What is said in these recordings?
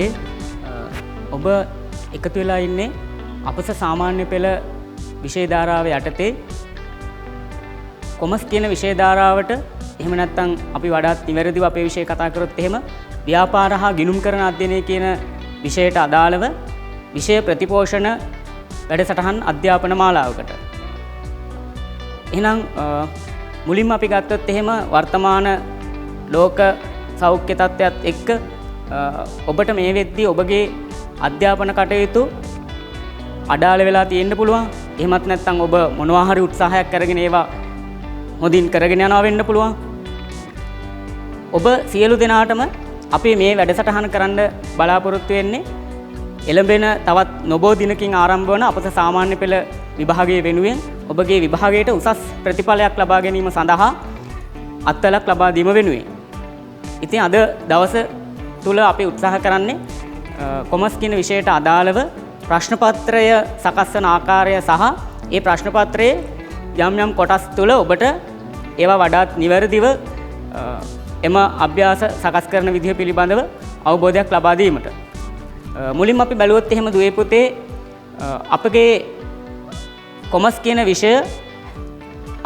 පාඩේ ඔබ එකතු වෙලා ඉන්නේ අපස සාමාන්‍ය පෙළ විෂය ධාරාව යටතේ කොමර්ස් කියන විෂය ධාරාවට එහෙම නැත්නම් අපි වඩාත් නිවැරදිව අපේ විෂය කතා කරොත් එහෙම ව්‍යාපාර හා ගිණුම් කරන අධ්‍යයනය කියන විෂයට අදාළව විෂය ප්‍රතිපෝෂණ වැඩසටහන් අධ්‍යාපන මාලාවකට. එහෙනම් මුලින්ම අපි ගත්තොත් එහෙම වර්තමාන ලෝක සෞඛ්‍ය තත්ත්වයත් එක්ක ඔබට මේ වෙද්දී ඔබගේ අධ්‍යාපන කටයුතු අඩාල වෙලා තියෙන්න පුළුවන්. එහෙමත් නැත්නම් ඔබ මොනවා හරි උත්සාහයක් අරගෙන ඒවා හොඳින් කරගෙන යනවා වෙන්න පුළුවන්. ඔබ සියලු දෙනාටම අපි මේ වැඩසටහන කරන්න බලාපොරොත්තු වෙන්නේ එළඹෙන තවත් නොබෝ දිනකින් ආරම්භ වන අපස සාමාන්‍ය පෙළ විභාගයේ වෙනුවෙන් ඔබගේ විභාගයට උසස් ප්‍රතිඵලයක් ලබා ගැනීම සඳහා අත්වලක් ලබා දීම වෙනුවෙන්. ඉතින් අද දවස තුල අපි උත්සාහ කරන්නේ කොමර්ස් කියන විෂයට අදාළව ප්‍රශ්න පත්‍රය සකස් වන ආකාරය සහ ඒ ප්‍රශ්න පත්‍රයේ යම් යම් කොටස් තුල ඔබට ඒවා වඩාත් නිවැරදිව එම අභ්‍යාස සකස් කරන විදිහ පිළිබඳව අවබෝධයක් ලබා දීමට. මුලින්ම අපි බැලුවොත් එහෙම දුවේ පුතේ අපගේ කොමර්ස් කියන විෂය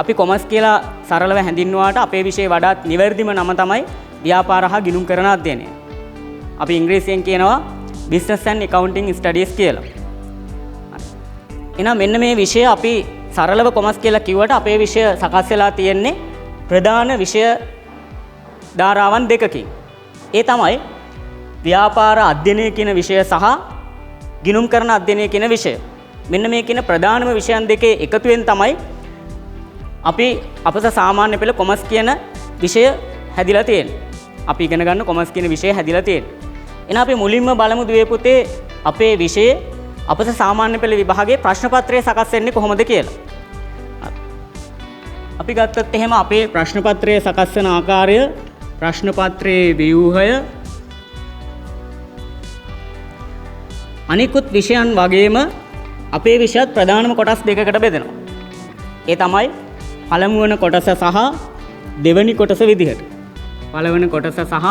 අපි කොමර්ස් කියලා සරලව හැඳින්වුවාට අපේ විෂයේ වඩාත් නිවැරදිම නම තමයි ව්‍යාපාර හා ගිණුම් කරන අධ්‍යයනය. අපි ඉංග්‍රීසියෙන් කියනවා business and accounting studies කියලා. එහෙනම් මෙන්න මේ විෂය අපි සරලව කොමර්ස් කියලා කිව්වට අපේ විෂය සකස් වෙලා තියෙන්නේ ප්‍රධාන විෂය ධාරාවන් දෙකකින්. ඒ තමයි ව්‍යාපාර අධ්‍යයනය කියන විෂය සහ ගිණුම් කරන අධ්‍යයනය කියන විෂය. මෙන්න මේ කියන ප්‍රධානම විෂයන් දෙකේ එකතුවෙන් තමයි අපි අපස සාමාන්‍ය පෙළ කොමර්ස් කියන විෂය හැදිලා තියෙන්නේ. අපි ඉගෙන ගන්න කොමර්ස් කියන විෂය හැදිලා තියෙන්නේ. එහෙනම් අපි මුලින්ම බලමු දුවේ පුතේ අපේ විෂයේ අපස සාමාන්‍ය පෙළ විභාගයේ ප්‍රශ්න පත්‍රය සකස් වෙන්නේ කොහොමද කියලා. අපි ගත්තොත් එහෙම අපේ ප්‍රශ්න පත්‍රය සකස් වෙන ආකාරය ප්‍රශ්න පත්‍රයේ ව්‍යුහය අනිකුත් විෂයන් වගේම අපේ විෂයත් ප්‍රධානම කොටස් දෙකකට බෙදෙනවා. ඒ තමයි පළමු වන කොටස සහ දෙවැනි කොටස විදිහට. පළවෙනි කොටස සහ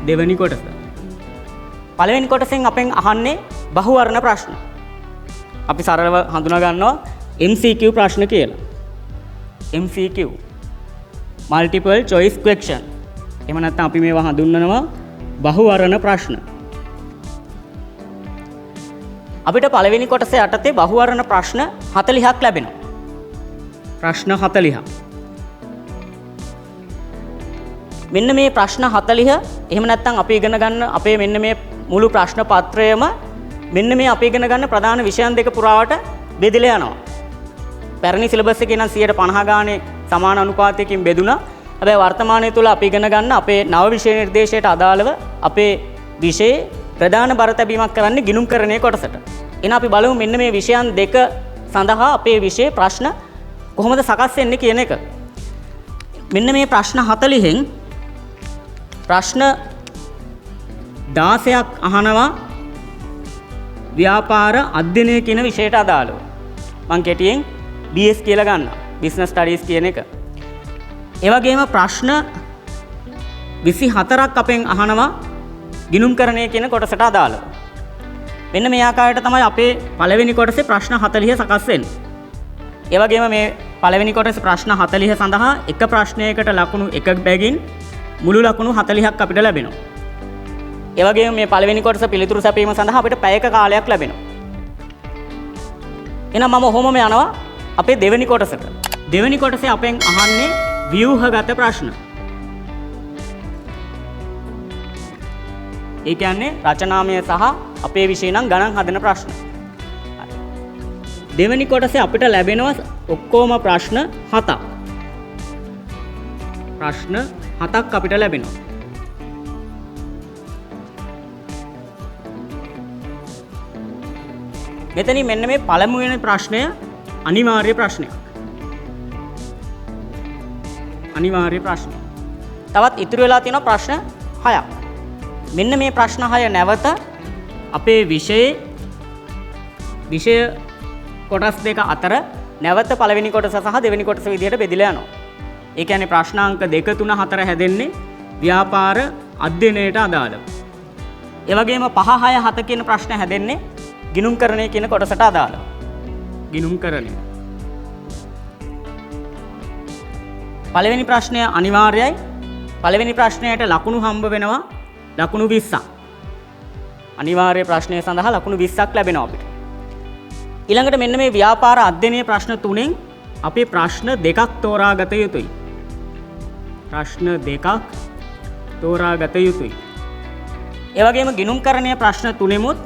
දෙවැනි කොටස. පළවෙනි කොටසෙන් අපෙන් අහන්නේ බහුවර්ණ ප්‍රශ්න. අපි සරලව හඳුනා ගන්නවා MCQ ප්‍රශ්න කියලා. MCQ multiple choice question. එහෙම නැත්නම් අපි මේවා හඳුන්වනවා බහුවර්ණ ප්‍රශ්න. අපිට පළවෙනි කොටස යටතේ බහුවර්ණ ප්‍රශ්න 40ක් ලැබෙනවා. ප්‍රශ්න 40. මෙන්න මේ ප්‍රශ්න 40 එහෙම නැත්නම් අපි ඉගෙන ගන්න අපේ මෙන්න මේ මුළු ප්‍රශ්න පත්‍රයම මෙන්න මේ අපි ඉගෙන ගන්න ප්‍රධාන විෂයන් දෙක පුරාවට බෙදලා යනවා. පැරණි සිලබස් එකේ නම් 50 ගානේ සමාන අනුපාතයකින් බෙදුණා. හැබැයි වර්තමානයේ තුල අපි ඉගෙන ගන්න අපේ නව විෂය නිර්දේශයට අදාළව අපේ විෂයේ ප්‍රධාන බර තැබීමක් කරන්නේ ගිණුම් කරණයේ කොටසට. එහෙනම් අපි බලමු මෙන්න මේ විෂයන් දෙක සඳහා අපේ විෂයේ ප්‍රශ්න කොහොමද සකස් වෙන්නේ කියන එක. මෙන්න මේ ප්‍රශ්න 40න් ප්‍රශ්න 16ක් අහනවා ව්‍යාපාර අධ්‍යයනය කියන විෂයට අදාළව. මම කෙටියෙන් BS කියලා ගන්නවා. business studies කියන එක. ඒ වගේම ප්‍රශ්න 24ක් අපෙන් අහනවා ගිණුම් කරණය කියන කොටසට අදාළව. මෙන්න මේ ආකාරයට තමයි අපේ පළවෙනි කොටසේ ප්‍රශ්න 40 සකස් වෙන්නේ. ඒ වගේම මේ පළවෙනි කොටසේ ප්‍රශ්න 40 සඳහා එක ප්‍රශ්නයකට ලකුණු 1 බැගින් මුළු ලකුණු 40ක් අපිට ලැබෙනවා. ඒ වගේම මේ පළවෙනි කොටස පිළිතුරු සැපීම සඳහා අපිට පැයක කාලයක් ලැබෙනවා. එහෙනම් මම ඔහොමම යනවා අපේ දෙවෙනි කොටසට. දෙවෙනි කොටසේ අපෙන් අහන්නේ ව්‍යුහගත ප්‍රශ්න. ඒ කියන්නේ රචනාමය සහ අපේ විෂය නම් ගණන් හදන ප්‍රශ්න. දෙවෙනි කොටසේ අපිට ලැබෙනවා ඔක්කොම ප්‍රශ්න 7ක්. ප්‍රශ්න 7ක් අපිට ලැබෙනවා. මෙතනින් මෙන්න මේ පළමුවෙනි ප්‍රශ්නය අනිවාර්ය ප්‍රශ්නයක්. අනිවාර්ය ප්‍රශ්නය. තවත් ඉතුරු වෙලා තියෙන ප්‍රශ්න 6ක්. මෙන්න මේ ප්‍රශ්න 6 නැවත අපේ විෂය කොටස් දෙක අතර නැවත පළවෙනි කොටස සහ දෙවෙනි කොටස විදිහට බෙදලා යනවා. ඒ කියන්නේ ප්‍රශ්නාංක 2 3 4 හැදෙන්නේ ව්‍යාපාර අධ්‍යයනයට අදාළව. ඒ වගේම 5 6 7 කියන ප්‍රශ්න හැදෙන්නේ ගිණුම්කරණය කියන කොටසට අදාළව. ගිණුම්කරණය. පළවෙනි ප්‍රශ්නය අනිවාර්යයි. පළවෙනි ප්‍රශ්නයට ලකුණු හම්බ වෙනවා ලකුණු 20ක්. අනිවාර්ය ප්‍රශ්නය සඳහා ලකුණු 20ක් ලැබෙනවා අපිට. ඊළඟට මෙන්න මේ ව්‍යාපාර අධ්‍යයනයේ ප්‍රශ්න 3න් අපි ප්‍රශ්න 2ක් තෝරා ගත යුතුයි. ප්‍රශ්න 2ක් තෝරා ගත යුතුයි. ඒ වගේම ගිණුම්කරණයේ ප්‍රශ්න 3මුත්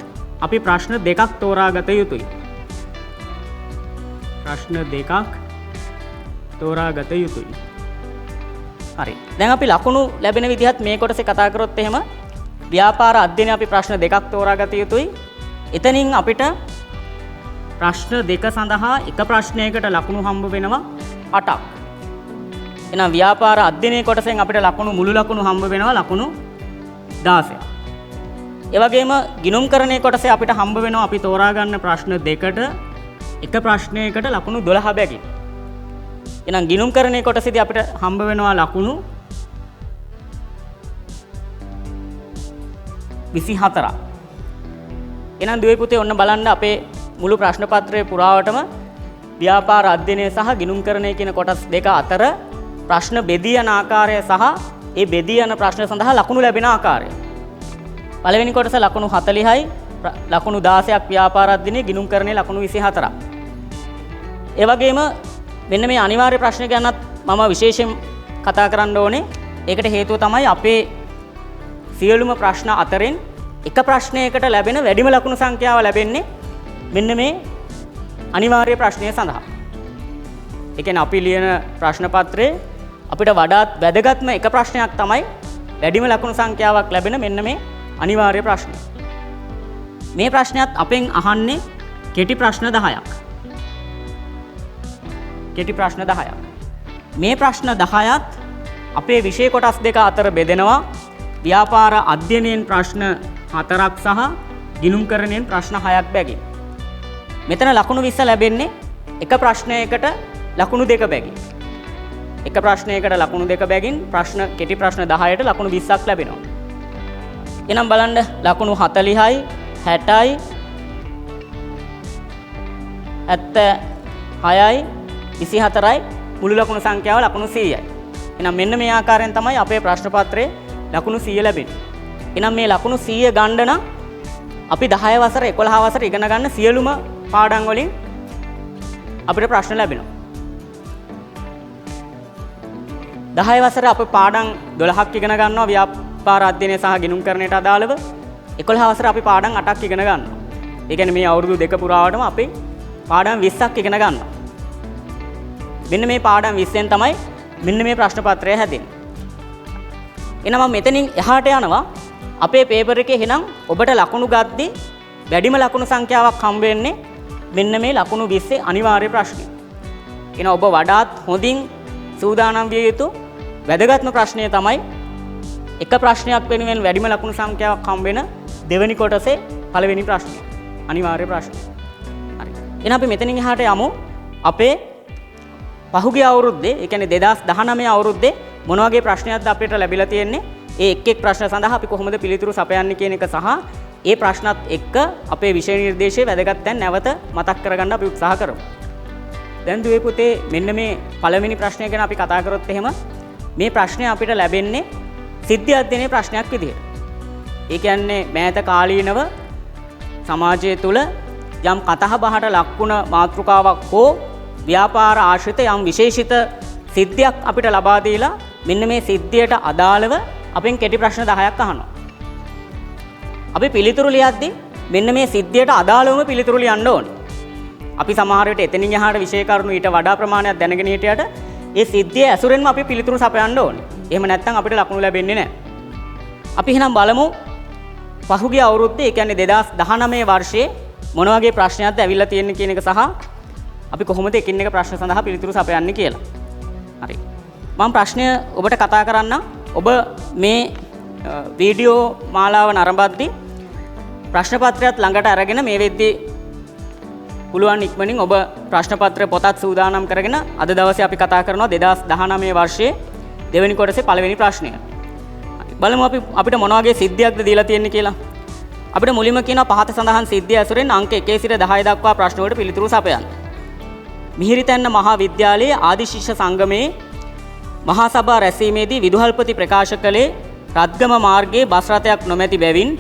අපි ප්‍රශ්න 2ක් තෝරා ගත යුතුයි. ප්‍රශ්න 2ක් තෝරා ගත යුතුයි. හරි. දැන් අපි ලකුණු ලැබෙන විදිහත් මේ කොටසේ කතා කරොත් එහෙම ව්‍යාපාර අධ්‍යයනය අපි ප්‍රශ්න 2ක් තෝරා ගත යුතුයි. එතනින් අපිට ප්‍රශ්න 2 සඳහා එක ප්‍රශ්නයකට ලකුණු හම්බ වෙනවා 8ක්. එහෙනම් ව්‍යාපාර අධ්‍යයනයේ කොටසෙන් අපිට ලකුණු මුළු ලකුණු හම්බ වෙනවා ලකුණු 16ක්. ඒ වගේම ගිණුම්කරණයේ කොටසේ අපිට හම්බ වෙනවා අපි තෝරා ගන්න ප්‍රශ්න 2කට එක ප්‍රශ්නයකට ලකුණු 12 බැගින්. එහෙනම් ගිණුම්කරණයේ කොටසේදී අපිට හම්බ වෙනවා ලකුණු 24ක්. එහෙනම් දුවේ පුතේ ඔන්න බලන්න අපේ මුළු ප්‍රශ්න පත්‍රයේ පුරාවටම ව්‍යාපාර අධ්‍යයනය සහ ගිණුම්කරණය කියන කොටස් දෙක අතර ප්‍රශ්න බෙදී යන ආකාරය සහ ඒ බෙදී යන ප්‍රශ්න සඳහා ලකුණු ලැබෙන ආකාරය. පළවෙනි කොටස ලකුණු 40යි, ලකුණු 16ක් ව්‍යාපාර අධ්‍යයනය, ගිණුම්කරණය ලකුණු 24ක්. ඒ වගේම මෙන්න මේ අනිවාර්ය ප්‍රශ්න ගැනත් මම විශේෂයෙන් කතා කරන්න ඕනේ. ඒකට හේතුව තමයි අපේ සියලුම ප්‍රශ්න අතරින් එක ප්‍රශ්නයකට ලැබෙන වැඩිම ලකුණු සංඛ්‍යාව ලැබෙන්නේ මෙන්න මේ අනිවාර්ය ප්‍රශ්නය සඳහා. ඒ කියන්නේ අපි ලියන ප්‍රශ්න පත්‍රයේ අපිට වඩාත් වැදගත්ම එක ප්‍රශ්නයක් තමයි වැඩිම ලකුණු සංඛ්‍යාවක් ලැබෙන මෙන්න මේ අනිවාර්ය ප්‍රශ්නය. මේ ප්‍රශ්නයත් අපෙන් අහන්නේ කෙටි ප්‍රශ්න 10ක්. කෙටි ප්‍රශ්න 10ක්. මේ ප්‍රශ්න 10ත් අපේ විෂය කොටස් දෙක අතර බෙදෙනවා ව්‍යාපාර අධ්‍යයනයෙන් ප්‍රශ්න 4ක් සහ ගිණුම්කරණයෙන් ප්‍රශ්න 6ක් බැගින්. මෙතන ලකුණු 20 ලැබෙන්නේ එක ප්‍රශ්නයකට ලකුණු 2 බැගින්. එක ප්‍රශ්නයකට ලකුණු 2 බැගින් ප්‍රශ්න කෙටි ප්‍රශ්න 10ට ලකුණු 20ක් ලැබෙනවා. එහෙනම් බලන්න ලකුණු 40යි 60යි 76යි 24යි මුළු ලකුණු සංඛ්‍යාව ලකුණු 100යි. එහෙනම් මෙන්න මේ ආකාරයෙන් තමයි අපේ ප්‍රශ්න පත්‍රයේ ලකුණු 100 ලැබෙන්නේ. එහෙනම් මේ ලකුණු 100 ගන්න නම් අපි 10 වසර 11 වසර ඉගෙන ගන්න සියලුම පාඩම් වලින් අපිට ප්‍රශ්න ලැබෙනවා. 10 වසර අපි පාඩම් 12ක් ඉගෙන ගන්නවා ව්‍යාපාර අධ්‍යයනය සහ ගිණුම්කරණයට අදාළව. 11 වසර අපි පාඩම් 8ක් ඉගෙන ගන්නවා. ඒ කියන්නේ මේ අවුරුදු දෙක පුරාවටම අපි පාඩම් 20ක් ඉගෙන ගන්නවා. මෙන්න මේ පාඩම් 20ෙන් තමයි මෙන්න මේ ප්‍රශ්න පත්‍රය හැදෙන්නේ. එහෙනම් මම මෙතනින් එහාට යනවා අපේ පේපර් එකේ එහෙනම් ඔබට ලකුණු ගද්දී වැඩිම ලකුණු සංඛ්‍යාවක් හම්බ වෙන්නේ මෙන්න මේ ලකුණු 20 අනිවාර්ය ප්‍රශ්නේ. එහෙනම් ඔබ වඩාත් හොඳින් සූදානම් විය යුතු වැදගත්ම ප්‍රශ්නය තමයි එක ප්‍රශ්නයක් වෙනුවෙන් වැඩිම ලකුණු සංඛ්‍යාවක් හම්බ වෙන දෙවෙනි කොටසේ පළවෙනි ප්‍රශ්නය. අනිවාර්ය ප්‍රශ්නය. හරි. එහෙනම් අපි මෙතනින් එහාට යමු අපේ පහුගිය අවුරුද්දේ, ඒ කියන්නේ 2019 අවුරුද්දේ මොන වගේ ප්‍රශ්නයක්ද අපිට ලැබිලා තියෙන්නේ? ඒ එක් එක් ප්‍රශ්න සඳහා අපි කොහොමද පිළිතුරු සපයන්නේ කියන එක සහ ඒ ප්‍රශ්නත් එක්ක අපේ විෂය නිර්දේශයේ වැදගත් තැන් නැවත මතක් කරගන්න අපි උත්සාහ කරමු. දැන් දුවේ පුතේ මෙන්න මේ පළවෙනි ප්‍රශ්නය ගැන අපි කතා කරොත් එහෙම මේ ප්‍රශ්නය අපිට ලැබෙන්නේ සිද්ධි අධ්‍යයනයේ ප්‍රශ්නයක් විදිහට. ඒ කියන්නේ මෑත කාලීනව සමාජය තුළ යම් කතා බහට ලක්වුණ මාතෘකාවක් හෝ ව්‍යාපාර ආශ්‍රිත යම් විශේෂිත සිද්ධියක් අපිට ලබා දීලා මෙන්න මේ සිද්ධියට අදාළව අපෙන් කෙටි ප්‍රශ්න 10ක් අහනවා. අපි පිළිතුරු ලියද්දී මෙන්න මේ සිද්ධියට අදාළවම පිළිතුරු ලියන්න ඕනේ. අපි සමහර විට එතනින් එහාට විෂය කරුණු ඊට වඩා ප්‍රමාණයක් දැනගෙන හිටියට ඒ සිද්ධිය ඇසුරෙන්ම අපි පිළිතුරු සපයන්න ඕනේ. එහෙම නැත්නම් අපිට ලකුණු ලැබෙන්නේ නැහැ. අපි එහෙනම් බලමු පහුගිය අවුරුද්දේ, ඒ කියන්නේ 2019 වර්ෂයේ මොන වගේ ප්‍රශ්නයක්ද ඇවිල්ලා තියෙන්නේ කියන එක සහ අපි කොහොමද එකින් එක ප්‍රශ්න සඳහා පිළිතුරු සපයන්නේ කියලා. හරි. මම ප්‍රශ්නය ඔබට කතා කරන්නම්. ඔබ මේ වීඩියෝ මාලාව නරඹද්දී ප්‍රශ්න පත්‍රයත් ළඟට අරගෙන මේ වෙද්දී පුළුවන් ඉක්මනින් ඔබ ප්‍රශ්න පත්‍ර පොතත් සූදානම් කරගෙන අද දවසේ අපි කතා කරනවා 2019 වර්ෂයේ දෙවෙනි කොටසේ පළවෙනි ප්‍රශ්නය. බලමු අපිට මොන වගේ සිද්ධියක්ද දීලා තියෙන්නේ කියලා. අපිට මුලින්ම කියනවා පහත සඳහන් සිද්ධිය ඇසුරෙන් අංක 1 සිට 10 දක්වා ප්‍රශ්න වලට පිළිතුරු සපයන්න. මිහිරිතැන්න මහා විද්‍යාලයේ ආදි ශිෂ්‍ය සංගමයේ මහා සභා රැස්වීමේදී විදුහල්පති ප්‍රකාශ කළේ රත්ගම මාර්ගයේ බස් රථයක් නොමැති බැවින්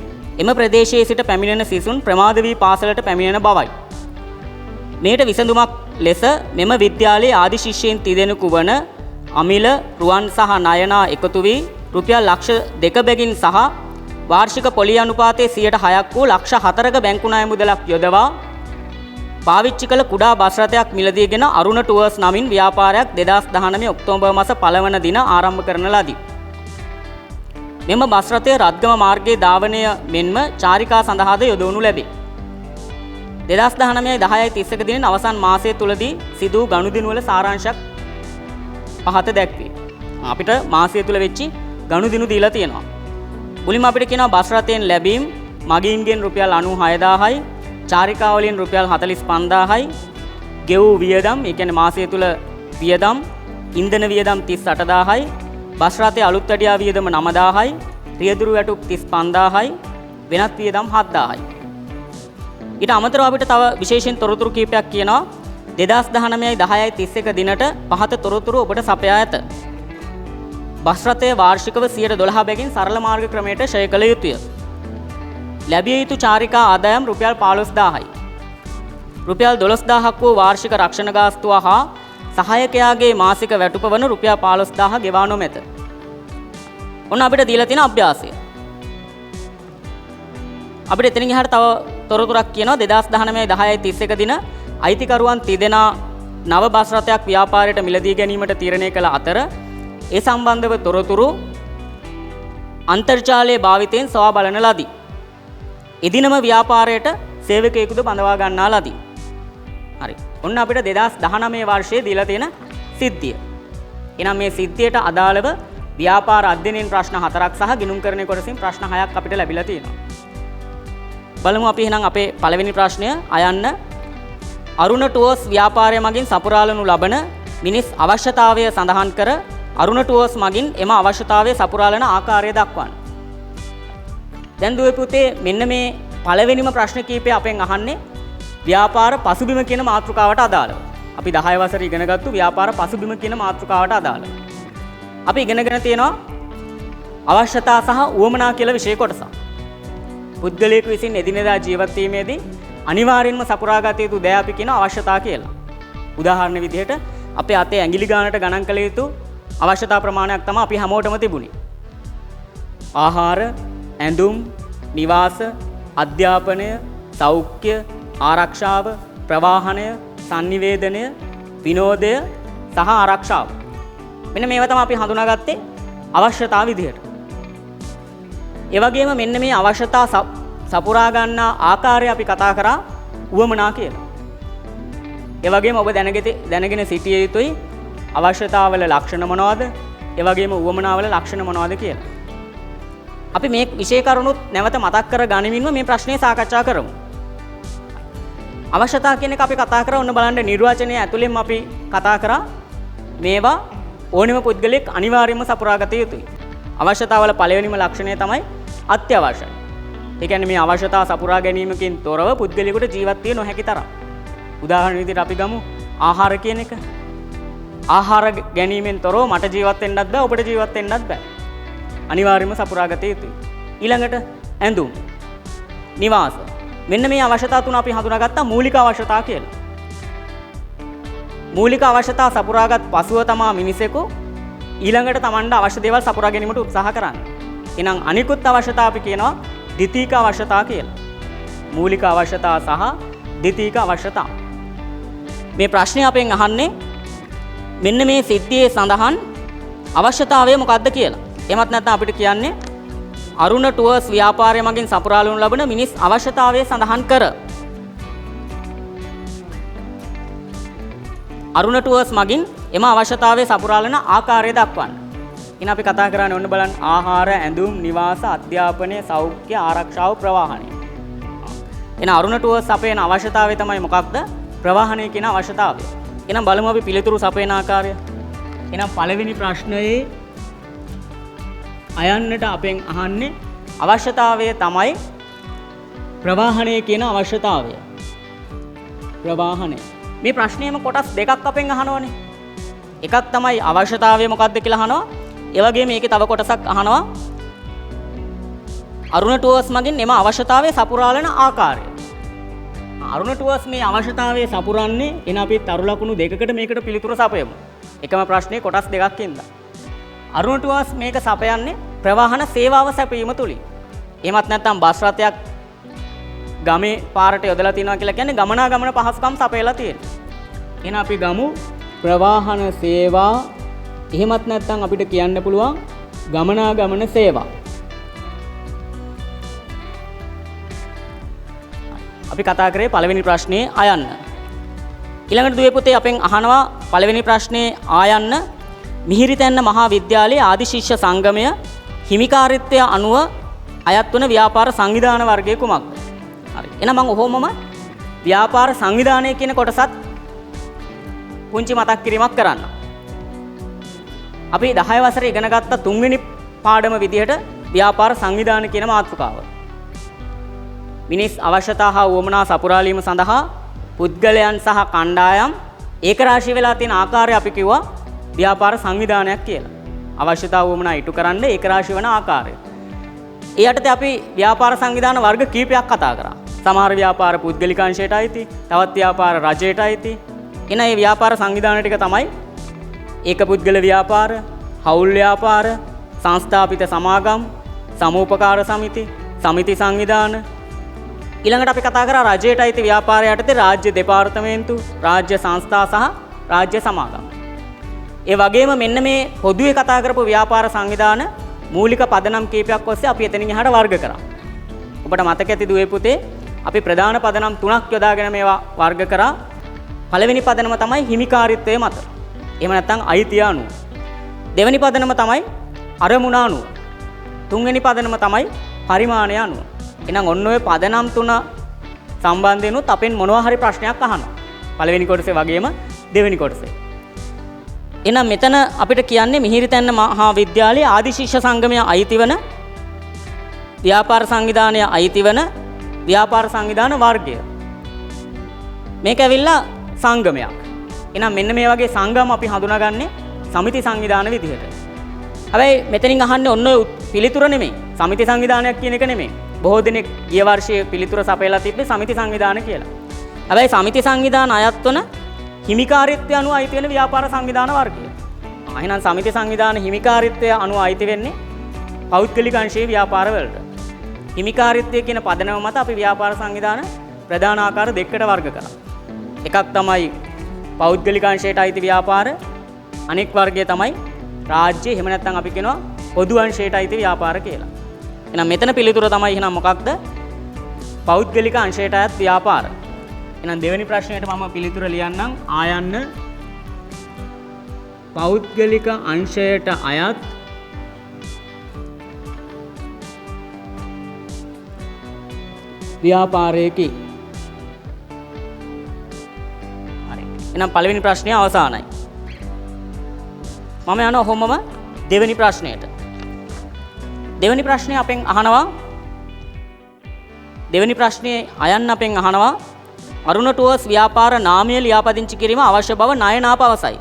එම ප්‍රදේශයේ සිට පැමිණෙන සිසුන් ප්‍රමාද වී පාසලට පැමිණෙන බවයි. මේට විසඳුමක් ලෙස මෙම විද්‍යාලයේ ආදි ශිෂ්‍යයන් තිදෙනෙකු වන අමිල, රුවන් සහ නයනා එකතු වී රුපියල් ලක්ෂ 2 බැගින් සහ වාර්ෂික පොලි අනුපාතයේ 6% වූ ලක්ෂ 4ක බැංකු ණය මුදලක් යොදවා පාවිච්චි කළ කුඩා බස් රථයක් මිලදීගෙන අරුණ ටුවර්ස් නමින් ව්‍යාපාරයක් 2019 ඔක්තෝබර් මාස 1 වන දින ආරම්භ කරන ලදී. මෙම බස් රථය රත්ගම මාර්ගයේ ධාවනය මෙන්ම චාරිකා සඳහාද යොදවනු ලැබේ. 2019-10-31 දිනෙන් අවසන් මාසය තුලදී සිදු වූ ගනුදෙනු වල සාරාංශයක් පහත දැක්වේ. අපිට මාසය තුල වෙච්චි ගනුදෙනු දීලා තියෙනවා. මුලින්ම අපිට කියනවා බස් රථයෙන් ලැබීම් මගීන්ගෙන් රුපියල් 96000යි, චාරිකාවලින් රුපියල් 45000යි, ගෙවූ වියදම්, ඒ කියන්නේ මාසය තුල වියදම්, ඉන්ධන වියදම් 38000යි, බස් රථයේ අලුත් වැඩියා වියදම 9000යි, රියදුරු වැටුප් 35000යි, වෙනත් වියදම් 7000යි. ඊට අමතරව අපිට තව විශේෂයෙන් තොරතුරු කීපයක් කියනවා 2019-10-31 දිනට පහත තොරතුරු ඔබට සපයා ඇත. බස් රථය වාර්ෂිකව 12 බැගින් සරල මාර්ග ක්‍රමයට ෂය කළ යුතුය. ලැබිය යුතු චාරිකා ආදායම් රුපියල් 15000යි. රුපියල් 12000ක් වූ වාර්ෂික රක්ෂණ ගාස්තුව හා සහායකයාගේ මාසික වැටුප වන රුපියල් 15000 ගෙවා නොමැත. ඔන්න අපිට දීලා තියෙන අභ්‍යාසය. අපිට එතනින් එහාට තව තොරතුරක් කියනවා 2019-10-31 දින අයිතිකරුවන් තිදෙනා නව බස් රථයක් ව්‍යාපාරයට මිලදී ගැනීමට තීරණය කළ අතර ඒ සම්බන්ධව තොරතුරු අන්තර්ජාලයේ භාවිතයෙන් සොයා බලන ලදී. එදිනම ව්‍යාපාරයට සේවකයෙකුද බඳවා ගන්නා ලදී. හරි. ඔන්න අපිට 2019 වර්ෂයේ දීලා තියෙන සිද්ධිය. එහෙනම් මේ සිද්ධියට අදාළව ව්‍යාපාර අධ්‍යයනයෙන් ප්‍රශ්න 4ක් සහ ගිණුම්කරණය කොටසින් ප්‍රශ්න 6ක් අපිට ලැබිලා තියෙනවා. බලමු අපි එහෙනම් අපේ පළවෙනි ප්‍රශ්නය අයන්න. අරුණ ටුවර්ස් ව්‍යාපාරය මගින් සපුරාලනු ලබන මිනිස් අවශ්‍යතාවය සඳහන් කර අරුණ ටුවර්ස් මගින් එම අවශ්‍යතාවය සපුරාලන ආකාරය දක්වන්න. දැන් දුවේ පුතේ මෙන්න මේ පළවෙනිම ප්‍රශ්න කීපය අපෙන් අහන්නේ ව්‍යාපාර පසුබිම කියන මාතෘකාවට අදාළව. අපි 10 වසරේ ඉගෙනගත්තු ව්‍යාපාර පසුබිම කියන මාතෘකාවට අදාළව. අපි ඉගෙනගෙන තියෙනවා අවශ්‍යතා සහ උවමනා කියලා විෂය කොටසක්. පුද්ගලයෙකු විසින් එදිනෙදා ජීවත් වීමේදී අනිවාර්යෙන්ම සපුරාගත යුතු දෑ අපි කියන අවශ්‍යතා කියලා. උදාහරණ විදිහට අපේ අතේ ඇඟිලි ගානට ගණන් කළ යුතු අවශ්‍යතා ප්‍රමාණයක් තමයි අපි හැමෝටම තිබුණේ. ආහාර, ඇඳුම්, නිවාස, අධ්‍යාපනය, සෞඛ්‍ය, ආරක්ෂාව, ප්‍රවාහනය, sannivedanaය, විනෝදය සහ ආරක්ෂාව. මෙන්න මේවා තමයි අපි හඳුනාගත්තේ අවශ්‍යතා විදිහට. ඒ වගේම මෙන්න මේ අවශ්‍යතා සපුරා ගන්නා ආකාරය අපි කතා කරා උවමනා කියලා. ඒ වගේම ඔබ දැනගෙන සිටිය යුතුයි අවශ්‍යතාවල ලක්ෂණ මොනවද? ඒ වගේම උවමනාවල ලක්ෂණ මොනවද කියලා. අපි මේ විෂය කරුණුත් නැවත මතක් කර ගනිමින්ම මේ ප්‍රශ්නේ සාකච්ඡා කරමු. අවශ්‍යතා කියන එක අපි කතා කරා ඔන්න බලන්න නිර්වචනය ඇතුළෙන්ම අපි කතා කරා මේවා ඕනෙම පුද්ගලෙක් අනිවාර්යයෙන්ම සපුරාගත යුතුයි. අවශ්‍යතාවල පළවෙනිම ලක්ෂණය තමයි අත්‍යවශ්‍යයි. ඒ කියන්නේ මේ අවශ්‍යතා සපුරා ගැනීමකින් තොරව පුද්ගලයෙකුට ජීවත් විය නොහැකි තරම්. උදාහරණ විදිහට අපි ගමු ආහාර කියන එක. ආහාර ගැනීමෙන් තොරව මට ජීවත් වෙන්නත් බෑ, ඔබට ජීවත් වෙන්නත් බෑ. අනිවාර්යයෙන්ම සපුරාගත යුතුයි. ඊළඟට ඇඳුම්, නිවාස. මෙන්න මේ අවශ්‍යතා තුන අපි හඳුනාගත්තා මූලික අවශ්‍යතා කියලා. මූලික අවශ්‍යතා සපුරාගත් පසුව තමා මිනිසෙකු ඊළඟට Tamanda අවශ්‍ය දේවල් සපුරා ගැනීමට උත්සාහ කරන්නේ. එහෙනම් අනිකුත් අවශ්‍යතා අපි කියනවා ද්විතීක අවශ්‍යතා කියලා. මූලික අවශ්‍යතා සහ ද්විතීක අවශ්‍යතා. මේ ප්‍රශ්නේ අපෙන් අහන්නේ මෙන්න මේ සිද්ධියේ සඳහන් අවශ්‍යතාවය මොකක්ද කියලා. එහෙමත් නැත්නම් අපිට කියන්නේ අරුණ ටුවර්ස් ව්‍යාපාරය මගින් සපුරාලනු ලබන මිනිස් අවශ්‍යතාවය සඳහන් කර. අරුණ ටුවර්ස් මගින් එම අවශ්‍යතාවය සපුරාලන ආකාරය දක්වන්න. ඉතින් අපි කතා කරන්නේ ඔන්න බලන්න ආහාර, ඇඳුම්, නිවාස, අධ්‍යාපනය, සෞඛ්‍ය, ආරක්ෂාව, ප්‍රවාහනය. එන අරුණ ටුවර්ස් අපේන අවශ්‍යතාවය තමයි මොකක්ද? ප්‍රවාහනය කියන අවශ්‍යතාවය. එහෙනම් බලමු අපි පිළිතුරු සපයන ආකාරය. එහෙනම් පළවෙනි ප්‍රශ්නයේ අයන්නට අපෙන් අහන්නේ අවශ්‍යතාවය තමයි ප්‍රවාහනය කියන අවශ්‍යතාවය. ප්‍රවාහනය. මේ ප්‍රශ්නයේම කොටස් දෙකක් අපෙන් අහනවනේ. එකක් තමයි අවශ්‍යතාවය මොකක්ද කියලා අහනවා. ඒ වගේම මේකේ තව කොටසක් අහනවා අරුණ ටුවර්ස් මගින් එම අවශ්‍යතාවය සපුරාලන ආකාරය. අරුණ ටුවර්ස් මේ අවශ්‍යතාවය සපුරන්නේ එන අපි තරු ලකුණු දෙකකට මේකට පිළිතුරු සපයමු. එකම ප්‍රශ්නේ කොටස් දෙකක් ඉඳලා. අරුණ ටුවර්ස් මේක සපයන්නේ ප්‍රවාහන සේවාව සැපයීම තුලින්. එහෙමත් නැත්නම් බස් රථයක් ගමේ පාරට යොදලා තියනවා කියලා කියන්නේ ගමනාගමන පහසුකම් සපයලා තියෙනවා. එහෙනම් අපි ගමු ප්‍රවාහන සේවා. එහෙමත් නැත්නම් අපිට කියන්න පුළුවන් ගමනාගමන සේවා. අපි කතා කරේ පළවෙනි ප්‍රශ්නේ ආයන්න. ඊළඟට දුවේ පුතේ අපෙන් අහනවා පළවෙනි ප්‍රශ්නේ ආයන්න මිහිරිතැන්න මහා විද්‍යාලයේ ආදි ශිෂ්‍ය සංගමය හිමිකාරීත්වය අනුව අයත් වන ව්‍යාපාර සංවිධාන වර්ගය කුමක්ද? හරි. එහෙනම් මම ඔහොමම ව්‍යාපාර සංවිධානය කියන කොටසත් පුංචි මතක් කිරීමක් කරන්න. අපි 10 වසරේ ඉගෙන ගත්ත තුන්වෙනි පාඩම විදිහට ව්‍යාපාර සංවිධාන කියන මාතෘකාව. මිනිස් අවශ්‍යතා හා උවමනා සපුරාලීම සඳහා පුද්ගලයන් සහ කණ්ඩායම් ඒකරාශී වෙලා තියෙන ආකාරය අපි කිව්වා ව්‍යාපාර සංවිධානයක් කියලා. අවශ්‍යතා උවමනා ඉටු කරන්න ඒකරාශී වන ආකාරය. ඒ යටතේ අපි ව්‍යාපාර සංවිධාන වර්ග කීපයක් කතා කරා. සමහර ව්‍යාපාර පුද්ගලික අංශයට අයිති, තවත් ව්‍යාපාර රජයට අයිති. එන මේ ව්‍යාපාර සංවිධාන ටික තමයි ඒක පුද්ගල ව්‍යාපාර, හවුල් ව්‍යාපාර, සංස්ථාපිත සමාගම්, සමූපකාර සමිති, සමිති සංවිධාන. ඊළඟට අපි කතා කරා රජයට අයිති ව්‍යාපාරය යටතේ රාජ්‍ය දෙපාර්තමේන්තු, රාජ්‍ය සංස්ථා සහ රාජ්‍ය සමාගම්. ඒ වගේම මෙන්න මේ පොදුවේ කතා කරපු ව්‍යාපාර සංවිධාන මූලික පදනම් කීපයක් ඔස්සේ අපි එතනින් එහාට වර්ග කරා. ඔබට මතක ඇති දුවේ පුතේ අපි ප්‍රධාන පදනම් 3ක් යොදාගෙන මේවා වර්ග කරා. පළවෙනි පදනම තමයි හිමිකාරීත්වය මත. එහෙම නැත්නම් අයිතිය අනුව. දෙවෙනි පදනම තමයි අරමුණ අනුව. තුන්වෙනි පදනම තමයි පරිමාණය අනුව. එහෙනම් ඔන්න ඔය පදනම් 3 සම්බන්ධයෙන්ුත් අපෙන් මොනවා හරි ප්‍රශ්නයක් අහනවා. පළවෙනි කොටසේ වගේම දෙවෙනි කොටසේ. එහෙනම් මෙතන අපිට කියන්නේ මිහිරිතැන්න මහා විද්‍යාලයේ ආදි ශිෂ්‍ය සංගමය අයිති වන ව්‍යාපාර සංවිධානය අයිති වන ව්‍යාපාර සංවිධාන වර්ගය. මේක ඇවිල්ලා සංගමයක්. එහෙනම් මෙන්න මේ වගේ සංගම් අපි හඳුනාගන්නේ සමිති සංවිධාන විදිහට. හැබැයි මෙතනින් අහන්නේ ඔන්න ඔය පිළිතුර නෙමෙයි. සමිති සංවිධානයක් කියන එක නෙමෙයි. බොහෝ දෙනෙක් ගිය වර්ෂයේ පිළිතුර සපයලා තිබ්බේ සමිති සංවිධාන කියලා. හැබැයි සමිති සංවිධාන අයත් වන හිමිකාරීත්වය අනුව අයිති වෙන ව්‍යාපාර සංවිධාන වර්ගය. එහෙනම් සමිති සංවිධාන හිමිකාරීත්වය අනුව අයිති වෙන්නේ පෞද්ගලික අංශයේ ව්‍යාපාර වලට. හිමිකාරීත්වය කියන පදනම මත අපි ව්‍යාපාර සංවිධාන ප්‍රධාන ආකාර දෙකකට වර්ග කරා. එකක් තමයි පෞද්ගලික අංශයට අයිති ව්‍යාපාර, අනෙක් වර්ගය තමයි රාජ්‍ය එහෙම නැත්නම් අපි කියනවා පොදු අංශයට අයිති ව්‍යාපාර කියලා. එහෙනම් මෙතන පිළිතුර තමයි එහෙනම් මොකක්ද? පෞද්ගලික අංශයට අයත් ව්‍යාපාර. එහෙනම් දෙවෙනි ප්‍රශ්නයට මම පිළිතුර ලියන්නම්. ආයන්න පෞද්ගලික අංශයට අයත් ව්‍යාපාරයකි. හරි. එහෙනම් පළවෙනි ප්‍රශ්නය අවසానයි. මම යනවා ඔහොමම දෙවෙනි ප්‍රශ්නයට. දෙවෙනි ප්‍රශ්නේ අපෙන් අහනවා දෙවෙනි ප්‍රශ්නේ අයන්න අපෙන් අහනවා අරුණ ටුවර්ස් ව්‍යාපාර නාමය ලියාපදිංචි කිරීම අවශ්‍ය බව නයනා පවසයි.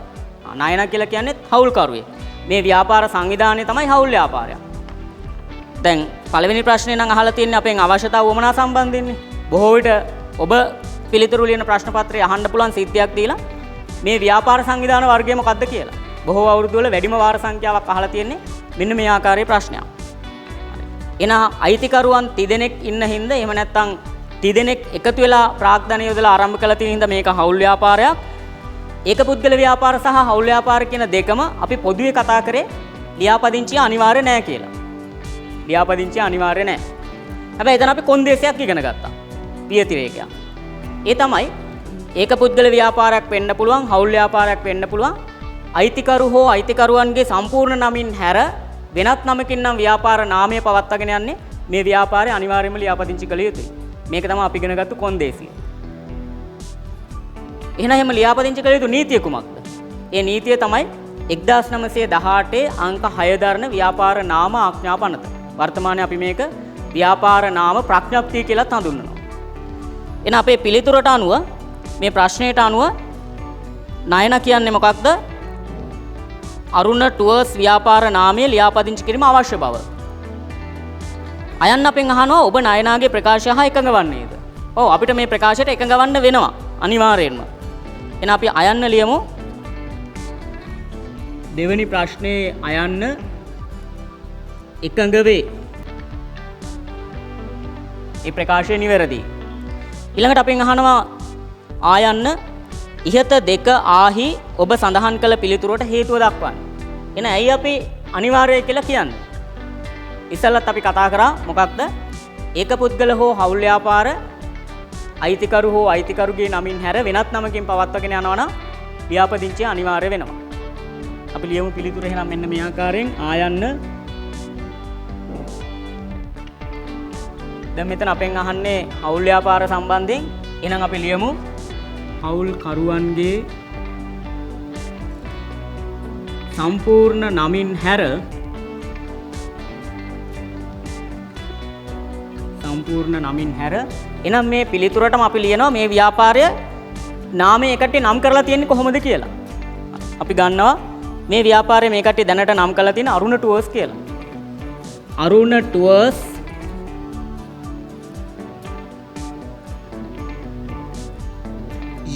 නයනා කියලා කියන්නේ හවුල්කරුවෙක්. මේ ව්‍යාපාර සංවිධානය තමයි හවුල් ව්‍යාපාරය. දැන් පළවෙනි ප්‍රශ්නේ නම් අහලා තියෙන්නේ අපෙන් අවශ්‍යතාව වමනා සම්බන්ධයෙන්නේ. බොහෝ විට ඔබ පිළිතුරු ලියන ප්‍රශ්න පත්‍රය අහන්න පුළුවන් සිද්ධියක් දීලා මේ ව්‍යාපාර සංවිධාන වර්ගය මොකක්ද කියලා. බොහෝ අවුරුදු වල වැඩිම වාර සංඛ්‍යාවක් අහලා තියෙන්නේ මෙන්න මේ ආකාරයේ ප්‍රශ්නයක්. එන අයිතිකරුවන් 30 දෙනෙක් ඉන්න හින්දා එහෙම නැත්නම් 30 දෙනෙක් එකතු වෙලා ප්‍රාග්ධනය යොදලා ආරම්භ කළ තියෙන හින්දා මේක හවුල් ව්‍යාපාරයක්. ඒක පුද්ගල ව්‍යාපාර සහ හවුල් ව්‍යාපාර කියන දෙකම අපි පොදුවේ කතා කරේ ලියාපදිංචිය අනිවාර්ය නැහැ කියලා. ලියාපදිංචිය අනිවාර්ය නැහැ. හැබැයි එතන අපි කොන්දේසයක් ඉගෙන ගත්තා. පියතිරේකයක්. ඒ තමයි ඒක පුද්ගල ව්‍යාපාරයක් වෙන්න පුළුවන්, හවුල් ව්යාපාරයක් වෙන්න පුළුවන්. අයිතිකරු හෝ අයිතිකරුවන්ගේ සම්පූර්ණ නමින් හැර වෙනත් නමකින් නම් ව්‍යාපාර නාමය පවත්වාගෙන යන්නේ මේ ව්‍යාපාරය අනිවාර්යයෙන්ම ලියාපදිංචි කළ යුතුයි. මේක තමයි අපි ඉගෙන ගත්ත කොන්දේසිය. එහෙනම් එහෙම ලියාපදිංචි කළ යුතු නීතිය කුමක්ද? ඒ නීතිය තමයි 1918 අංක 6 දරන ව්‍යාපාර නාම ආඥා පනත. වර්තමානයේ අපි මේක ව්‍යාපාර නාම ප්‍රඥප්තිය කියලාත් හඳුන්වනවා. එන අපේ පිළිතුරට අනුව මේ ප්‍රශ්නයට අනුව ණයන කියන්නේ මොකක්ද? අරුණ ටුවර්ස් ව්‍යාපාර නාමය ලියාපදිංචි කිරීම අවශ්‍ය බව. අයන් අපෙන් අහනවා ඔබ ණයනාගේ ප්‍රකාශය හා එකඟ වන්නේද? ඔව් අපිට මේ ප්‍රකාශයට එකඟ වන්න වෙනවා අනිවාර්යෙන්ම. එන අපි අයන්න ලියමු. දෙවෙනි ප්‍රශ්නේ අයන්න එකඟ වේ. ඒ ප්‍රකාශය නිවැරදි. ඊළඟට අපෙන් අහනවා ආයන්න ඉහත දෙක ආහි ඔබ සඳහන් කළ පිළිතුරට හේතුව දක්වන්න. එන ඇයි අපි අනිවාර්යයි කියලා කියන්නේ? ඉස්සෙල්ලත් අපි කතා කරා මොකක්ද? ඒක පුද්ගල හෝ හවුල් ව්‍යාපාර අයිතිකරු හෝ අයිතිකරුගේ නමින් හැර වෙනත් නමකින් පවත්වාගෙන යනවා නම් ව්‍යාපදිංචිය අනිවාර්ය වෙනවා. අපි ලියමු පිළිතුර එහෙනම් මෙන්න මේ ආකාරයෙන් ආයන්න. දැන් මෙතන අපෙන් අහන්නේ හවුල් ව්‍යාපාර සම්බන්ධයෙන්. එහෙනම් අපි ලියමු හවුල් කරුවන්ගේ සම්පූර්ණ නමින් හැර එනම් මේ පිළිතුරටම අපි ලියනවා මේ ව්‍යාපාරය නාමය එකට නම් කරලා තියෙන්නේ කොහොමද කියලා. අපි ගන්නවා මේ ව්‍යාපාරය මේ කට්ටිය දැනට නම් කරලා තියෙන අරුණ ටුවර්ස් කියලා. අරුණ ටුවර්ස්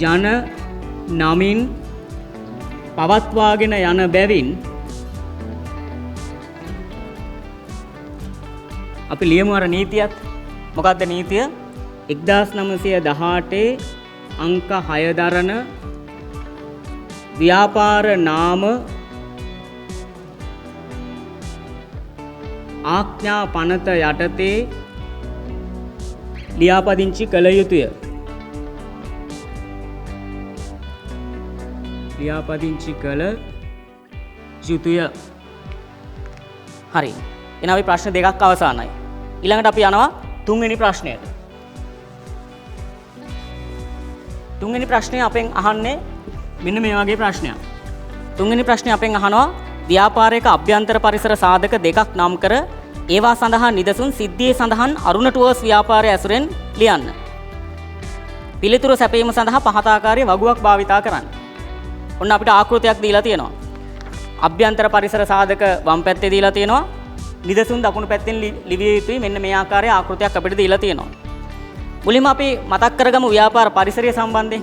යන නමින් පවත්වාගෙන යන බැවින් අපි ලියමු අර නීතියත්. මොකක්ද නීතිය? 1918 අංක 6 දරන ව්‍යාපාර නාම ආඥා පනත යටතේ ලියාපදිංචි කළ යුතුය. හරි. එහෙනම් අපි ප්‍රශ්න දෙකක් අවසానයි. ඊළඟට අපි යනවා තුන්වෙනි ප්‍රශ්නයට. තුන්වෙනි ප්‍රශ්නේ අපෙන් අහන්නේ මෙන්න මේ වගේ ප්‍රශ්නයක්. තුන්වෙනි ප්‍රශ්නේ අපෙන් අහනවා ව්‍යාපාරයක අභ්‍යන්තර පරිසර සාධක දෙකක් නම් කර ඒවා සඳහා නිදසුන් සිද්ධියේ සඳහන් අරුණ ටුවර්ස් ව්‍යාපාරය ඇසුරෙන් ලියන්න. පිළිතුරු සැපයීම සඳහා පහත ආකාරයේ වගුවක් භාවිතා කරන්න. ඔන්න අපිට ආකෘතියක් දීලා තියෙනවා. අභ්‍යන්තර පරිසර සාධක වම් පැත්තේ දීලා තියෙනවා. නිදසුන් දකුණු පැත්තෙන් ලිවිය යුතුයි. මෙන්න මේ ආකාරයේ ආකෘතියක් අපිට දීලා තියෙනවා. මුලින්ම අපි මතක් කරගමු ව්‍යාපාර පරිසරය සම්බන්ධයෙන්.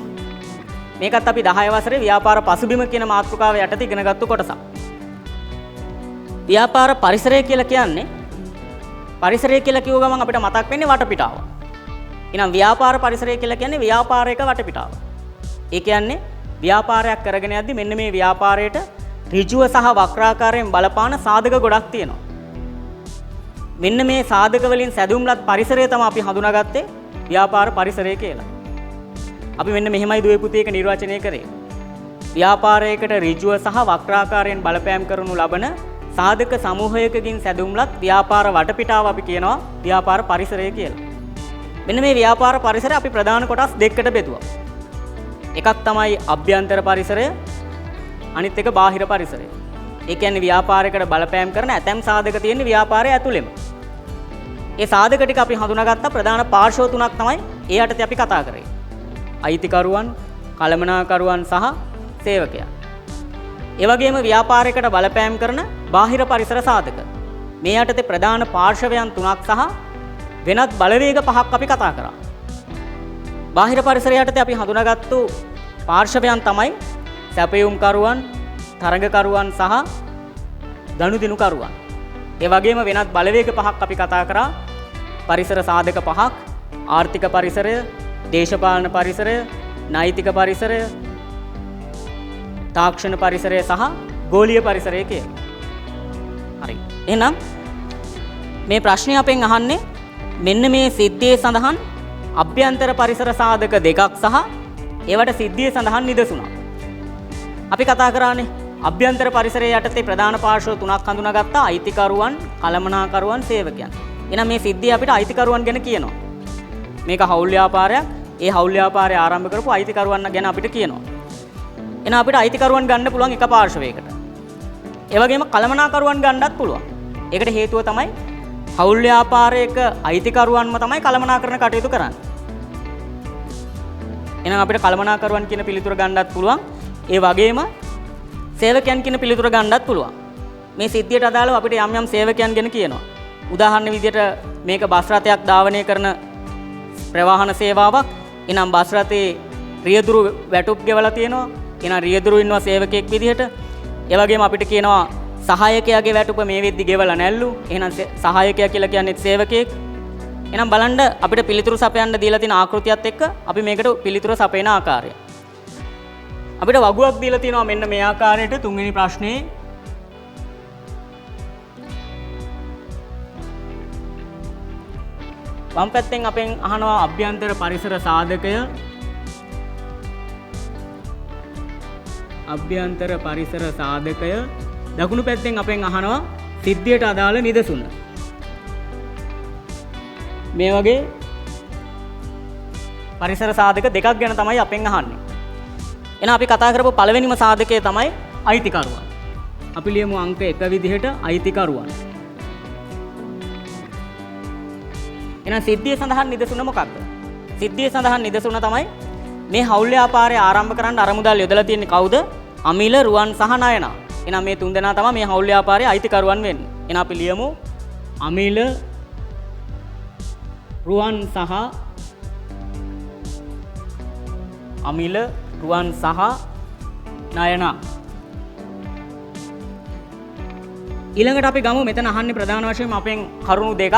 මේකත් අපි 10 වසරේ ව්‍යාපාර පසුබිම කියන මාතෘකාව යටතේ ඉගෙනගත්තු කොටසක්. ව්‍යාපාර පරිසරය කියලා කියන්නේ පරිසරය කියලා කිව්ව ගමන් අපිට මතක් වෙන්නේ වටපිටාව. එහෙනම් ව්‍යාපාර පරිසරය කියලා කියන්නේ ව්‍යාපාරයක වටපිටාව. ඒ කියන්නේ ව්‍යාපාරයක් කරගෙන යද්දි මෙන්න මේ ව්‍යාපාරයට ඍජුව සහ වක්‍රාකාරයෙන් බලපාන සාධක ගොඩක් තියෙනවා. මෙන්න මේ සාධක වලින් සැදුම්ලත් පරිසරය තමයි අපි හඳුනාගත්තේ ව්‍යාපාර පරිසරය කියලා. අපි මෙන්න මෙහෙමයි දුවේ පුතේ එක නිර්වචනය කරේ. ව්‍යාපාරයකට ඍජුව සහ වක්‍රාකාරයෙන් බලපෑම් කරනු ලබන සාධක සමූහයකකින් සැදුම්ලත් ව්‍යාපාර වටපිටාව අපි කියනවා ව්‍යාපාර පරිසරය කියලා. මෙන්න මේ ව්‍යාපාර පරිසරය අපි ප්‍රධාන කොටස් දෙකකට බෙදුවා. එකක් තමයි අභ්‍යන්තර පරිසරය, අනිත් එක බාහිර පරිසරය. ඒ කියන්නේ ව්‍යාපාරයකට බලපෑම් කරන ඇතැම් සාධක තියෙන ව්‍යාපාරය ඇතුළෙම. ඒ සාධක ටික අපි හඳුනාගත්ත ප්‍රධාන පාර්ශ්ව තුනක් තමයි ඒ යටතේ අපි කතා කරේ. අයිතිකරුවන්, කළමනාකරුවන් සහ සේවකයන්. ඒ වගේම ව්‍යාපාරයකට බලපෑම් කරන බාහිර පරිසර සාධක. මේ යටතේ ප්‍රධාන පාර්ශවයන් තුනක් සහ වෙනත් බලවේග පහක් අපි කතා කරා. බාහිර පරිසරය යටතේ අපි හඳුනාගත්තු පාර්ශවයන් තමයි සැපයුම්කරුවන්, තරඟකරුවන් සහ ගනුදෙනුකරුවන්. ඒ වගේම වෙනත් බලවේග පහක් අපි කතා කරා. පරිසර සාධක පහක්: ආර්ථික පරිසරය, දේශපාලන පරිසරය, නෛතික පරිසරය, තාක්ෂණ පරිසරය සහ ගෝලීය පරිසරය කියලා. හරි. එහෙනම් මේ ප්‍රශ්නේ අපෙන් අහන්නේ මෙන්න මේ සිද්ධියේ සඳහන් අභ්‍යන්තර පරිසර සාධක දෙකක් සහ ඒවට සිද්ධියේ සඳහන් නිදසුනක්. අපි කතා කරානේ අභ්‍යන්තර පරිසරය යටතේ ප්‍රධාන පාර්ශ්ව තුනක් හඳුනාගත්තා: අයිතිකරුවන්, කළමනාකරුවන්, සේවකයන්. එහෙනම් මේ සිද්ධිය අපිට අයිතිකරුවන් ගැන කියනවා. මේක හවුල් ව්‍යාපාරයක්. ඒ හවුල් ව්‍යාපාරය ආරම්භ කරපු අයිතිකරුවන් ගැන අපිට කියනවා. එහෙනම් අපිට අයිතිකරුවන් ගන්න පුළුවන් එක පාර්ශවයකට. ඒ වගේම කළමනාකරුවන් ගන්නත් පුළුවන්. ඒකට හේතුව තමයි හවුල් ව්‍යාපාරයක අයිතිකරුවන්ම තමයි කළමනාකරණ කටයුතු කරන්නේ. එහෙනම් අපිට කළමනාකරුවන් කියන පිළිතුර ගන්නත් පුළුවන්. ඒ වගේම සේවකයන් කියන පිළිතුර ගන්නත් පුළුවන්. මේ සිද්ධියට අදාළව අපිට යම් යම් සේවකයන් ගැන කියනවා. උදාහරණ විදිහට මේක බස් රථයක් ධාවනය කරන ප්‍රවාහන සේවාවක්. එනම් බස් රථේ රියදුරු වැටුප් ගෙවලා තියෙනවා. එහෙනම් රියදුරු ඉන්නවා සේවකයෙක් විදිහට. ඒ වගේම අපිට කියනවා සහායකයාගේ වැටුප මේ වෙද්දි ගෙවලා නැල්ලු. එහෙනම් සහායකයා කියලා කියන්නේ සේවකයෙක්. එහෙනම් බලන්න අපිට පිළිතුරු සපයන්න දීලා තියෙන ආකෘතියත් එක්ක අපි මේකට පිළිතුර සපයන ආකාරය. අපිට වගුවක් දීලා තියෙනවා මෙන්න මේ ආකාරයට තුන්වෙනි ප්‍රශ්නේ. වම් පැත්තෙන් අපෙන් අහනවා අභ්‍යන්තර පරිසර සාධකය. අභ්‍යන්තර පරිසර සාධකය. දකුණු පැත්තෙන් අපෙන් අහනවා සිද්ධියට අදාළ නිදසුන. මේ වගේ පරිසර සාධක දෙකක් ගැන තමයි අපෙන් අහන්නේ. එහෙනම් අපි කතා කරපු පළවෙනිම සාධකය තමයි අයිතිකරුවන්. අපි ලියමු අංක 1 විදිහට අයිතිකරුවන්. එහෙනම් සිද්ධිය සඳහන් නිදසුන මොකක්ද? සිද්ධිය සඳහන් නිදසුන තමයි මේ හවුල් ව්‍යාපාරය ආරම්භ කරන්න අරමුදල් යොදලා තියෙන්නේ කවුද? අමිල, රුවන් සහ නයනා. එහෙනම් මේ තුන් දෙනා තමයි මේ හවුල් ව්‍යාපාරයේ අයිතිකරුවන් වෙන්නේ. එහෙනම් අපි ලියමු අමිල, රුවන් සහ අමිල, රුවන් සහ නයනා. ඊළඟට අපි ගමු මෙතන අහන්නේ ප්‍රධාන වශයෙන් අපෙන් කරුණු දෙකක්.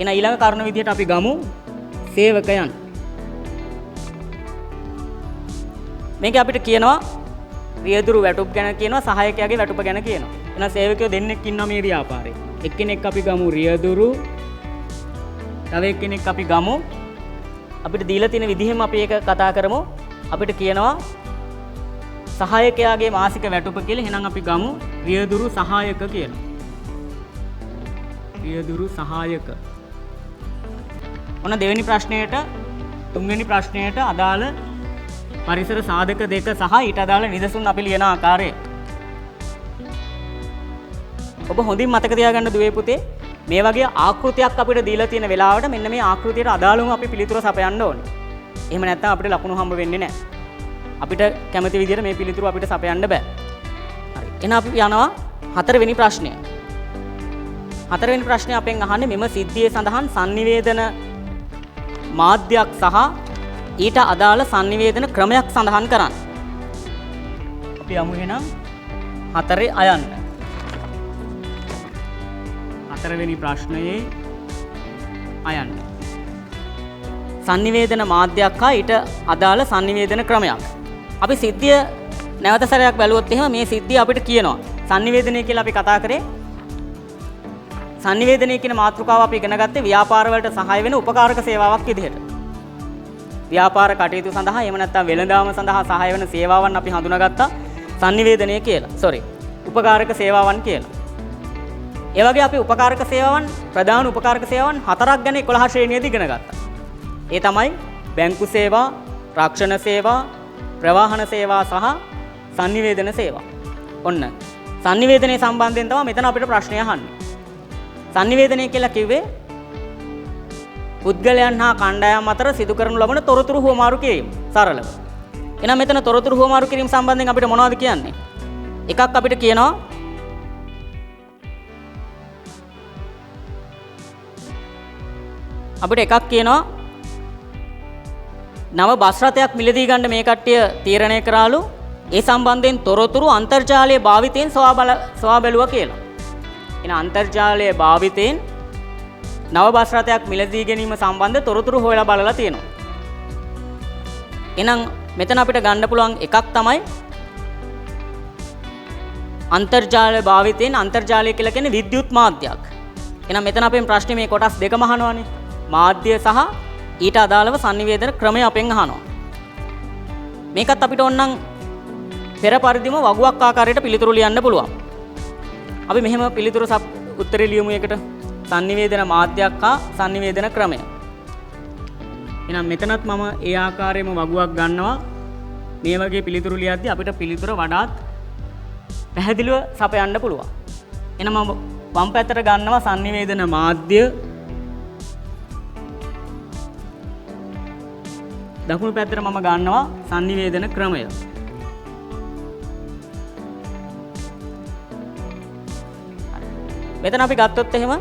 එන ඊළඟ කරුණ විදිහට අපි ගමු සේවකයන්. මේක අපිට කියනවා රියදුරු වැටුප් ගැන කියනවා, සහායකයාගේ වැටුප ගැන කියනවා. එහෙනම් සේවකයෝ දෙන්නෙක් ඉන්නවා මේ ව්‍යාපාරේ. එක්කෙනෙක් අපි ගමු රියදුරු, තව එක්කෙනෙක් අපි ගමු. අපිට දීලා තියෙන විදිහෙම අපි ඒක කතා කරමු. අපිට කියනවා සහායකයාගේ මාසික වැටුප කියලා. එහෙනම් අපි ගමු රියදුරු සහායක කියලා. රියදුරු සහායක. ඔන්න දෙවෙනි ප්‍රශ්නයට තුන්වෙනි ප්‍රශ්නයට අදාළ පරිසර සාධක දෙක සහ ඊට අදාළ නිදසුන් අපි ලියන ආකාරය. ඔබ හොඳින් මතක තියාගන්න දුවේ පුතේ, මේ වගේ ආකෘතියක් අපිට දීලා තියෙන වෙලාවට මෙන්න මේ ආකෘතියට අදාළවම අපි පිළිතුර සපයන්න ඕනේ. එහෙම නැත්නම් අපිට ලකුණු හම්බ වෙන්නේ නැහැ. අපිට කැමති විදිහට මේ පිළිතුර අපිට සපයන්න බෑ. හරි. එහෙනම් අපි යනවා හතරවෙනි ප්‍රශ්නය. හතරවෙනි ප්‍රශ්නේ අපෙන් අහන්නේ මෙම සිද්ධියේ සඳහන් sannivedana මාධ්‍යයක් සහ ඊට අදාළ sannivedana ක්‍රමයක් සඳහන් කරන්න. අපි යමු එහෙනම් හතරේ අයන්න. හතරවෙනි ප්‍රශ්නයේ අයන්න. sannivedana මාධ්‍යයක් හා ඊට අදාළ sannivedana ක්‍රමයක්. අපි සිද්ධිය නැවත සැරයක් බැලුවොත් එහෙම මේ සිද්ධිය අපිට කියනවා sannivedanaya කියලා අපි කතා කරේ. sannivedanaya කියන මාතෘකාව අපි ඉගෙන ගත්තේ ව්‍යාපාර වලට සහාය වෙන උපකාරක සේවාවක් විදිහට. ව්‍යාපාර කටයුතු සඳහා එහෙම නැත්නම් වෙළඳාම සඳහා සහාය වෙන සේවාවන් අපි හඳුනාගත්තා sannivedanaya කියලා. උපකාරක සේවාවන් කියලා. ඒ වගේ අපි උපකාරක සේවාවන්, ප්‍රධාන උපකාරක සේවාවන් 4ක් ගැන 11 ශ්‍රේණියේදී ඉගෙන ගත්තා. ඒ තමයි බැංකු සේවා, රක්ෂණ සේවා, ප්‍රවාහන සේවා සහ sannivedana සේවා. ඔන්න sannivedanaya සම්බන්ධයෙන් තමයි මෙතන අපිට ප්‍රශ්නය අහන්නේ. sannivedanaya කියලා කිව්වේ පුද්ගලයන් හා කණ්ඩායම් අතර සිදු කරනු ලබන තොරතුරු හුවමාරු කිරීම. සරලව. එහෙනම් මෙතන තොරතුරු හුවමාරු කිරීම සම්බන්ධයෙන් අපිට මොනවද කියන්නේ? එකක් අපිට කියනවා නව බස් රථයක් මිලදී ගන්න මේ කට්ටිය තීරණය කරාලු. ඒ සම්බන්ධයෙන් තොරතුරු අන්තර්ජාලයේ භාවිතයෙන් සොයා බැලුවා කියලා. එහෙනම් අන්තර්ජාලයේ භාවිතයෙන් නව බස් රථයක් මිලදී ගැනීම සම්බන්ධ තොරතුරු හොයලා බලලා තියෙනවා. එහෙනම් මෙතන අපිට ගන්න පුළුවන් එකක් තමයි අන්තර්ජාල භාවිතයෙන්. අන්තර්ජාලය කියලා කියන්නේ විද්‍යුත් මාධ්‍යයක්. එහෙනම් මෙතන අපෙන් ප්‍රශ්නේ මේ කොටස් දෙකම අහනවානේ. මාධ්‍ය සහ ඊට අදාළව sannivedana ක්‍රමය අපෙන් අහනවා. මේකත් අපිට ඕනනම් පෙර පරිදිම වගුවක් ආකාරයට පිළිතුරු ලියන්න පුළුවන්. අපි මෙහෙම පිළිතුරු උත්තරේ ලියමු එකට. sannivedana මාධ්‍යයක් හා sannivedana ක්‍රමය. එහෙනම් මෙතනත් මම ඒ ආකාරයෙන්ම වගුවක් ගන්නවා. මේ වගේ පිළිතුරු ලියද්දී අපිට පිළිතුර වඩාත් පැහැදිලිව සපයන්න පුළුවන්. එහෙනම් මම වම් පැත්තට ගන්නවා sannivedana මාධ්‍ය. දකුණු පැත්තට මම ගන්නවා sannivedana ක්‍රමය. මෙතන අපි ගත්තොත් එහෙම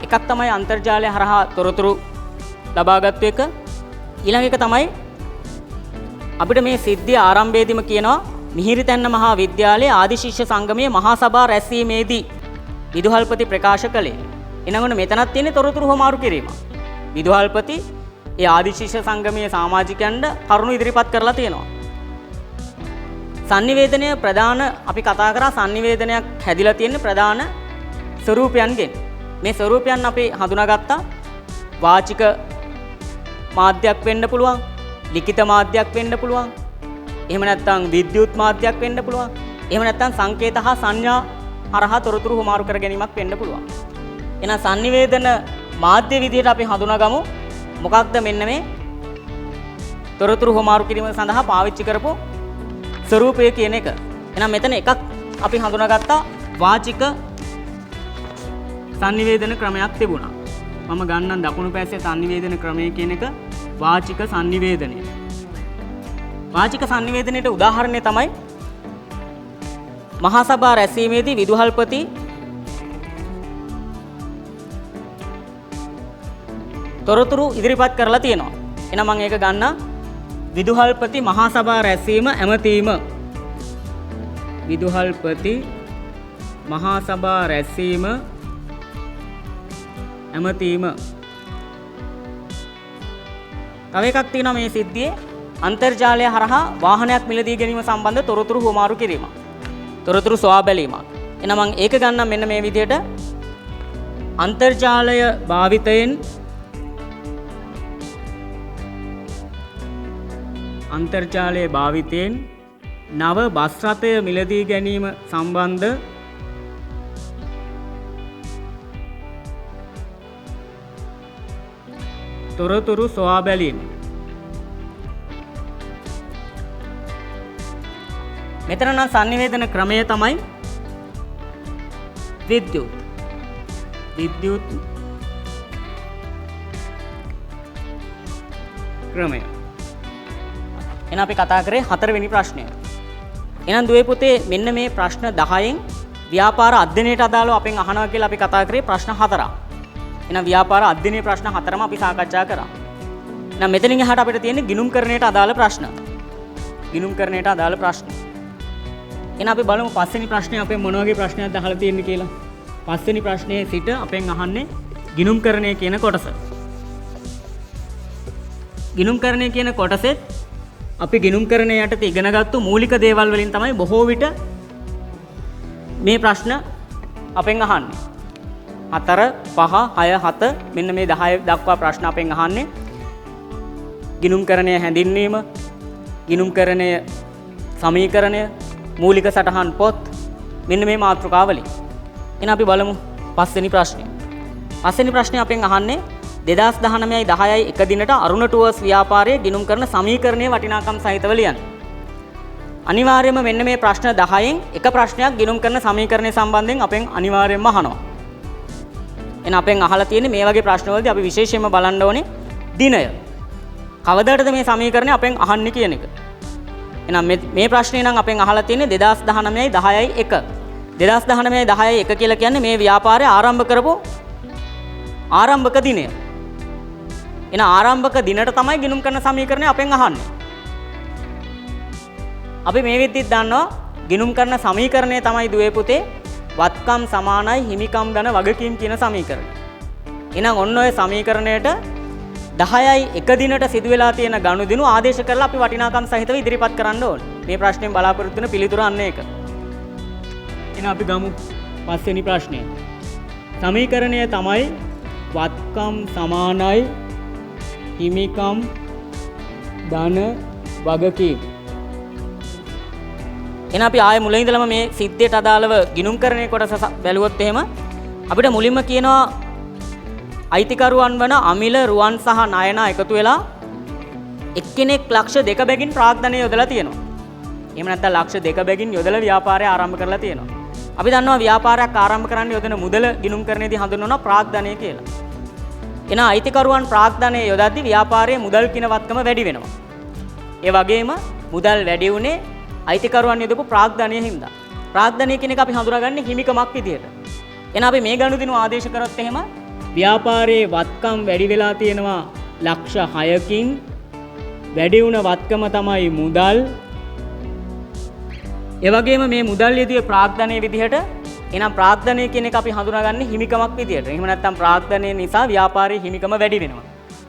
එකක් තමයි අන්තර්ජාලය හරහා තොරතුරු ලබාගත්තු එක. ඊළඟ එක තමයි අපිට මේ සිද්ධිය ආරම්භයේදීම කියනවා මිහිරිතැන්න මහා විද්‍යාලයේ ආදි ශිෂ්‍ය සංගමයේ මහා සභා රැස්වීමේදී විදුහල්පති ප්‍රකාශ කළේ. එනගොන්න මෙතනත් තියෙන්නේ තොරතුරු හොමාරු කිරීම. විදුහල්පති ඒ ආදි ශිෂ්‍ය සංගමයේ සමාජිකයන්ට කරුණු ඉදිරිපත් කරලා තියෙනවා. sannivedanaya ප්‍රධාන අපි කතා කරා sannivedanayak හැදිලා තියෙන්නේ ප්‍රධාන ස්වරූපයන්ගෙන්. මේ ස්වරූපයන් අපි හඳුනාගත්තා. වාචික මාධ්‍යයක් වෙන්න පුළුවන්, ලිඛිත මාධ්‍යයක් වෙන්න පුළුවන්. එහෙම නැත්නම් විද්‍යුත් මාධ්‍යයක් වෙන්න පුළුවන්. එහෙම නැත්නම් සංකේත හා සංඥා හරහා තොරතුරු හුමාරු කර ගැනීමක් වෙන්න පුළුවන්. එහෙනම් sannivedana මාධ්‍ය විදිහට අපි හඳුනාගමු. මොකක්ද මෙන්න මේ තොරතුරු හුමාරු කිරීම සඳහා පාවිච්චි කරපු ස්වරූපය කියන එක. එහෙනම් මෙතන එකක් අපි හඳුනාගත්තා වාචික sannivedana ක්‍රමයක් තිබුණා. මම ගන්නම් දකුණු පැත්තේ sannivedana ක්‍රමය කියන එක වාචික sannivedanaya. වාචික sannivedanයට උදාහරණය තමයි මහා සභා රැස්වීමේදී විදුහල්පති තොරතුරු ඉදිරිපත් කරලා තියෙනවා. එහෙනම් මම ඒක ගන්න විදුහල්පති මහා සභා රැස්වීම ඇමතීම. විදුහල්පති මහා සභා රැස්වීම ඇමතීම. තව එකක් තියෙනවා මේ සිද්ධියේ අන්තර්ජාලය හරහා වාහනයක් මිලදී ගැනීම සම්බන්ධ තොරතුරු හුවමාරු කිරීම. තොරතුරු සොයා බැලීමක්. එහෙනම් මම ඒක ගන්නම් මෙන්න මේ විදිහට අන්තර්ජාලය භාවිතයෙන් අන්තර්ජාලයේ භාවිතයෙන් නව බස් රථය මිලදී ගැනීම සම්බන්ධ තොරතුරු සොයා බැලීම. මෙතන නම් sannivedana ක්‍රමය තමයි විද්‍යුත් ක්‍රමය. එහෙනම් අපි කතා කරේ 4 වෙනි ප්‍රශ්නය. එහෙනම් දුවේ පුතේ මෙන්න මේ ප්‍රශ්න 10න් ව්‍යාපාර අධ්‍යයනයට අදාළව අපෙන් අහනවා කියලා අපි කතා කරේ ප්‍රශ්න 4ක්. එහෙනම් ව්‍යාපාර අධ්‍යයනයේ ප්‍රශ්න 4ම අපි සාකච්ඡා කරා. එහෙනම් මෙතනින් එහාට අපිට තියෙන්නේ ගිණුම්කරණයට අදාළ ප්‍රශ්න. ගිණුම්කරණයට අදාළ ප්‍රශ්න. එහෙනම් අපි බලමු පස්වෙනි ප්‍රශ්නේ අපෙන් මොන වගේ ප්‍රශ්නයක්ද අහලා තියෙන්නේ කියලා. පස්වෙනි ප්‍රශ්නේ සිට අපෙන් අහන්නේ ගිණුම්කරණය කියන කොටස. ගිණුම්කරණය කියන කොටසෙත් අපි ගිණුම්කරණය යටතේ ඉගෙනගත්තු මූලික දේවල් වලින් තමයි බොහෝ විට මේ ප්‍රශ්න අපෙන් අහන්නේ. 4, 5, 6, 7 මෙන්න මේ 10 දක්වා ප්‍රශ්න අපෙන් අහන්නේ. ගිණුම්කරණය හැඳින්වීම, ගිණුම්කරණය සමීකරණය, මූලික සටහන් පොත් මෙන්න මේ මාතෘකාවලින්. එහෙනම් අපි බලමු පස්වෙනි ප්‍රශ්නය. පස්වෙනි ප්‍රශ්නේ අපෙන් අහන්නේ 2019යි 10යි එක දිනට අරුණ ටුවර්ස් ව්‍යාපාරයේ ගිණුම් කරන සමීකරණයේ වටිනාකම් සහිතව ලියන්න. අනිවාර්යයෙන්ම මෙන්න මේ ප්‍රශ්න 10න් එක ප්‍රශ්නයක් ගිණුම් කරන සමීකරණය සම්බන්ධයෙන් අපෙන් අනිවාර්යයෙන්ම අහනවා. එහෙනම් අපෙන් අහලා තියෙන්නේ මේ වගේ ප්‍රශ්න වලදී අපි විශේෂයෙන්ම බලන්න ඕනේ දිනය. කවදාටද මේ සමීකරණය අපෙන් අහන්නේ කියන එක. එහෙනම් මේ ප්‍රශ්නේ නම් අපෙන් අහලා තියෙන්නේ 2019යි 10යි 1. 2019යි 10යි 1 කියලා කියන්නේ මේ ව්‍යාපාරය ආරම්භ කරපු ආරම්භක දිනය. එන ආරම්භක දිනට තමයි ගිණුම් කරන සමීකරණය අපෙන් අහන්නේ. අපි මේ විදිහට දන්නවා ගිණුම් කරන සමීකරණය තමයි දුවේ පුතේ වත්කම් සමානයි හිමිකම් ධන වගකීම් කියන සමීකරණය. එහෙනම් ඔන්න ඔය සමීකරණයට 10යි එක දිනට සිදු වෙලා තියෙන ගනුදෙනු ආදේශ කරලා අපි වටිනාකම් සහිතව ඉදිරිපත් කරන්න ඕනේ. මේ ප්‍රශ්نين බලාපොරොත්තු වෙන පිළිතුර අන්න ඒක. එහෙනම් අපි ගමු පස්වෙනි ප්‍රශ්නය. සමීකරණය තමයි වත්කම් සමානයි හිමිකම් ධන වගකීම්. එහෙනම් අපි ආයේ මුලින් ඉඳලම මේ සිද්ධියට අදාළව ගිණුම්කරණයේ කොටස බැලුවොත් එහෙම අපිට මුලින්ම කියනවා අයිතිකරුවන් වන අමිල රුවන් සහ නයනා එකතු වෙලා එක්කෙනෙක් ලක්ෂ 2 බැගින් ප්‍රාග්ධනය යොදලා තියෙනවා. එහෙම නැත්නම් ලක්ෂ 2 බැගින් යොදලා ව්‍යාපාරය ආරම්භ කරලා තියෙනවා. අපි දන්නවා ව්‍යාපාරයක් ආරම්භ කරන්න යොදන මුදල ගිණුම් කරන්නේදී හඳුන්වනවා ප්‍රාග්ධනය කියලා. එන අයිතිකරුවන් ප්‍රාග්ධනය යොදද්දී ව්‍යාපාරයේ මුදල් කිනවත්කම වැඩි වෙනවා. ඒ වගේම මුදල් වැඩි වුණේ අයිතිකරුවන් යොදපු ප්‍රාග්ධනය හින්දා. ප්‍රාග්ධනය කියන එක අපි හඳුනාගන්නේ හිමිකමක් විදියට. එන අපි මේ ගනුදෙනු ආදේශ කරොත් එහෙම ව්‍යාපාරයේ වත්කම් වැඩි වෙලා තියෙනවා ලක්ෂ 6කින් වැඩි වුණ වත්කම තමයි මුදල්. ඒ වගේම මේ මුදල් යෙදුවේ ප්‍රාග්ධනයේ විදිහට එහෙනම් ප්‍රාග්ධනය කියන එක අපි හඳුනාගන්නේ හිමිකමක් විදියට. එහෙම නැත්නම් ප්‍රාග්ධනය නිසා ව්‍යාපාරයේ හිමිකම වැඩි වෙනවා.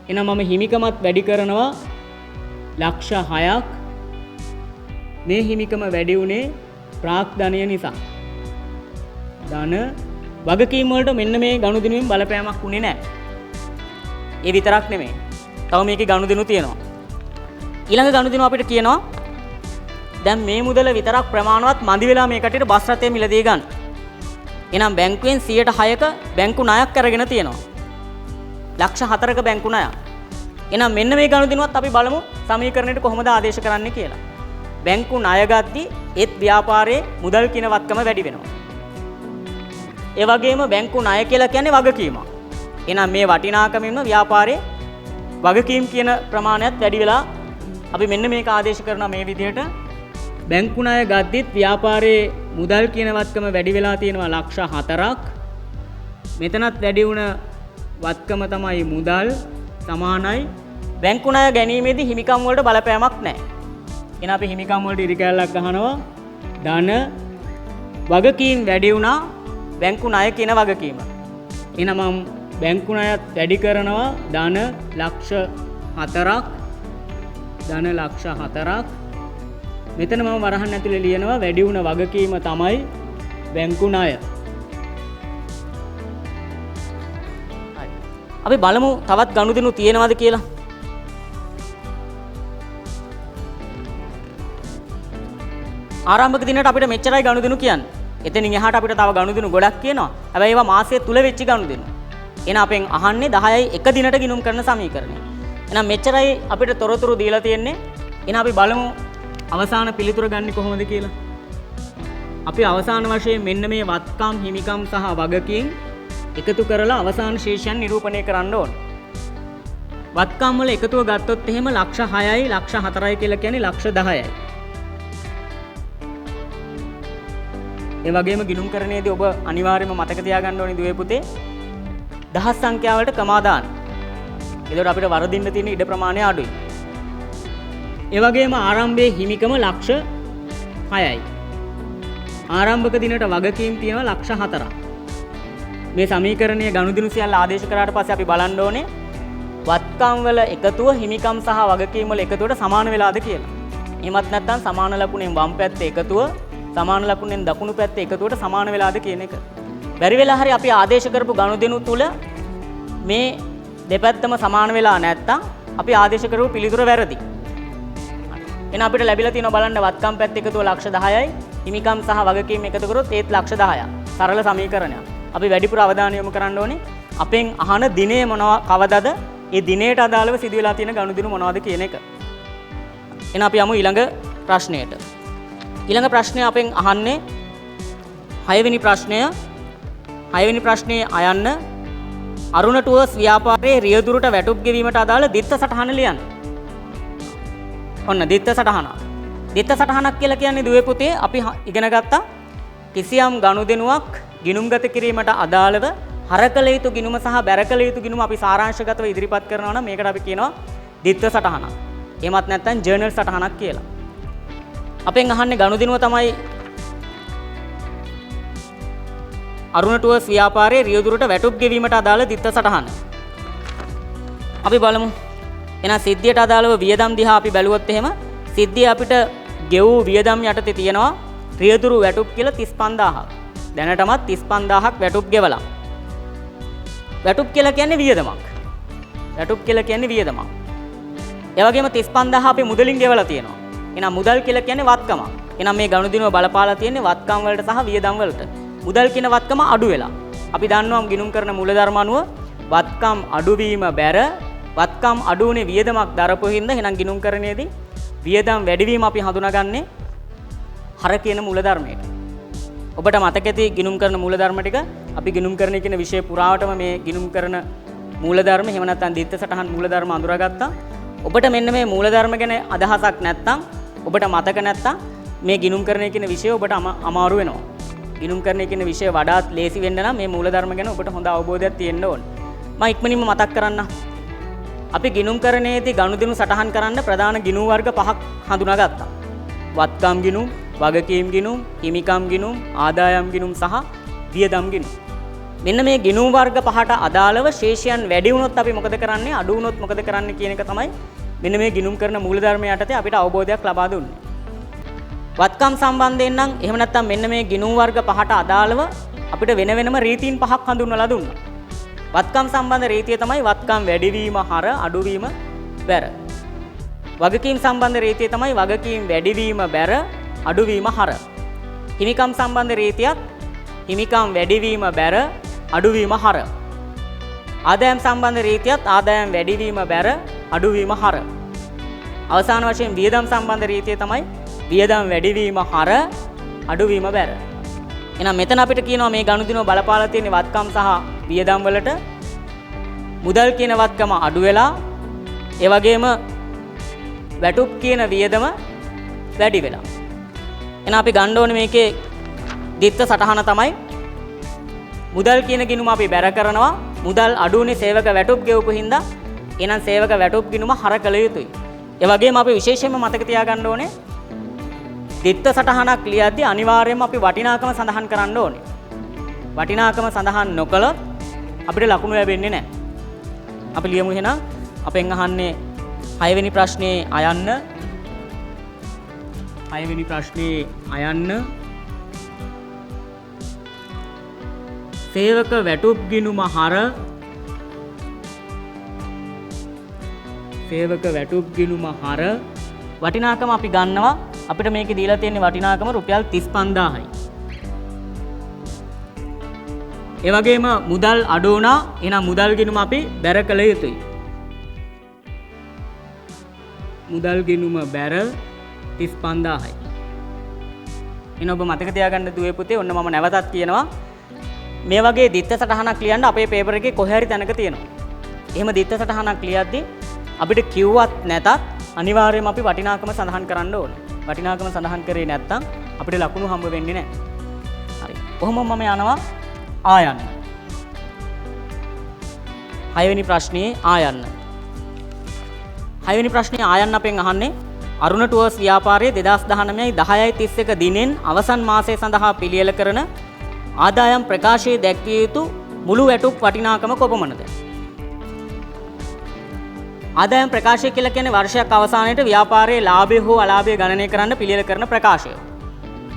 එහෙනම් මම හිමිකමත් වැඩි කරනවා ලක්ෂ 6ක්. මේ හිමිකම වැඩි වුණේ ප්‍රාග්ධනය නිසා. ධන වගකීම් වලට මෙන්න මේ ගනුදෙනුවෙන් බලපෑමක් වුණේ නැහැ. ඒ විතරක් නෙමෙයි. තව මේකේ ගනුදෙනු තියෙනවා. ඊළඟ ගනුදෙනු අපිට කියනවා දැන් මේ මුදල විතරක් ප්‍රමාණවත් මදි වෙලා මේ කටියට බස් රථය මිලදී ගන්න. එහෙනම් බැංකුවෙන් 106ක බැංකු ණයක් අරගෙන තියෙනවා. ලක්ෂ 4ක බැංකු ණයක්. එහෙනම් මෙන්න මේ ගනුදෙනුවත් අපි බලමු සමීකරණයට කොහොමද ආදේශ කරන්නේ කියලා. බැංකු ණය ගද්දී ඒත් ව්‍යාපාරයේ මුදල් කිනවත්කම වැඩි වෙනවා. ඒ වගේම බැංකු ණය කියලා කියන්නේ වගකීමක්. එහෙනම් මේ වටිනාකමින්ම ව්‍යාපාරයේ වගකීම් කියන ප්‍රමාණයත් වැඩි වෙලා අපි මෙන්න මේක ආදේශ කරනවා මේ විදිහට. බැංකු ණය ගද්දිත් ව්‍යාපාරයේ මුදල් කිනවත්කම වැඩි වෙලා තියෙනවා ලක්ෂ 4ක්. මෙතනත් වැඩි වුණ වත්කම තමයි මුදල් සමානයි. බැංකු ණය ගැනීමේදී හිමිකම් වලට බලපෑමක් නැහැ. එහෙනම් අපි හිමිකම් වලට ඉරි කැලලක් ගහනවා. ධන වගකීම් වැඩි වුණා බැංකු ණය කියන වගකීම. එහෙනම් මම බැංකු ණයත් වැඩි කරනවා ධන ලක්ෂ 4ක්. ධන ලක්ෂ 4ක්. මෙතන මම වරහන් ඇතුලේ ලියනවා වැඩි වුණ වගකීම තමයි බැංකු ණය. හරි. අපි බලමු තවත් ගනුදෙනු තියෙනවද කියලා. ආරම්භක දිනට අපිට මෙච්චරයි ගනුදෙනු කියන්නේ. එතනින් එහාට අපිට තව ගනුදෙනු ගොඩක් කියනවා. හැබැයි ඒවා මාසය තුල වෙච්ච ගනුදෙනු. එහෙනම් අපෙන් අහන්නේ 10යි එක දිනට ගිණුම් කරන සමීකරණය. එහෙනම් මෙච්චරයි අපිට තොරතුරු දීලා තියෙන්නේ. එහෙනම් අපි බලමු අවසාන පිළිතුර ගන්න කොහොමද කියලා. අපි අවසාන වශයෙන් මෙන්න මේ වත්කම් හිමිකම් සහ වගකීම් එකතු කරලා අවසාන ශේෂයන් නිරූපණය කරන්න ඕන. වත්කම් වල එකතුව ගත්තොත් එහෙම ලක්ෂ 6යි ලක්ෂ 4යි කියලා කියන්නේ ලක්ෂ 10යි. ඒ වගේම ගිණුම් කරණයේදී ඔබ අනිවාර්යයෙන්ම මතක තියාගන්න ඕනේ දුවේ පුතේ දහස් සංඛ්‍යාවලට කමා දාන්න. ඒකට අපිට වරදින්න තියෙන ඉඩ ප්‍රමාණය අඩුයි. ඒ වගේම ආරම්භයේ හිමිකම ලක්ෂ 6යි. ආරම්භක දිනට වගකීම් තියෙනවා ලක්ෂ 4ක්. මේ සමීකරණයේ ගනුදෙනු සියල්ල ආදේශ කරාට පස්සේ අපි බලන්න ඕනේ වත්කම් වල එකතුව හිමිකම් සහ වගකීම් වල එකතුවට සමාන වෙලාද කියලා. එහෙමත් නැත්නම් සමාන ලකුණෙන් වම් පැත්තේ එකතුව සමාන ලකුණෙන් දකුණු පැත්තේ එකතුවට සමාන වෙලාද කියන එක. බැරි වෙලා හරි අපි ආදේශ කරපු ගනුදෙනු තුල මේ දෙපැත්තම සමාන වෙලා නැත්තම් අපි ආදේශ කරපු පිළිතුර වැරදි. එහෙනම් අපිට ලැබිලා තියෙනවා බලන්න වත්කම් පැත්ත එකතුව ලක්ෂ 10යි හිමිකම් සහ වගකීම් එකතු කරොත් ඒත් ලක්ෂ 10ක්. සරල සමීකරණයක්. අපි වැඩිපුර අවධානය යොමු කරන්න ඕනේ අපෙන් අහන දිනේ මොනවා කවදද ඒ දිනේට අදාළව සිදු වෙලා තියෙන ගනුදෙනු මොනවද කියන එක. එහෙනම් අපි යමු ඊළඟ ප්‍රශ්නයට. ඊළඟ ප්‍රශ්නය අපෙන් අහන්නේ 6 වෙනි ප්‍රශ්නය. 6 වෙනි ප්‍රශ්නේ අයන්න අරුණ ටුවර්ස් ව්‍යාපාරයේ රියදුරට වැටුප් ගෙවීමට අදාළ දිත්ත සටහන ලියන්න. ඔන්න දිත්ත සටහන. දිත්ත සටහනක් කියලා කියන්නේ දුවේ පුතේ අපි ඉගෙන ගත්තා කිසියම් ගනුදෙනුවක් ගිණුම්ගත කිරීමට අදාළව හරකල යුතු ගිණුම සහ බැරකල යුතු ගිණුම අපි සාරාංශගතව ඉදිරිපත් කරනවා නම් මේකට අපි කියනවා දිත්ත සටහනක්. එහෙමත් නැත්නම් ජර්නල් සටහනක් කියලා. අපෙන් අහන්නේ ගනුදෙනුව තමයි අරුණ ටුවර්ස් ව්‍යාපාරයේ රියදුරට වැටුප් ගෙවීමට අදාළ දිත්ත සටහන. අපි බලමු. එහෙනම් සිද්ධියට අදාළව වියදම් දිහා අපි බැලුවොත් එහෙම සිද්ධිය අපිට ගෙවූ වියදම් යටතේ තියෙනවා රියදුරු වැටුප් කියලා 35000ක්. දැනටමත් 35000ක් වැටුප් ගෙවලා. වැටුප් කියලා කියන්නේ වියදමක්. වැටුප් කියලා කියන්නේ වියදමක්. ඒ වගේම 35000 අපි මුදලින් ගෙවලා තියෙනවා. එහෙනම් මුදල් කියලා කියන්නේ වත්කමක්. එහෙනම් මේ ගනුදෙනුව බලපාලා තියෙන්නේ වත්කම් වලට සහ වියදම් වලට. මුදල් කියන වත්කම අඩු වෙලා. අපි දන්නවා ගිණුම් කරන මූලධර්ම අනුව වත්කම් අඩුවීම බැර වත්කම් අඩුුනේ වියදමක් දරපු හින්දා එහෙනම් ගිණුම්කරණයේදී වියදම් වැඩිවීම අපි හඳුනාගන්නේ හර කියන මූලධර්මයට. ඔබට මතක ඇති ගිණුම් කරන මූලධර්ම ටික අපි ගිණුම් කරන කියන විෂය පුරාවටම මේ ගිණුම් කරන මූලධර්ම එහෙම නැත්නම් දිත්ත සටහන් මූලධර්ම අඳුරාගත්තා. ඔබට මෙන්න මේ මූලධර්ම ගැන අදහසක් නැත්නම් ඔබට මතක නැත්නම් මේ ගිණුම් කරන කියන විෂය ඔබට අමාරු වෙනවා. ගිණුම් කරන කියන විෂය වඩාත් ලේසි වෙන්න නම් මේ මූලධර්ම ගැන ඔබට හොඳ අවබෝධයක් තියෙන්න ඕන. මම ඉක්මනින්ම මතක් කරන්න. අපි ගිණුම් කරණයේදී ගනුදෙනු සටහන් කරන්න ප්‍රධාන ගිණුම් වර්ග පහක් හඳුනාගත්තා. වත්කම් ගිණුම්, වගකීම් ගිණුම්, හිමිකම් ගිණුම්, ආදායම් ගිණුම් සහ වියදම් ගිණුම්. මෙන්න මේ ගිණුම් වර්ග පහට අදාළව ශේෂයන් වැඩි වුණොත් අපි මොකද කරන්නේ? අඩු වුණොත් මොකද කරන්නේ කියන එක තමයි මෙන්න මේ ගිණුම් කරන මූලධර්ම යටතේ අපිට අවබෝධයක් ලබා දුන්නේ. වත්කම් සම්බන්ධයෙන් නම් එහෙම නැත්නම් මෙන්න මේ ගිණුම් වර්ග පහට අදාළව අපිට වෙන වෙනම රීතීන් පහක් හඳුන්වලා දුන්නා. වත්කම් සම්බන්ධ රීතිය තමයි වත්කම් වැඩිවීම හර අඩුවීම බැර. වගකීම් සම්බන්ධ රීතිය තමයි වගකීම් වැඩිවීම බැර අඩුවීම හර. හිමිකම් සම්බන්ධ රීතියත් හිමිකම් වැඩිවීම බැර අඩුවීම හර. ආදායම් සම්බන්ධ රීතියත් ආදායම් වැඩිවීම බැර අඩුවීම හර. අවසාන වශයෙන් වියදම් සම්බන්ධ රීතිය තමයි වියදම් වැඩිවීම හර අඩුවීම බැර. එහෙනම් මෙතන අපිට කියනවා මේ ගනුදෙනුව බලපාලා තියෙන වත්කම් සහ වියදම් වලට මුදල් කියන වත්කම අඩු වෙලා ඒ වගේම වැටුප් කියන වියදම වැඩි වෙලා. එහෙනම් අපි ගන්න ඕනේ මේකේ දිත්ත සටහන තමයි මුදල් කියන ගිණුම අපි බැර කරනවා. මුදල් අඩුුනේ සේවක වැටුප් ගෙවපු හින්දා එහෙනම් සේවක වැටුප් ගිණුම හර කළ යුතුයි. ඒ වගේම අපි විශේෂයෙන්ම මතක තියාගන්න ඕනේ දිත්ත සටහනක් ලියද්දී අනිවාර්යයෙන්ම අපි වටිනාකම සඳහන් කරන්න ඕනේ. වටිනාකම සඳහන් නොකළොත් අපිට ලකුණු ලැබෙන්නේ නැහැ. අපි ලියමු එහෙනම් අපෙන් අහන්නේ 6 වෙනි ප්‍රශ්නේ අයන්න. 6 වෙනි ප්‍රශ්නේ අයන්න. සේවක වැටුප් ගිණුම හර සේවක වැටුප් ගිණුම හර වටිනාකම අපි ගන්නවා. අපිට මේකේ දීලා තියෙන වටිනාකම රුපියල් 35000යි. ඒ වගේම මුදල් අඩු වුණා. එහෙනම් මුදල් ගිණුම අපි බැර කළ යුතුයි. මුදල් ගිණුම බැර 35000යි. එන ඔබ මතක තියාගන්න දුවේ පුතේ ඔන්න මම නැවතත් කියනවා මේ වගේ දිත්ත සටහනක් ලියන්න අපේ පේපර් එකේ කොහේ හරි තැනක තියෙනවා. එහෙම දිත්ත සටහනක් ලියද්දී අපිට කිව්වත් නැතත් අනිවාර්යයෙන්ම අපි වටිනාකම සඳහන් කරන්න ඕනේ. වටිනාකම සඳහන් කරේ නැත්නම් අපිට ලකුණු හම්බ වෙන්නේ නැහැ. හරි. කොහොම මම යනවා ආයන්න. 6 වෙනි ප්‍රශ්නේ ආයන්න. 6 වෙනි ප්‍රශ්නේ ආයන්න අපෙන් අහන්නේ අරුණ ටුවර්ස් ව්‍යාපාරයේ 2019-10/31 දිනෙන් අවසන් මාසය සඳහා පිළියෙල කරන ආදායම් ප්‍රකාශයේ දැක්විය යුතු මුළු වැටුප් වටිනාකම කොපමණද? ආදායම් ප්‍රකාශය කියලා කියන්නේ වර්ෂයක් අවසානයේට ව්‍යාපාරයේ ලාභය හෝ අලාභය ගණනය කරන්න පිළියෙල කරන ප්‍රකාශය.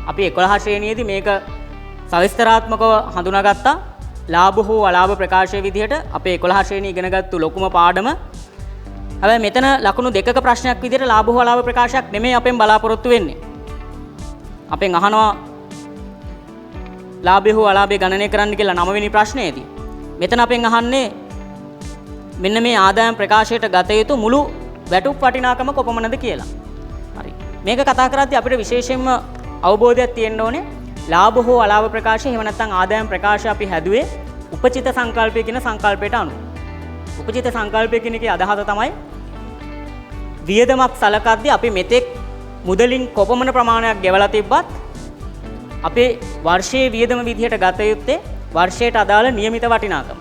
අපි 11 ශ්‍රේණියේදී මේක සවිස්තරාත්මකව හඳුනාගත්තා. ලාභ හෝ අලාභ ප්‍රකාශයේ විදිහට අපේ 11 ශ්‍රේණිය ඉගෙනගත්තු ලොකුම පාඩම. හැබැයි මෙතන ලකුණු දෙකක ප්‍රශ්නයක් විදිහට ලාභ හෝ අලාභ ප්‍රකාශයක් නෙමෙයි අපෙන් බලාපොරොත්තු වෙන්නේ. අපෙන් අහනවා ලාභය හෝ අලාභය ගණනය කරන්න කියලා 9 වෙනි ප්‍රශ්නයේදී. මෙතන අපෙන් අහන්නේ මෙන්න මේ ආදායම් ප්‍රකාශයට ගත යුතු මුළු වැටුප් වටිනාකම කොපමණද කියලා. හරි. මේක කතා කරද්දී අපිට විශේෂයෙන්ම අවබෝධයක් තියෙන්න ඕනේ ලාභ හෝ අලාභ ප්‍රකාශය එහෙම නැත්නම් ආදායම් ප්‍රකාශය අපි හැදුවේ උපචිත සංකල්පය කියන සංකල්පයට අනුව. උපචිත සංකල්පය කියන එකේ අදහස තමයි වියදමක් සලකද්දී අපි මෙතෙක් මුදලින් කොපමණ ප්‍රමාණයක් ගෙවලා තිබ්බත් අපේ වර්ෂයේ වියදම විදිහට ගත යුත්තේ වර්ෂයට අදාළ නියමිත වටිනාකම.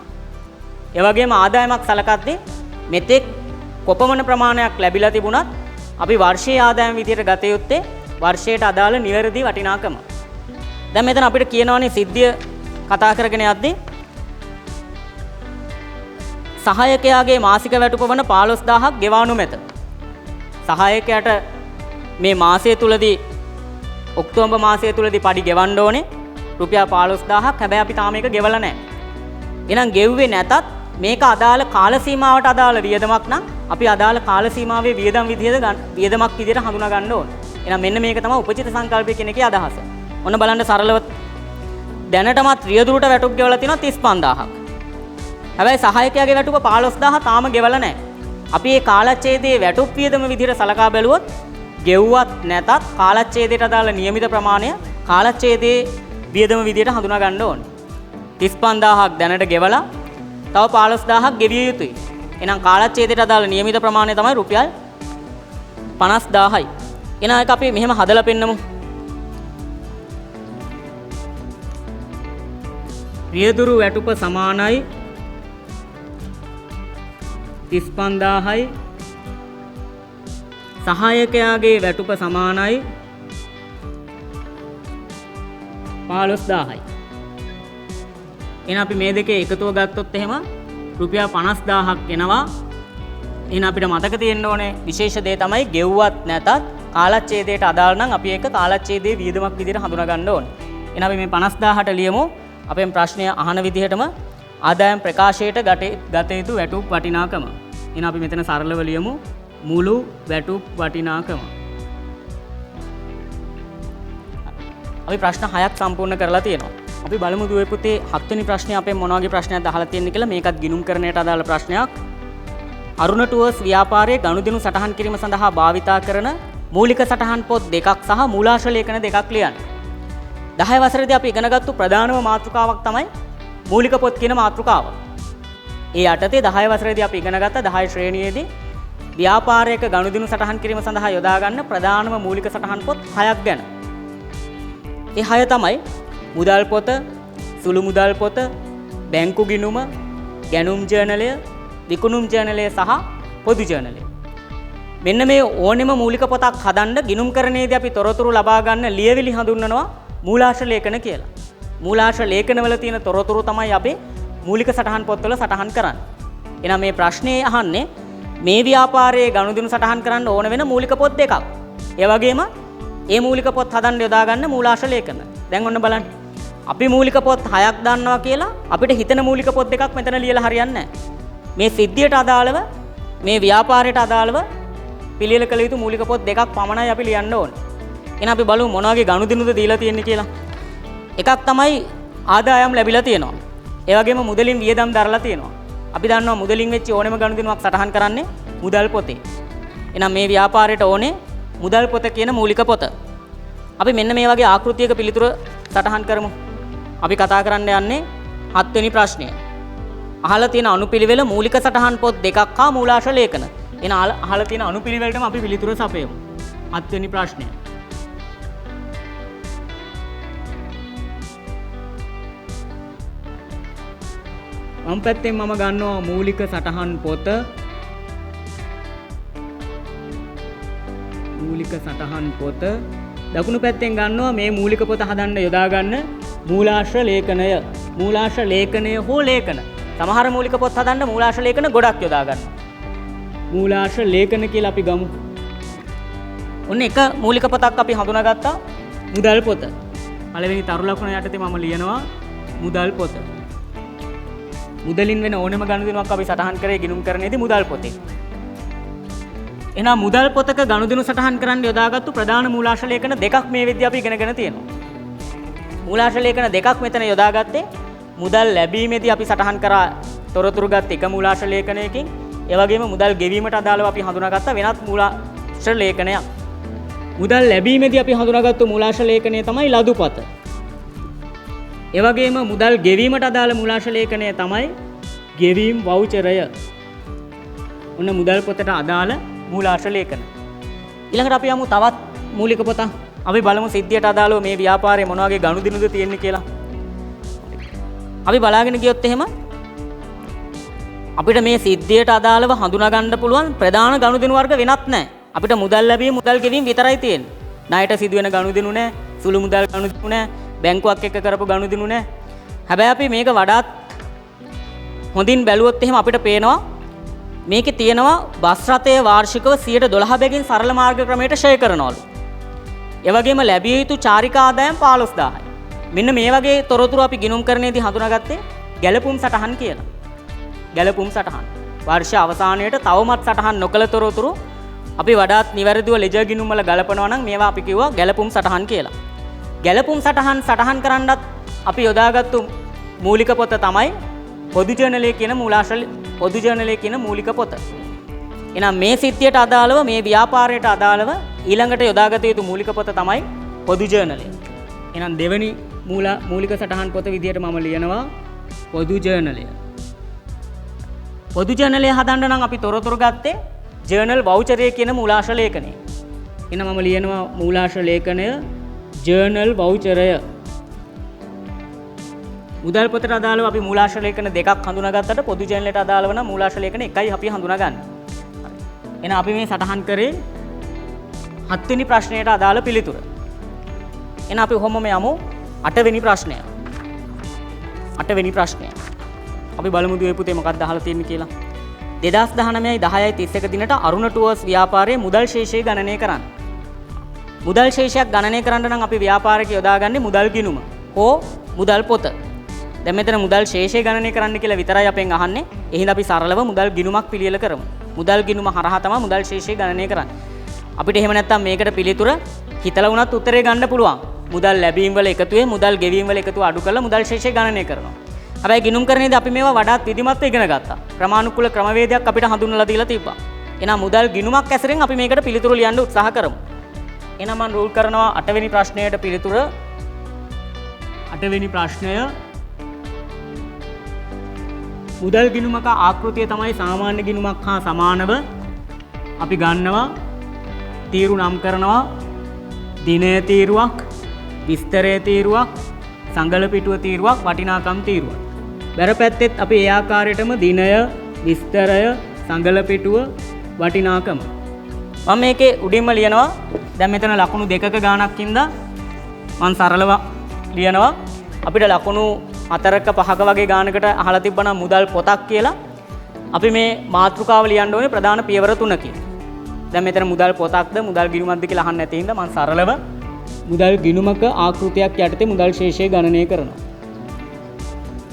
ඒ වගේම ආදායමක් සලකද්දී මෙතෙක් කොපමණ ප්‍රමාණයක් ලැබිලා තිබුණත් අපි වර්ෂයේ ආදායම විදිහට ගත යුත්තේ වර්ෂයට අදාළ නිවැරදි වටිනාකම. දැන් මෙතන අපිට කියනවානේ සිද්ධිය කතා කරගෙන යද්දී සහායකයාගේ මාසික වැටුප වන 15000ක් ගෙවානු මැත. සහායකයාට මේ මාසය තුලදී ඔක්තෝබර් මාසය තුලදී පඩි ගෙවන්න ඕනේ රුපියල් 15000ක්. හැබැයි අපි තාම මේක ගෙවලා නැහැ. එහෙනම් ගෙව්වේ නැතත් මේක අදාළ කාල සීමාවට අදාළ වියදමක් නම් අපි අදාළ කාල සීමාවේ වියදම් වියදමක් විදිහට හඳුනා ගන්න ඕනේ. එහෙනම් මෙන්න මේක තමයි උපචිත සංකල්පය කියන එකේ අදහස. ඔන්න බලන්න සරලව දැනටමත් රියදුරට වැටුප් ගෙවලා තියෙනවා 35000ක්. හැබැයි සහායකයාගේ වැටුප 15000 තාම ගෙවලා නැහැ. අපි මේ කාලච්ඡේදයේ වැටුප් වියදම විදිහට සලකා බැලුවොත් ගෙව්වත් නැතත් කාලච්ඡේදයට අදාළ නියමිත ප්‍රමාණය කාලච්ඡේදයේ වියදම විදිහට හඳුනා ගන්න ඕනේ. 35000ක් දැනට ගෙවලා තව 15000ක් ගෙවිය යුතුයි. එහෙනම් කාලච්ඡේදයට අදාළ නියමිත ප්‍රමාණය තමයි රුපියල් 50000යි. එහෙනම් ඒක අපි මෙහෙම හදලා පෙන්නමු. රියදුරු වැටුප සමානයි 35000යි. සහායකයාගේ වැටුප සමානයි 15000යි. එහෙනම් අපි මේ දෙකේ එකතුව ගත්තොත් එහෙම රුපියල් 50000ක් එනවා. එහෙනම් අපිට මතක තියෙන්න ඕනේ විශේෂ දේ තමයි ගෙව්වත් නැතත් කාලච්ඡේදයට අදාළ නම් අපි ඒක කාලච්ඡේදයේ වියදමක් විදිහට හඳුනා ගන්න ඕනේ. එහෙනම් අපි මේ 50000ට ලියමු අපෙන් ප්‍රශ්නය අහන විදිහටම ආදායම් ප්‍රකාශයට ගත යුතු වැටුප් වටිනාකම. එහෙනම් අපි මෙතන සරලව ලියමු මුළු වැටුප් වටිනාකම. අපි ප්‍රශ්න 6ක් සම්පූර්ණ කරලා තියෙනවා. අපි බලමු දුවේ පුතේ 7 වෙනි ප්‍රශ්නේ අපෙන් මොන වගේ ප්‍රශ්නයක්ද අහලා තියෙන්නේ කියලා. මේකත් ගිණුම් කරණයට අදාළ ප්‍රශ්නයක්. අරුණ ටුවර්ස් ව්‍යාපාරයේ ගනුදෙනු සටහන් කිරීම සඳහා භාවිතා කරන මූලික සටහන් පොත් දෙකක් සහ මූලාශ්‍ර ලේඛන දෙකක් ලියන්න. 10 වසරේදී අපි ඉගෙනගත්තු ප්‍රධානම මාතෘකාවක් තමයි මූලික පොත් කියන මාතෘකාව. ඒ යටතේ 10 වසරේදී අපි ඉගෙනගත්ත 10 ශ්‍රේණියේදී ව්‍යාපාරයක ගනුදෙනු සටහන් කිරීම සඳහා යොදා ගන්න ප්‍රධානම මූලික සටහන් පොත් 6ක් ගැන. ඒ 6 තමයි මුදල් පොත, සුළු මුදල් පොත, බැංකු ගිණුම, ගැනුම් ජර්නලය, විකුණුම් ජර්නලය සහ පොදු ජර්නලය. මෙන්න මේ ඕනෙම මූලික පොතක් හදන්න ගිණුම්කරණයේදී අපි තොරතුරු ලබා ගන්න ලියවිලි හඳුන්වනවා මූලාශ්‍ර ලේඛන කියලා. මූලාශ්‍ර ලේඛනවල තියෙන තොරතුරු තමයි අපි මූලික සටහන් පොත්වල සටහන් කරන්නේ. එහෙනම් මේ ප්‍රශ්නේ අහන්නේ මේ ව්‍යාපාරයේ ගනුදෙනු සටහන් කරන්න ඕන වෙන මූලික පොත් දෙකක්. ඒ වගේම ඒ මූලික පොත් හදන්න යොදා ගන්න මූලාශ්‍ර ලේඛන. දැන් ඔන්න බලන්න. අපි මූලික පොත් 6ක් දන්නවා කියලා අපිට හිතෙන මූලික පොත් දෙකක් මෙතන ලියලා හරියන්නේ නැහැ. මේ සිද්ධියට අදාළව මේ ව්‍යාපාරයට අදාළව පිළියෙල කළ යුතු මූලික පොත් දෙකක් පමණයි අපි ලියන්න ඕනේ. එහෙනම් අපි බලමු මොන වගේ ගනුදෙනුද දීලා තියෙන්නේ කියලා. එකක් තමයි ආදායම් ලැබිලා තියෙනවා. ඒ වගේම මුදලින් වියදම් දරලා තියෙනවා. අපි දන්නවා මුදලින් වෙච්ච ඕනෙම ගනුදෙනුවක් සටහන් කරන්නේ මුදල් පොතේ. එහෙනම් මේ ව්‍යාපාරයට ඕනේ මුදල් පොත කියන මූලික පොත. අපි මෙන්න මේ වගේ ආකෘතියක පිළිතුර සටහන් කරමු. අපි කතා කරන්න යන්නේ 7 වෙනි ප්‍රශ්නය. අහලා තියෙන අනුපිළිවෙල මූලික සටහන් පොත් දෙකක් හා මූලාශ්‍ර ලේඛන. එහෙනම් අහලා තියෙන අනුපිළිවෙලටම අපි පිළිතුර සපයමු. 7 වෙනි ප්‍රශ්නය. වම් පැත්තෙන් මම ගන්නවා මූලික සටහන් පොත. මූලික සටහන් පොත. දකුණු පැත්තෙන් ගන්නවා මේ මූලික පොත හදන්න යොදා ගන්න මූලාශ්‍ර ලේඛනය. මූලාශ්‍ර ලේඛනය හෝ ලේඛන. සමහර මූලික පොත් හදන්න මූලාශ්‍ර ලේඛන ගොඩක් යොදා ගන්නවා. මූලාශ්‍ර ලේඛන කියලා අපි ගමු. ඔන්න එක මූලික පොතක් අපි හඳුනාගත්තා මුදල් පොත. පළවෙනි තරු ලකුණ යටතේ මම ලියනවා මුදල් පොත. මුදලින් වෙන ඕනෙම ගනුදෙනුවක් අපි සටහන් කරේ ගිණුම් කරන්නේදී මුදල් පොතේ. එහෙනම් මුදල් පොතක ගනුදෙනු සටහන් කරන්න යොදාගත්තු ප්‍රධාන මූලාශ්‍ර ලේඛන දෙකක් මේ වෙද්දී අපි ඉගෙනගෙන තියෙනවා. මූලාශ්‍ර ලේඛන දෙකක් මෙතන යොදාගත්තේ මුදල් ලැබීමේදී අපි සටහන් කරා තොරතුරු ගත් එක මූලාශ්‍ර ලේඛනයකින් ඒ වගේම මුදල් ගෙවීමට අදාළව අපි හඳුනාගත්ත වෙනත් මූලාශ්‍ර ලේඛනයක්. මුදල් ලැබීමේදී අපි හඳුනාගත්තු මූලාශ්‍ර ලේඛනය තමයි ලදු පත. ඒ වගේම මුදල් ගෙවීමට අදාළ මූලාශ්‍ර ලේඛනය තමයි ගෙවීම් වවුචරය. ඔන්න මුදල් පොතට අදාළ මූලාශ්‍ර ලේඛන. ඊළඟට අපි යමු තවත් මූලික පොත. අපි බලමු සිද්ධියට අදාළව මේ ව්‍යාපාරයේ මොන වගේ ගනුදෙනුද තියෙන්නේ කියලා. අපි බලාගෙන ගියොත් එහෙම අපිට මේ සිද්ධියට අදාළව හඳුනා ගන්න පුළුවන් ප්‍රධාන ගනුදෙනු වර්ග වෙනත් නැහැ. අපිට මුදල් ලැබීම මුදල් ගෙවීම විතරයි තියෙන්නේ. ණයට සිදුවෙන ගනුදෙනු නැහැ, සුළු මුදල් ගනුදෙනු නැහැ, බැංකුවක් එක්ක කරපු ගනුදෙනු නැහැ. හැබැයි අපි මේක වඩාත් හොඳින් බැලුවොත් එහෙම අපිට පේනවා මේකේ තියෙනවා බස් රථය වාර්ෂිකව 12 බැගින් සරල මාර්ග ක්‍රමයට ෂෙයා කරනවලු. ඒ වගේම ලැබිය යුතු චාරිකා ආදායම් 15000යි. මෙන්න මේ වගේ තොරතුරු අපි ගිණුම් කරන්නේදී හඳුනාගත්තේ ගැලපුම් සටහන් කියලා. ගැලපුම් සටහන්. වර්ෂ අවසානයේට තවමත් සටහන් නොකළ තොරතුරු අපි වඩාත් නිවැරදිව ලෙජර් ගිණුම් වල ගලපනවා නම් මේවා අපි කිව්වා ගැලපුම් සටහන් කියලා. ගැලපුම් සටහන් කරන්නත් අපි යොදාගත්තු මූලික පොත තමයි පොදු ජර්නලය කියන පොදු ජර්නලය කියන මූලික පොත. එහෙනම් මේ සිද්ධියට අදාළව මේ ව්‍යාපාරයට අදාළව ඊළඟට යොදාගත යුතු මූලික පොත තමයි පොදු ජර්නලය. එහෙනම් දෙවෙනි මූලික සටහන් පොත විදියට මම ලියනවා පොදු ජර්නලය. පොදු ජර්නලය හදන්න නම් අපි තොරතුරු ගත්තේ ජර්නල් වවුචරය කියන මූලාශ්‍ර ලේඛනය. එහෙනම් මම ලියනවා මූලාශ්‍ර ලේඛනය ජර්නල් වවුචරය. මුදල් පොතට අදාළව අපි මූලාශ්‍ර ලේඛන දෙකක් හඳුනාගත්තට පොදු ජර්නලයට අදාළව නම් මූලාශ්‍ර ලේඛන එකයි අපි හඳුනාගන්නේ. එහෙනම් අපි මේ සටහන් කරේ 7 වෙනි ප්‍රශ්නයට අදාළ පිළිතුර. එහෙනම් අපි කොහොමම යමු 8 වෙනි ප්‍රශ්නය. 8 වෙනි ප්‍රශ්නය. අපි බලමු දුවේ පුතේ මොකක්ද අහලා තියෙන්නේ කියලා. 2019-10-31 දිනට අරුණ ටුවර්ස් ව්‍යාපාරයේ මුදල් ශේෂය ගණනය කරන්න. මුදල් ශේෂයක් ගණනය කරන්න නම් අපි ව්‍යාපාරික යොදාගන්නේ මුදල් ගිණුම හෝ මුදල් පොත. දැන් මෙතන මුදල් ශේෂය ගණනය කරන්න කියලා විතරයි අපෙන් අහන්නේ. එහෙනම් අපි සරලව මුදල් ගිණුමක් පිළියෙල කරමු. මුදල් ගිණුම හරහා තමයි මුදල් ශේෂය ගණනය කරන්නේ. අපිට එහෙම නැත්නම් මේකට පිළිතුර හිතලා වුණත් උත්තරේ ගන්න පුළුවන්. මුදල් ලැබීම් වල එකතුවේ මුදල් ගෙවීම් වල එකතුව අඩු කරලා මුදල් ශේෂය ගණනය කරනවා. හැබැයි ගිණුම් කරන්නේදී අපි මේවා වඩාත් විධිමත්ව ඉගෙන ගත්තා. ක්‍රමානුකූල ක්‍රමවේදයක් අපිට හඳුන්වලා දීලා තිබ්බා. එහෙනම් මුදල් ගිණුමක් ඇසුරෙන් අපි මේකට පිළිතුරු ලියන්න උත්සාහ කරමු. එහෙනම් මම රූල් කරනවා 8 වෙනි ප්‍රශ්නයට පිළිතුර 8 වෙනි ප්‍රශ්නය මුදල් ගිණුමක ආකෘතිය තමයි සාමාන්‍ය ගිණුමක් හා සමානව අපි ගන්නවා තීරු නම් කරනවා දිනය තීරුවක් විස්තරය තීරුවක් සංගල පිටුව තීරුවක් වටිනාකම් තීරුවක්. බැර පැත්තෙත් අපි ඒ ආකාරයටම දිනය විස්තරය සංගල පිටුව වටිනාකම මම මේකේ උඩින්ම ලියනවා. දැන් මෙතන ලකුණු දෙකක ගානක් ඉඳලා මම සරලව ලියනවා. අපිට ලකුණු 4ක 5ක වගේ ගානකට අහලා තිබ්බනම් මුදල් පොතක් කියලා අපි මේ මාතෘකාව ලියන්න ඕනේ ප්‍රධාන පියවර 3කින්. දැන් මෙතන මුදල් පොතක්ද මුදල් ගිණුමක්ද කියලා අහන්න නැති හින්දා මම සරලව මුදල් ගිණුමක ආකෘතියක් යටතේ මුදල් ශේෂය ගණනය කරනවා.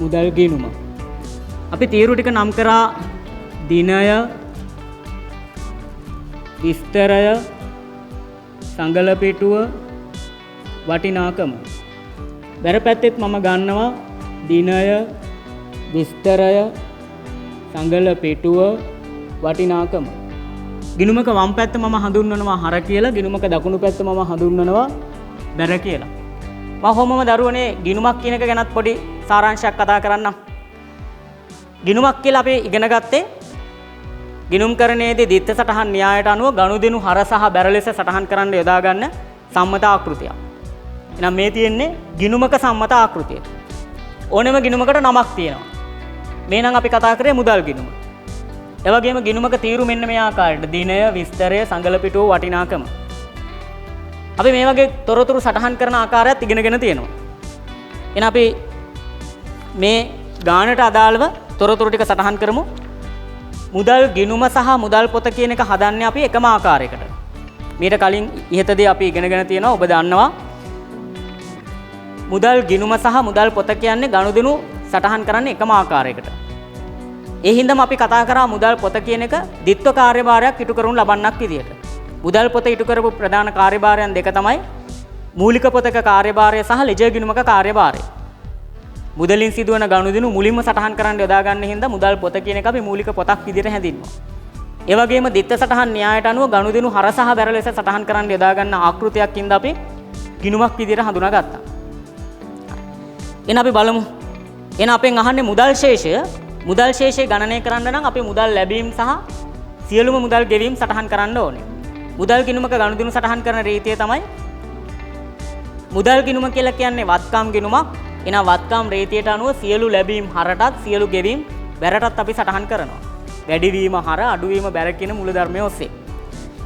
මුදල් ගිණුම. අපි තීරු ටික නම් කරා දිනය විස්තරය සංගල පිටුව වටිනාකම. බැර පැත්තෙත් මම ගන්නවා දිනය විස්තරය සංගල පිටුව වටිනාකම. ගිණුමක වම් පැත්ත මම හඳුන්වනවා හර කියලා ගිණුමක දකුණු පැත්ත මම හඳුන්වනවා බැර කියලා. මම කොහොමම දරුවනේ ගිණුමක් කියන එක ගැනත් පොඩි සාරාංශයක් කතා කරන්නම්. ගිණුමක් කියලා අපි ඉගෙන ගත්තේ ගිණුම්කරණයේදී දිත්ත සටහන් න්‍යායට අනුව ගනුදෙනු හර සහ බැර ලෙස සටහන් කරන්න යොදා ගන්න සම්මත ආකෘතියක්. එහෙනම් මේ තියෙන්නේ ගිණුමක සම්මත ආකෘතිය. ඕනෙම ගිණුමකට නමක් තියෙනවා. මේ නම් අපි කතා කරේ මුදල් ගිණුම. ඒ වගේම ගිණුමක තීරු මෙන්න මේ ආකාරයට දිනය විස්තරය සංගල පිටුව වටිනාකම. අපි මේ වගේ තොරතුරු සටහන් කරන ආකාරයත් ඉගෙනගෙන තියෙනවා. එහෙනම් අපි මේ ගානට අදාළව තොරතුරු ටික සටහන් කරමු. මුදල් ගිණුම සහ මුදල් පොත කියන එක හදන්නේ අපි එකම ආකාරයකට. මීට කලින් ඉහතදී අපි ඉගෙනගෙන තියෙනවා ඔබ දන්නවා. මුදල් ගිණුම සහ මුදල් පොත කියන්නේ ගනුදෙනු සටහන් කරන්නේ එකම ආකාරයකට. ඒ හින්දාම අපි කතා කරා මුදල් පොත කියන එක ditthව කාර්යභාරයක් ඉටු කරනු ලබන්නක් විදියට. මුදල් පොත ඉටු කරපු ප්‍රධාන කාර්යභාරයන් දෙක තමයි මූලික පොතක කාර්යභාරය සහ ලෙජර් ගිණුමක කාර්යභාරය. මුදලින් සිදුවන ගනුදෙනු මුලින්ම සටහන් කරන්න යොදා ගන්න හින්දා මුදල් පොත කියන එක අපි මූලික පොතක් විදියට හැඳින්වනවා. ඒ වගේම ditth සටහන් න්‍යායට අනුව ගනුදෙනු හර සහ බැර ලෙස සටහන් කරන්න යොදා ගන්න ආකෘතියක් හින්දා අපි ගිණුමක් විදියට හඳුනාගත්තා. එහෙනම් අපි බලමු. එහෙනම් අපෙන් අහන්නේ මුදල් ශේෂය. මුදල් ශේෂය ගණනය කරන්න නම් අපි මුදල් ලැබීම් සහ සියලුම මුදල් ගෙවීම් සටහන් කරන්න ඕනේ. මුදල් ගිණුමක ගනුදෙනු සටහන් කරන රීතිය තමයි මුදල් ගිණුම කියලා කියන්නේ වත්කම් ගිණුමක්. එහෙනම් වත්කම් රීතියට අනුව සියලු ලැබීම් හරටත් සියලු ගෙවීම් බැරටත් අපි සටහන් කරනවා. වැඩිවීම හර අඩුවීම බැර කියන මූල ධර්මයේ ඔස්සේ.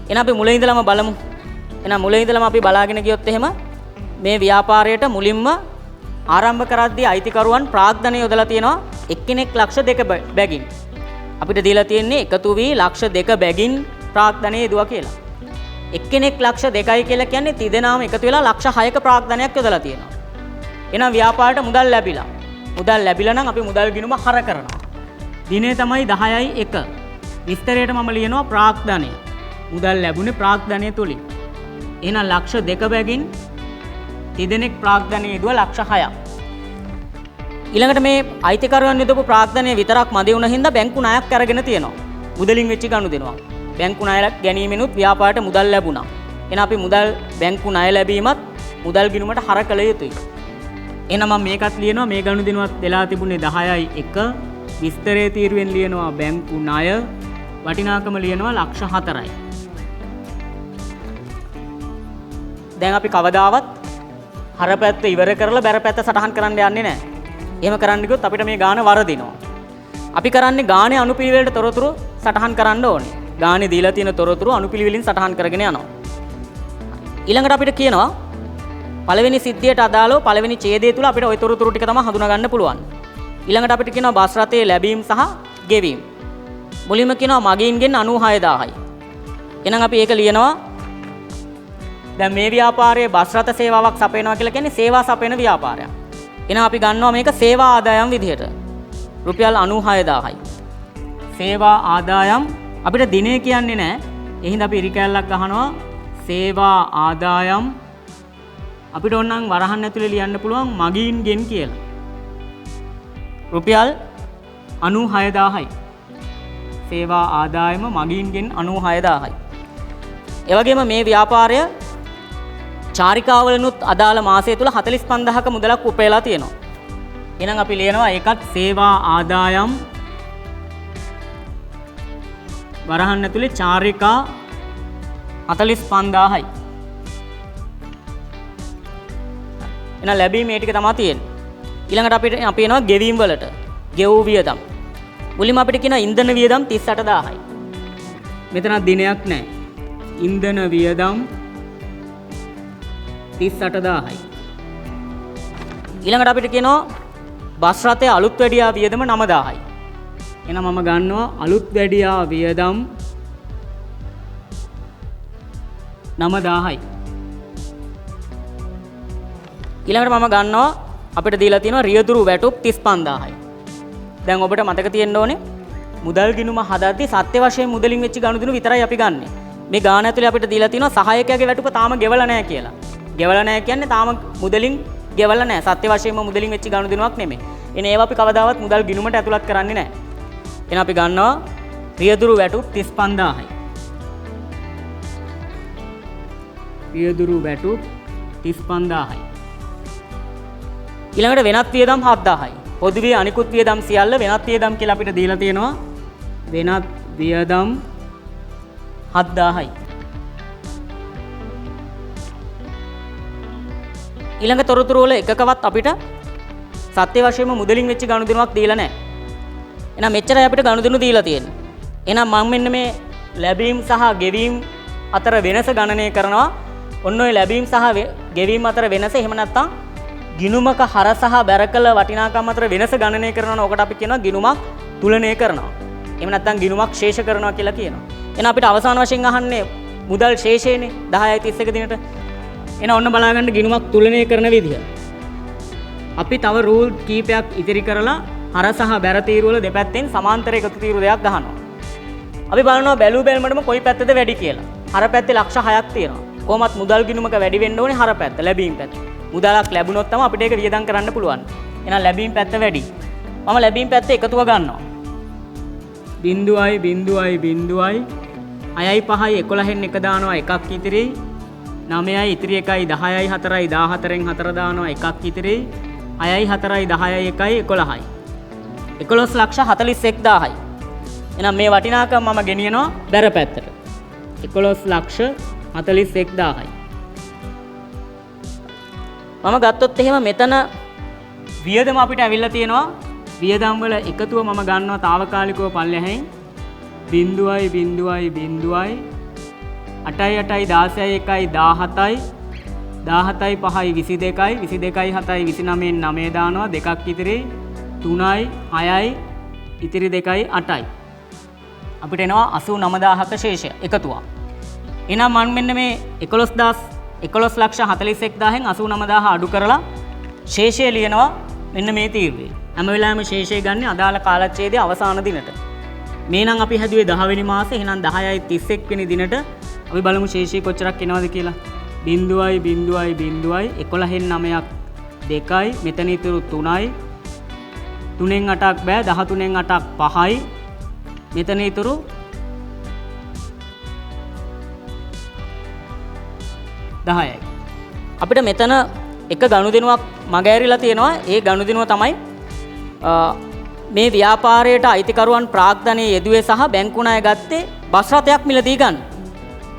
එහෙනම් අපි මුලින් ඉඳලම බලමු. එහෙනම් මුලින් ඉඳලම අපි බලාගෙන ගියොත් එහෙම මේ ව්‍යාපාරයට මුලින්ම ආරම්භ කරද්දී අයිතිකරුවන් ප්‍රාග්ධනය යොදලා තියෙනවා එක්කෙනෙක් ලක්ෂ 2 බැගින්. අපිට දීලා තියෙන්නේ එකතු වී ලක්ෂ 2 බැගින් ප්‍රාග්ධනය යදුවා කියලා. එක්කෙනෙක් ලක්ෂ 2යි කියලා කියන්නේ තිදෙනාම එකතු වෙලා ලක්ෂ 6ක ප්‍රාග්ධනයක් යොදලා තියෙනවා. එහෙනම් ව්‍යාපාරයට මුදල් ලැබිලා. මුදල් ලැබිලා නම් අපි මුදල් ගිණුම හර කරනවා. දිනේ තමයි 10යි 1. විස්තරයට මම ලියනවා ප්‍රාග්ධනය. මුදල් ලැබුණේ ප්‍රාග්ධනය තුලින්. එහෙනම් ලක්ෂ 2 බැගින් තිදෙනෙක් ප්‍රාග්ධනය යදුවා ලක්ෂ 6ක්. ඊළඟට මේ අයිතිකරුවන් යොදපු ප්‍රාග්ධනය විතරක් මදි වුණ හින්දා බැංකු ණයක් අරගෙන තියෙනවා. මුදලින් වෙච්ච ගනුදෙනුවක්. බැංකු ණය ගැනීමෙනුත් ව්‍යාපාරයට මුදල් ලැබුණා. එහෙනම් අපි මුදල් බැංකු ණය ලැබීමත් මුදල් ගිණුමට හර කළ යුතුයි. එහෙනම් මම මේකත් ලියනවා මේ ගනුදෙනුවත් වෙලා තිබුණේ 10යි 1 විස්තරයේ තීරුවෙන් ලියනවා බැංකු ණය වටිනාකම ලියනවා ලක්ෂ 4යි. දැන් අපි කවදාවත් හර පැත්ත ඉවර කරලා බැර පැත්ත සටහන් කරන්න යන්නේ නැහැ. එහෙම කරන්න ගියොත් අපිට මේ ගාන වරදිනවා. අපි කරන්නේ ගානේ අනුපිළිවෙලට තොරතුරු සටහන් කරන්න ඕනේ. ගානේ දීලා තියෙන තොරතුරු අනුපිළිවෙලින් සටහන් කරගෙන යනවා. ඊළඟට අපිට කියනවා පළවෙනි සිද්ධියට අදාළව පළවෙනි ඡේදය තුල අපිට ওই තොරතුරු ටික තමයි හඳුනා ගන්න පුළුවන්. ඊළඟට අපිට කියනවා බස් රථයේ ලැබීම් සහ ගෙවීම්. මුලින්ම කියනවා මගීන්ගෙන් 96000යි. එහෙනම් අපි ඒක ලියනවා. දැන් මේ ව්‍යාපාරයේ බස් රථ සේවාවක් සපයනවා කියලා කියන්නේ සේවා සපයන ව්‍යාපාරයක්. එහෙනම් අපි ගන්නවා මේක සේවා ආදායම් විදිහට. රුපියල් 96000යි. සේවා ආදායම් අපිට දිනේ කියන්නේ නැහැ. එහෙනම් අපි ඉරිකැලක් ගහනවා සේවා ආදායම් අපිට ඕනනම් වරහන් ඇතුලේ ලියන්න පුළුවන් මගීන්ගෙන් කියලා. රුපියල් 96000යි. සේවා ආදායම මගීන්ගෙන් 96000යි. ඒ වගේම මේ ව්‍යාපාරය චාරිකාවලනුත් අදාළ මාසය තුල 45000ක මුදලක් උපයලා තියෙනවා. එහෙනම් අපි ලියනවා ඒකත් සේවා ආදායම් වරහන් ඇතුලේ චාරිකා 45000යි. එහෙනම් ලැබීම මේ ටික තමයි තියෙන්නේ. ඊළඟට අපි එනවා ගෙවීම් වලට. ගෙවූ වියදම්. මුලින්ම අපිට කියන ඉන්ධන වියදම් 38000යි. මෙතන දිනයක් නැහැ. ඉන්ධන වියදම් 38000යි. ඊළඟට අපිට කියනවා බස් රථයේ අලුත් වැඩියා වියදම 9000යි. එහෙනම් මම ගන්නවා අලුත් වැඩියා වියදම් 9000යි. ඊළඟට මම ගන්නවා අපිට දීලා තියෙනවා රියදුරු වැටුප් 35000යි. දැන් ඔබට මතක තියෙන්න ඕනේ මුදල් ගිණුම හදද්දී සත්‍ය වශයෙන් මුදලින් වෙච්ච ගනුදෙනු විතරයි අපි ගන්නෙ. මේ ගාන ඇතුලේ අපිට දීලා තියෙනවා සහායකයාගේ වැටුප තාම ගෙවලා නැහැ කියලා. ගෙවලා නැහැ කියන්නේ තාම මුදලින් ගෙවලා නැහැ. සත්‍ය වශයෙන්ම මුදලින් වෙච්ච ගනුදෙනුවක් නෙමෙයි. එනේ ඒවා අපි කවදාවත් මුදල් ගිණුමට ඇතුළත් කරන්නේ නැහැ. එහෙනම් අපි ගන්නවා රියදුරු වැටුප් 35000යි. රියදුරු වැටුප් 35000යි. ඊළඟට වෙනත් වියදම් 7000යි. පොදුවේ අනිකුත් වියදම් සියල්ල වෙනත් වියදම් කියලා අපිට දීලා තියෙනවා. වෙනත් වියදම් 7000යි. ඊළඟ තොරතුරු වල එකකවත් අපිට සත්‍ය වශයෙන්ම මුදලින් වෙච්ච ගනුදෙනුවක් දීලා නැහැ. එහෙනම් මෙච්චරයි අපිට ගනුදෙනු දීලා තියෙන්නේ. එහෙනම් මම මෙන්න මේ ලැබීම් සහ ගෙවීම් අතර වෙනස ගණනය කරනවා. ඔන්න ඔය ලැබීම් සහ ගෙවීම් අතර වෙනස එහෙම නැත්නම් ගිණුමක හර සහ බැරකල වටිනාකම් අතර වෙනස ගණනය කරනවා. ඔකට අපි කියනවා ගිණුමක් තුලනය කරනවා. එහෙම නැත්නම් ගිණුමක් ශේෂ කරනවා කියලා කියනවා. එහෙනම් අපිට අවසාන වශයෙන් අහන්නේ මුදල් ශේෂයනේ 10යි 31 දිනට. එහෙනම් ඔන්න බලාගන්න ගිණුමක් තුලනය කරන විදිහ. අපි තව රූල් කීපයක් ඉතිරි කරලා හර සහ බැර තීරු වල දෙපැත්තෙන් සමාන්තර එකතු තීරු දෙකක් ගහනවා. අපි බලනවා බැලු බැලමටම කොයි පැත්තද වැඩි කියලා. හර පැත්තේ ලක්ෂ 6ක් තියෙනවා. කොහොමත් මුදල් ගිණුමක වැඩි වෙන්න ඕනේ හර පැත්ත ලැබීම් පැත්ත. මුදලක් ලැබුණොත් තමයි අපිට ඒක වියදම් කරන්න පුළුවන්. එහෙනම් ලැබීම් පැත්ත වැඩි. මම ලැබීම් පැත්ත එකතුව ගන්නවා. 0යි 0යි 0යි 6යි 5යි 11න් එක දානවා එකක් ඉතිරි. 9යි ඉතිරි එකයි 10යි 4යි 14න් 4 දානවා එකක් ඉතිරි. 6යි 4යි 10යි 1යි 11යි. 11,41,000යි. එහෙනම් මේ වටිනාකම මම ගෙනියනවා බැර පැත්තට. 11,41,000යි. මම ගත්තොත් එහෙම මෙතන වියදම අපිට ඇවිල්ලා තියෙනවා. වියදම් වල එකතුව මම ගන්නවා తాවකාලිකව පල්ලෙහෙන් 0යි 0යි 0යි 8යි 8යි 16යි 1යි 17යි 17යි 5යි 22යි 22යි 7යි 29න් 9 දානවා දෙකක් ඉතිරි 3යි 6යි ඉතිරි 2යි 8යි අපිට එනවා 89000ක ශේෂය එකතුවක්. එහෙනම් මම මෙන්න මේ 11,41,000න් 89000 අඩු කරලා ශේෂය ලියනවා මෙන්න මේ තීරුවේ. හැම වෙලාවෙම ශේෂය ගන්න අදාළ කාලච්ඡේදයේ අවසාන දිනට. මේ නම් අපි හැදුවේ 10 වෙනි මාසේ. එහෙනම් 10යි 31 වෙනි දිනට අපි බලමු ශේෂය කොච්චරක් එනවද කියලා. 0යි 0යි 0යි 11න් 9ක් 2යි මෙතන ඉතුරු 3යි 3න් 8ක් බෑ 13න් 8ක් 5යි මෙතන ඉතුරු 10යි. අපිට මෙතන එක ගනුදෙනුවක් මගහැරිලා තියෙනවා. ඒ ගනුදෙනුව තමයි මේ ව්‍යාපාරයට අයිතිකරුවන් ප්‍රාග්ධනයේ යෙදුවේ සහ බැංකු ණය ගත්තේ බස් රථයක් මිලදී ගන්න.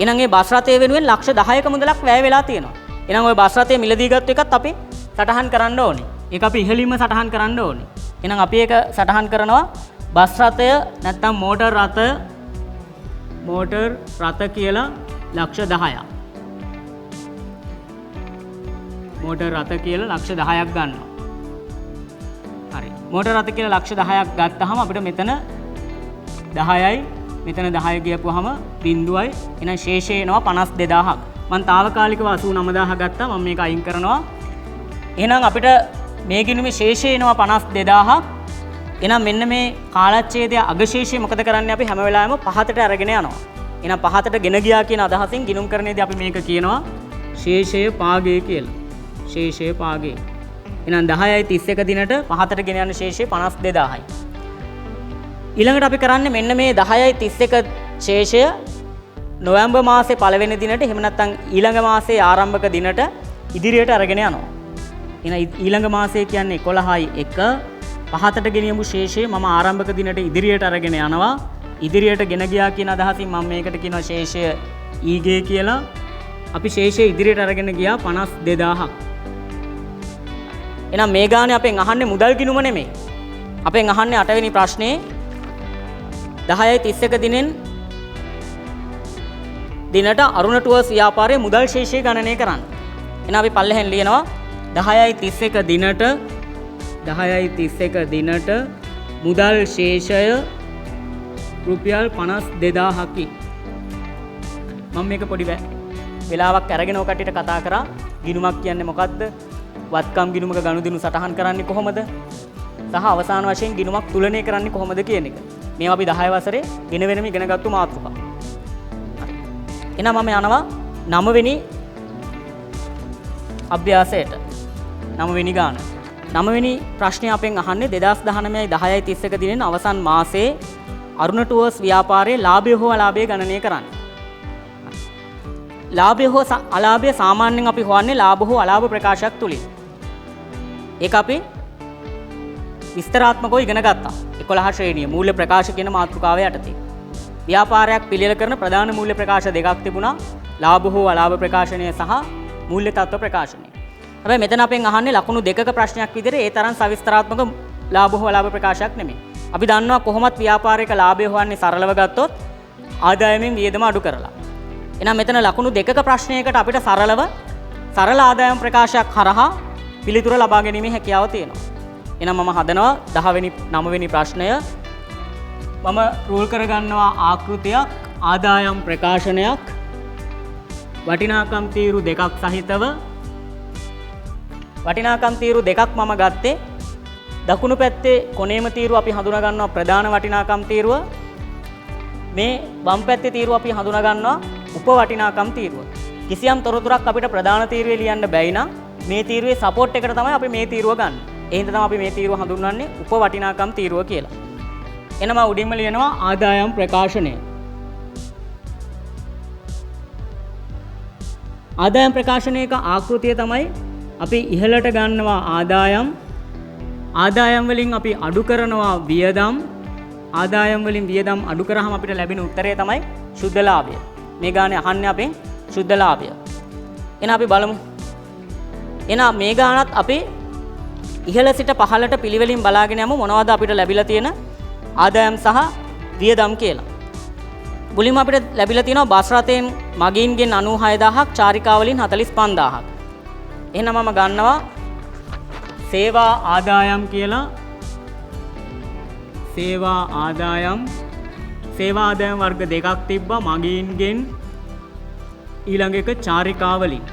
එහෙනම් ඒ බස් රථය වෙනුවෙන් ලක්ෂ 10ක මුදලක් වැය වෙලා තියෙනවා. එහෙනම් ওই බස් රථය මිලදී ගත්ත එකත් අපි සටහන් කරන්න ඕනේ. ඒක අපි ඉහළින්ම සටහන් කරන්න ඕනේ. එහෙනම් අපි ඒක සටහන් කරනවා බස් රථය නැත්නම් මෝටර් රථ කියලා ලක්ෂ 10ක්. මෝටර් රථ කියලා ලක්ෂ 10ක් ගන්නවා. හරි. මෝටර් රථ කියලා ලක්ෂ 10ක් ගත්තාම අපිට මෙතන 10යි මෙතන 10 ගියපුවාම බිඳුවයි. එහෙනම් ශේෂය එනවා 52000ක්. මම తాවකාලිකව 89000 ගත්තා. මම මේක අයින් කරනවා. එහෙනම් අපිට මේ ගිණුමේ ශේෂය එනවා 52000ක්. එහෙනම් මෙන්න මේ කාලච්ඡේදයේ අගශේෂය මොකද කරන්නේ? අපි හැම වෙලාවෙම පහතට අරගෙන යනවා. එහෙනම් පහතට ගෙන ගියා කියන අදහසින් ගිණුම් කරන්නේදී අපි මේක කියනවා ශේෂය පාගය කියලා. ශේෂය පාගය. එහෙනම් 10යි 31 දිනට පහතට ගෙන යන ශේෂය 52000යි. ඊළඟට අපි කරන්නේ මෙන්න මේ 10යි 31 ශේෂය නොවැම්බර් මාසේ පළවෙනි දිනට එහෙම නැත්නම් ඊළඟ මාසේ ආරම්භක දිනට ඉදිරියට අරගෙන යනවා. එහෙනම් ඊළඟ මාසේ කියන්නේ 11යි 1 පහතට ගෙනියමු ශේෂය මම ආරම්භක දිනට ඉදිරියට අරගෙන යනවා. ඉදිරියට ගෙන ගියා කියන අදහසින් මම මේකට කියනවා ශේෂය ඊගේ කියලා. අපි ශේෂය ඉදිරියට අරගෙන ගියා 52000ක්. එහෙනම් මේ ගානේ අපෙන් අහන්නේ මුදල් ගිණුම නෙමෙයි. අපෙන් අහන්නේ 8 වෙනි ප්‍රශ්නේ 10යි 31 දිනට අරුණ ටුවර්ස් ව්‍යාපාරයේ මුදල් ශේෂය ගණනය කරන්න. එහෙනම් අපි පල්ලෙහෙන් ලියනවා 10යි 31 දිනට මුදල් ශේෂය රුපියල් 52000කි. මම මේක පොඩි වෙලාවක් අරගෙන ඔය කට්ටියට කතා කරා. ගිණුමක් කියන්නේ මොකද්ද? වත්කම් ගිණුමක ගනුදෙනු සටහන් කරන්නේ කොහොමද? සහ අවසාන වශයෙන් ගිණුමක් තුලනය කරන්නේ කොහොමද කියන එක. මේවා අපි 10 වසරේ වෙන වෙනම ඉගෙනගත්තු මාතෘකා. හරි. එහෙනම් මම යනවා 9 වෙනි අභ්‍යාසයට. 9 වෙනි ගාන. 9 වෙනි ප්‍රශ්නය අපෙන් අහන්නේ 2019යි 10යි 31 දිනෙන් අවසන් මාසයේ අරුණ ටුවර්ස් ව්‍යාපාරයේ ලාභය හෝ අලාභය ගණනය කරන්න. ලාභය හෝ අලාභය සාමාන්‍යයෙන් අපි හොයන්නේ ලාභ හෝ අලාභ ප්‍රකාශයක් තුලින්. ඒක අපි විස්තරාත්මකව ඉගෙන ගත්තා. 11 ශ්‍රේණිය මූල්‍ය ප්‍රකාශ කියන මාතෘකාව යටතේ. ව්‍යාපාරයක් පිළියෙල කරන ප්‍රධාන මූල්‍ය ප්‍රකාශ දෙකක් තිබුණා. ලාභ හෝ අලාභ ප්‍රකාශනය සහ මූල්‍ය තත්ත්ව ප්‍රකාශනය. හැබැයි මෙතන අපෙන් අහන්නේ ලකුණු දෙකක ප්‍රශ්නයක් විදිහට ඒ තරම් සවිස්තරාත්මක ලාභ හෝ අලාභ ප්‍රකාශයක් නෙමෙයි. අපි දන්නවා කොහොමත් ව්‍යාපාරයක ලාභය හොයන්නේ සරලව ගත්තොත් ආදායමෙන් වියදම අඩු කරලා. එහෙනම් මෙතන ලකුණු දෙකක ප්‍රශ්නයකට අපිට සරල ආදායම් ප්‍රකාශයක් හරහා පිළිතුර ලබා ගැනීමේ හැකියාව තියෙනවා. එහෙනම් මම හදනවා 9 වෙනි ප්‍රශ්නය. මම රූල් කරගන්නවා ආකෘතියක් ආදායම් ප්‍රකාශනයක් වටිනාකම් තීරු දෙකක් සහිතව. වටිනාකම් තීරු දෙකක් මම ගත්තේ. දකුණු පැත්තේ කොනේම තීරුව අපි හඳුනා ගන්නවා ප්‍රධාන වටිනාකම් තීරුව. මේ වම් පැත්තේ තීරුව අපි හඳුනා ගන්නවා උප වටිනාකම් තීරුව. කිසියම් තොරතුරක් අපිට ප්‍රධාන තීරුවේ ලියන්න බැයි නම් මේ තීරුවේ සපෝට් එකට තමයි අපි මේ තීරුව ගන්න. ඒ හින්දා තමයි අපි මේ තීරුව හඳුන්වන්නේ උප වටිනාකම් තීරුව කියලා. එනම උඩින්ම ලියනවා ආදායම් ප්‍රකාශනය. ආදායම් ප්‍රකාශනයක ආකෘතිය තමයි අපි ඉහළට ගන්නවා ආදායම් වලින් අපි අඩු කරනවා වියදම්. ආදායම් වලින් වියදම් අඩු කරාම අපිට ලැබෙන උත්තරය තමයි ශුද්ධ ලාභය. මේ ගානේ අහන්නේ අපෙන් ශුද්ධ ලාභය. එහෙනම් අපි බලමු. එහෙනම් මේ ගානත් අපි ඉහළ සිට පහළට පිළිවෙලින් බලාගෙන යමු මොනවද අපිට ලැබිලා තියෙන ආදායම් සහ වියදම් කියලා. මුලින්ම අපිට ලැබිලා තියෙනවා බස් රථයෙන් මගීන්ගෙන් 96000ක් චාරිකා වලින් 45000ක්. එහෙනම් මම ගන්නවා සේවා ආදායම් කියලා. සේවා ආදායම් වර්ග දෙකක් තිබ්බා මගීන්ගෙන් ඊළඟ එක චාරිකා වලින්.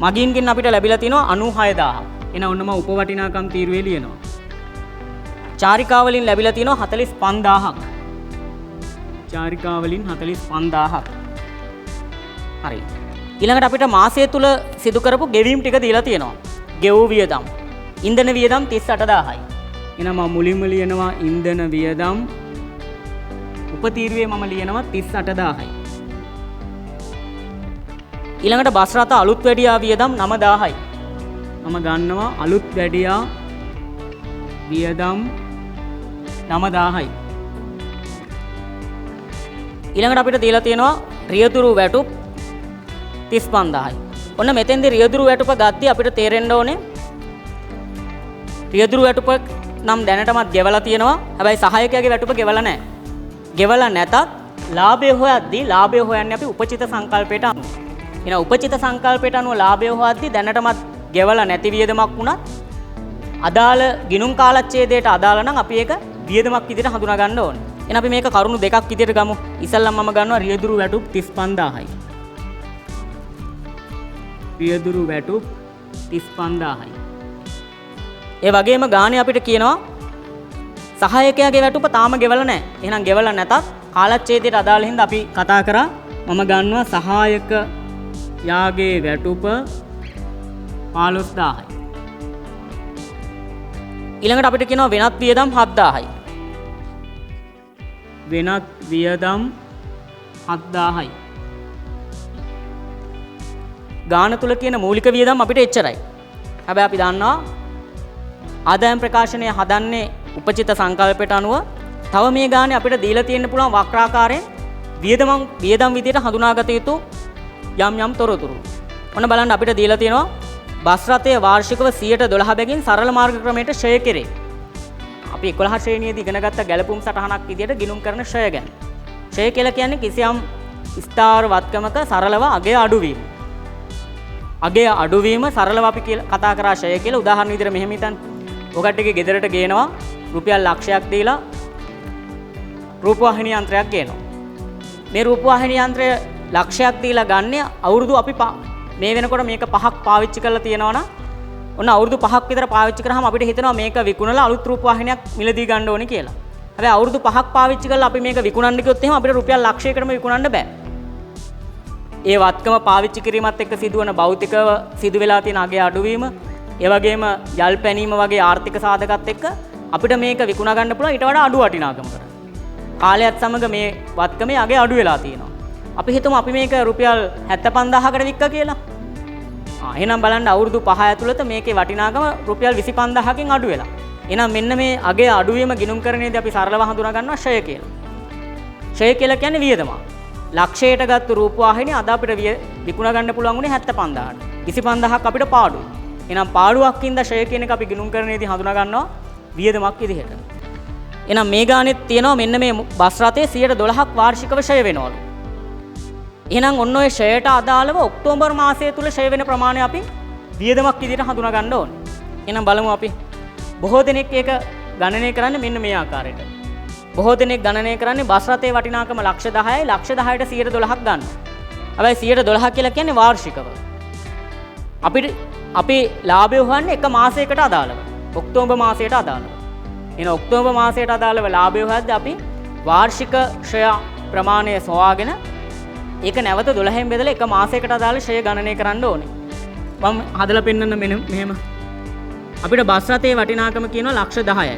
මගීන්ගෙන් අපිට ලැබිලා තියෙනවා 96000ක්. එහෙනම් ඔන්න මම උපවටිනාකම් තීරුවේ ලියනවා. චාරිකා වලින් ලැබිලා තියෙනවා 45000ක්. චාරිකා වලින් 45000ක්. හරි. ඊළඟට අපිට මාසය තුල සිදු කරපු ගෙවීම් ටික දීලා තියෙනවා. ගෙවූ වියදම්. ඉන්ධන වියදම් 38000යි. එහෙනම් මම මුලින්ම ලියනවා ඉන්ධන වියදම්. උපතීරුවේ මම ලියනවා 38000යි. ඊළඟට බස් රථ අලුත් වැඩියා වියදම් 9000යි. මම ගන්නවා අලුත් වැඩියා වියදම් 9000යි. ඊළඟට අපිට දීලා තියෙනවා රියදුරු වැටුප් 35000යි. ඔන්න මෙතෙන්දී රියදුරු වැටුප ගත්තී අපිට තේරෙන්න ඕනේ රියදුරු වැටුප නම් දැනටමත් ගෙවලා තියෙනවා. හැබැයි සහායකයාගේ වැටුප ගෙවලා නැහැ. ගෙවලා නැතත් ලාභය හොයද්දී ලාභය හොයන්නේ අපි උපචිත සංකල්පයට අනුව. එහෙනම් උපචිත සංකල්පයට අනුව ලාභය හොයද්දී දැනටමත් ගෙවලා නැති වියදමක් වුණත් අදාළ ගිණුම් කාලච්ඡේදයට අදාළ නම් අපි ඒක වියදමක් විදිහට හඳුනා ගන්න ඕනේ. එහෙනම් අපි මේක කරුණු දෙකක් විදිහට ගමු. ඉස්සල්ලාම මම ගන්නවා රියදුරු වැටුප් 35000යි. රියදුරු වැටුප් 35000යි. ඒ වගේම ගානේ අපිට කියනවා සහායකයාගේ වැටුප තාම ගෙවලා නැහැ. එහෙනම් ගෙවලා නැතත් කාලච්ඡේදයට අදාළ හින්දා අපි කතා කරා. මම ගන්නවා සහායකයාගේ වැටුප 15000යි. ඊළඟට අපිට කියනවා වෙනත් වියදම් 7000යි. වෙනත් වියදම් 7000යි. ගාන තුල කියන මූලික වියදම් අපිට එච්චරයි. හැබැයි අපි දන්නවා ආදායම් ප්‍රකාශනය හදන්නේ උපචිත සංකල්පයට අනුව. තව මේ ගානේ අපිට දීලා තියෙන්න පුළුවන් වක්‍රාකාරයෙන් වියදම් විදියට හඳුනාගත යුතු යම් තොරතුරු. ඔන්න බලන්න අපිට දීලා තියෙනවා බස් රථයේ වාර්ෂිකව 112 බැගින් සරල මාර්ග ක්‍රමයට ක්ෂය කෙරේ. අපි 11 ශ්‍රේණියේදී ඉගෙන ගත්ත ගැලපුම් සටහනක් විදියට ගිණුම් කරන ක්ෂය ගැන. ක්ෂය කියලා කියන්නේ කිසියම් ස්ථාවර වත්කමක සරලව අගය අඩුවීම. අගය අඩුවීම සරලව අපි කතා කරා ක්ෂය කියලා. උදාහරණ විදියට මෙහෙම හිතන්න. ඔකට්ටියගේ ගෙදරට ගේනවා රුපියල් ලක්ෂයක් දීලා රූපවාහිනී යන්ත්‍රයක් ගේනවා. මේ රූපවාහිනී යන්ත්‍රය ලක්ෂයක් දීලා ගන්න අවුරුදු අපි මේ වෙනකොට මේක 5ක් පාවිච්චි කරලා තියෙනවා නම් ඔන්න අවුරුදු 5ක් විතර පාවිච්චි කරාම අපිට හිතෙනවා මේක විකුණලා අලුත් රූපවාහිනියක් මිලදී ගන්න ඕනේ කියලා. හැබැයි අවුරුදු 5ක් පාවිච්චි කරලා අපි මේක විකුණන්න ගියොත් එහෙම අපිට රුපියල් ලක්ෂයකටම විකුණන්න බෑ. ඒ වත්කම පාවිච්චි කිරීමත් එක්ක සිදුවන භෞතිකව සිදු වෙලා තියෙන අගය අඩුවීම, ඒ වගේම යල් පැනීම වගේ ආර්ථික සාධකත් එක්ක අපිට මේක විකුණා ගන්න පුළුවන් ඊට වඩා අඩු වටිනාකමකට. කාලයත් සමග මේ වත්කමේ අගය අඩු වෙලා තියෙනවා. අපි හිතමු අපි මේක රුපියල් 75000කට වික්කා කියලා. එහෙනම් බලන්න අවුරුදු 5 ඇතුළත මේකේ වටිනාකම රුපියල් 25000කින් අඩු වෙලා. එහෙනම් මෙන්න මේ අගය අඩුවීම ගිණුම් කරන්නේදී අපි සරලව හඳුනා ගන්නවා ක්ෂය කියලා. ක්ෂය කියලා කියන්නේ වියදම. ලක්ෂයට ගත්ත රූපවාහිනිය අද අපිට විකුණා ගන්න පුළුවන් උනේ 75000ට. 25000ක් අපිට පාඩුයි. එහෙනම් පාඩුවක් ඉඳලා ක්ෂය කියන එක අපි ගිණුම් කරන්නේදී හඳුනා ගන්නවා වියදමක් විදිහට. එහෙනම් මේ ගානෙත් තියෙනවා මෙන්න මේ බස් රථයේ 112ක් වාර්ෂිකව ක්ෂය වෙනවලු. එහෙනම් ඔන්න ඔය ක්ෂයට අදාළව ඔක්තෝබර් මාසය තුල ක්ෂය වෙන ප්‍රමාණය අපි වියදමක් විදිහට හඳුනා ගන්න ඕනේ. එහෙනම් බලමු අපි බොහෝ දෙනෙක් ඒක ගණනය කරන්නේ මෙන්න මේ ආකාරයට. බොහෝ දෙනෙක් ගණනය කරන්නේ බස් රථයේ වටිනාකම ලක්ෂ 10යි ලක්ෂ 10ට 112ක් ගන්න. හැබැයි 112 කියලා කියන්නේ වාර්ෂිකව. අපි ලාභය හොයන්නේ එක මාසයකට අදාළව. ඔක්තෝබර් මාසයට අදාළව. එහෙනම් ඔක්තෝබර් මාසයට අදාළව ලාභය හොයද්දී අපි වාර්ෂික ක්ෂය ප්‍රමාණය සොයාගෙන ඒක නැවත 12න් බෙදලා එක මාසයකට අදාළ ක්ෂය ගණනය කරන්න ඕනේ. මම හදලා පෙන්නන්න මෙහෙම. අපිට බස් රථයේ වටිනාකම කියනවා ලක්ෂ 10යි.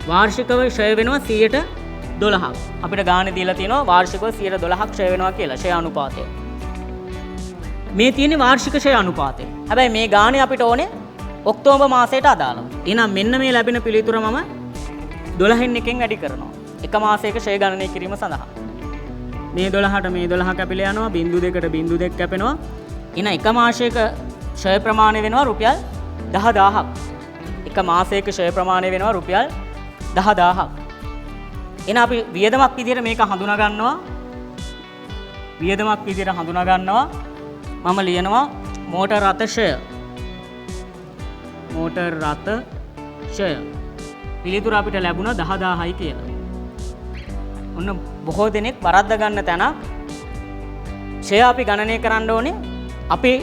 වාර්ෂිකව ක්ෂය වෙනවා 112ක්. අපිට ගානේ දීලා තියෙනවා වාර්ෂිකව 112ක් ක්ෂය වෙනවා කියලා ක්ෂය අනුපාතය. මේ තියෙන්නේ වාර්ෂික ක්ෂය අනුපාතය. හැබැයි මේ ගානේ අපිට ඕනේ ඔක්තෝබර් මාසයට අදාළව. එහෙනම් මෙන්න මේ ලැබෙන පිළිතුර මම 12න් එකෙන් වැඩි කරනවා. එක මාසයක ක්ෂය ගණනය කිරීම සඳහා. මේ 12ට මේ 12 කැපිලා යනවා 0.2ට 0.2 කැපෙනවා. එහෙනම් එක මාසයක ක්ෂය ප්‍රමාණය වෙනවා රුපියල් 10000ක්. එක මාසයක ක්ෂය ප්‍රමාණය වෙනවා රුපියල් 10000ක්. එහෙනම් අපි වියදමක් විදිහට මේක හඳුනා ගන්නවා. වියදමක් විදිහට හඳුනා ගන්නවා. මම ලියනවා මෝටර් රථ ක්ෂය. මෝටර් රථ ක්ෂය. පිළිතුර අපිට ලැබුණා 10000යි කියලා. ඔන්න බොහෝ දෙනෙක් වරද්ද ගන්න තැන ක්ෂය අපි ගණනය කරන්න ඕනේ. අපි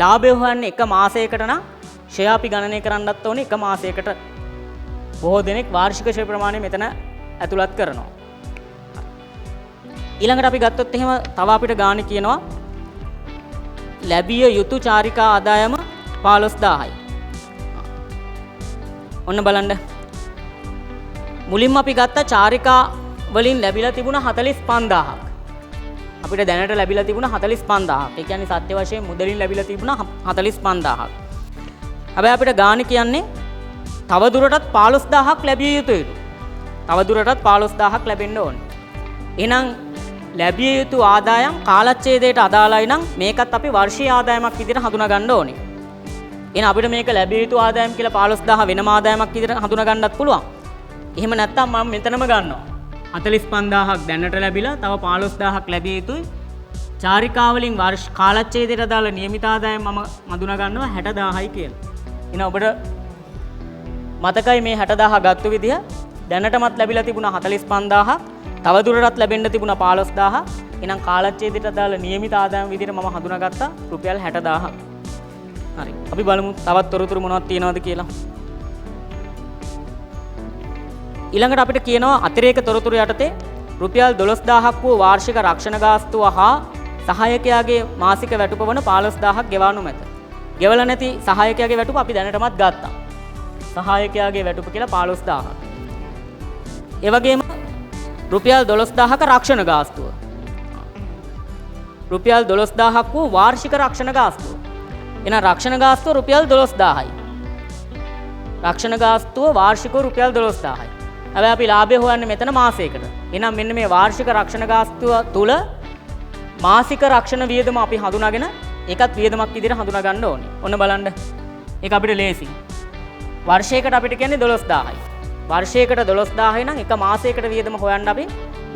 ලාභය හොයන්නේ එක මාසයකට නම් ක්ෂය අපි ගණනය කරන්නත් ඕනේ එක මාසයකට. බොහෝ දෙනෙක් වාර්ෂික ක්ෂය ප්‍රමාණය මෙතන ඇතුළත් කරනවා. ඊළඟට අපි ගත්තොත් එහෙම තව අපිට ගානේ කියනවා ලැබිය යුතු චාරිකා ආදායම 15000යි. ඔන්න බලන්න. මුලින්ම අපි ගත්ත චාරිකා වලින් ලැබිලා තිබුණා 45000ක්. අපිට දැනට ලැබිලා තිබුණා 45000ක්. ඒ කියන්නේ සත්‍ය වශයෙන් මුදලින් ලැබිලා තිබුණා 45000ක්. හැබැයි අපිට ගාණ කියන්නේ තව දුරටත් 15000ක් ලැබිය යුතුයි. තව දුරටත් 15000ක් ලැබෙන්න ඕනේ. එහෙනම් ලැබිය යුතු ආදායම් කාලච්ඡේදයට අදාළයි නම් මේකත් අපි වර්ෂීය ආදායමක් විදිහට හඳුනා ගන්න ඕනේ. එහෙනම් අපිට මේක ලැබිය යුතු ආදායම් කියලා 15000 වෙනම ආදායමක් විදිහට හඳුනා ගන්නත් පුළුවන්. එහෙම නැත්නම් මම මෙතනම ගන්නවා. 45000ක් දැනට ලැබිලා තව 15000ක් ලැබිය යුතුයි. චාරිකාවලින් වර්ෂ කාලච්ඡේදයට අදාළ නියමිත ආදායම් මම හඳුනා ගන්නවා 60000යි කියලා. එහෙනම් ඔබට මතකයි මේ 60000 ගත්ත විදිහ දැනටමත් ලැබිලා තිබුණා 45000ක්. තව දුරටත් ලැබෙන්න තිබුණා 15000. එහෙනම් කාලච්ඡේදයට අදාළ නියමිත ආදායම් විදිහට මම හඳුනාගත්තා රුපියල් 60000ක්. හරි. අපි බලමු තවත් තොරතුරු මොනවද තියෙනවද කියලා. ඊළඟට අපිට කියනවා අතිරේක තොරතුරු යටතේ රුපියල් 12000ක් වූ වාර්ෂික රක්ෂණ ගාස්තුව හා සහායකයාගේ මාසික වැටුප වන 15000ක් ගෙවනු මැත. ගෙවලා නැති සහායකයාගේ වැටුප අපි දැනටමත් ගත්තා. සහායකයාගේ වැටුප කියලා 15000ක්. ඒ වගේම රුපියල් 12000ක රක්ෂණ ගාස්තුව. රුපියල් 12000ක් වූ වාර්ෂික රක්ෂණ ගාස්තුව. එහෙනම් රක්ෂණ ගාස්තුව රුපියල් 12000යි. රක්ෂණ ගාස්තුව වාර්ෂිකව රුපියල් 12000යි. හැබැයි අපි ලාභය හොයන්නේ මෙතන මාසයකට. එහෙනම් මෙන්න මේ වාර්ෂික රක්ෂණ ගාස්තුව තුල මාසික රක්ෂණ වියදම අපි හඳුනාගෙන ඒකත් වියදමක් විදිහට හඳුනා ගන්න ඕනේ. ඔන්න බලන්න. ඒක අපිට ලේසි. වර්ෂයකට අපිට කියන්නේ 12000යි. වර්ෂයකට 12000යි නම් එක මාසයකට වියදම හොයන්න අපි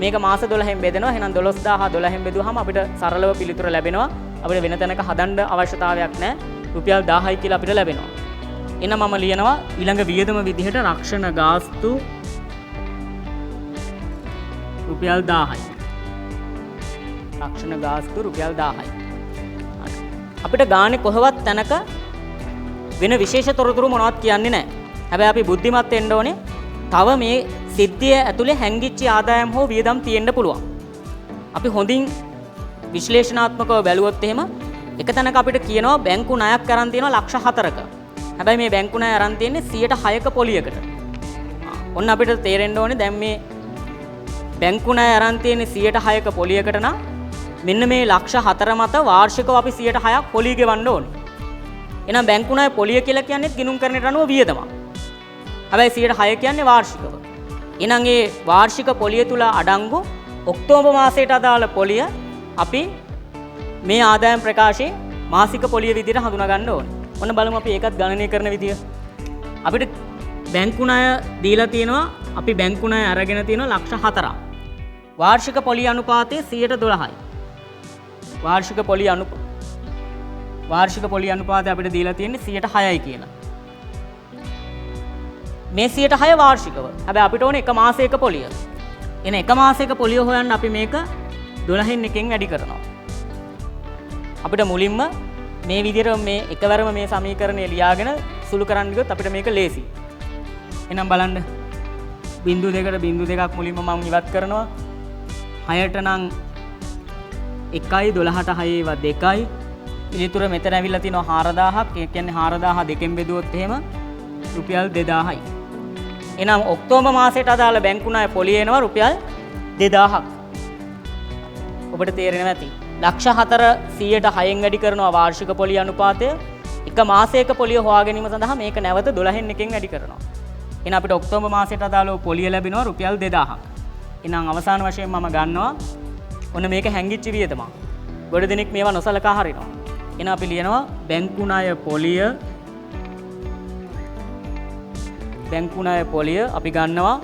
මේක මාස 12න් බෙදනවා. එහෙනම් 12000 12න් බෙදුවාම අපිට සරලව පිළිතුර ලැබෙනවා. අපිට වෙන තැනක හදන්න අවශ්‍යතාවයක් නැහැ. රුපියල් 1000යි කියලා අපිට ලැබෙනවා. එහෙනම් මම ලියනවා ඊළඟ වියදම විදිහට රක්ෂණ ගාස්තු රුපියල් 1000යි. රක්ෂණ ගාස්තු රුපියල් 1000යි. අපිට ගානේ කොහවත් තැනක වෙන විශේෂ තොරතුරු මොනවත් කියන්නේ නැහැ. හැබැයි අපි බුද්ධිමත් වෙන්න ඕනේ. තව මේ සිද්ධිය ඇතුලේ හැංගිච්ච ආදායම් හෝ වියදම් තියෙන්න පුළුවන්. අපි හොඳින් විශ්ලේෂණාත්මකව බැලුවොත් එහෙම එක තැනක අපිට කියනවා බැංකු ණයක් අරන් තියෙනවා ලක්ෂ 4ක. හැබැයි මේ බැංකු ණය අරන් තියෙන්නේ 106ක පොලියකට. ඔන්න අපිට තේරෙන්න ඕනේ දැන් මේ බැංකු ණය අරන් තියෙන්නේ 106ක පොලියකට නම් මෙන්න මේ ලක්ෂ 4 මත වාර්ෂිකව අපි 106ක් පොලිය ගෙවන්න ඕනේ. එහෙනම් බැංකු ණය පොලිය කියලා කියන්නේ ගිණුම් කරණයට අනුව වියදමක්. හැබැයි 106 කියන්නේ වාර්ෂිකව. එහෙනම් ඒ වාර්ෂික පොලිය තුල අඩංගු ඔක්තෝබර් මාසයට අදාළ පොලිය අපි මේ ආදායම් ප්‍රකාශයේ මාසික පොලිය විදිහට හඳුනා ගන්න ඕනේ. ඔන්න බලමු අපි ඒකත් ගණනය කරන විදිය. අපිට බැංකු ණය දීලා තියෙනවා අපි බැංකු ණය අරගෙන තියෙනවා ලක්ෂ 4ක්. වාර්ෂික පොලිය අනුපාතය 112යි. වාර්ෂික පොලිය අනුපාතය අපිට දීලා තියෙන්නේ 106යි කියලා. මේ 106 වාර්ෂිකව. හැබැයි අපිට ඕනේ එක මාසයක පොලිය. එන එක මාසයක පොලිය හොයන්න අපි මේක 12න් එකෙන් වැඩි කරනවා. අපිට මුලින්ම මේ විදිහට මේ එකවරම මේ සමීකරණය ලියාගෙන සුළු කරන්න ගියොත් අපිට මේක ලේසි. එහෙනම් බලන්න. බිංදු දෙකට බිංදු දෙකක් මුලින්ම මම ඉවත් කරනවා. 6ට නම් 1යි 12ට 6 ඒවා 2යි. පිළිතුර මෙතන ඇවිල්ලා තියෙනවා 4000ක්. ඒ කියන්නේ 4000 දෙකෙන් බෙදුවොත් එහෙම රුපියල් 2000යි. එහෙනම් ඔක්තෝබර් මාසයට අදාළ බැංකු ණය පොලිය එනවා රුපියල් 2000ක්. ඔබට තේරෙනවා ඇති. ලක්ෂ 4 100ට 6න් වැඩි කරනවා වාර්ෂික පොලිය අනුපාතය. එක මාසයක පොලිය හොයා ගැනීම සඳහා මේක නැවත 12න් එකෙන් වැඩි කරනවා. එහෙනම් අපිට ඔක්තෝබර් මාසයට අදාළව පොලිය ලැබෙනවා රුපියල් 2000ක්. එහෙනම් අවසාන වශයෙන් මම ගන්නවා ඔන්න මේක හැංගිච්ච වියදමක්. ගොඩ දෙනෙක් මේවා නොසලකා හරිනවා. එහෙනම් අපි ලියනවා බැංකු ණය පොලිය අපි ගන්නවා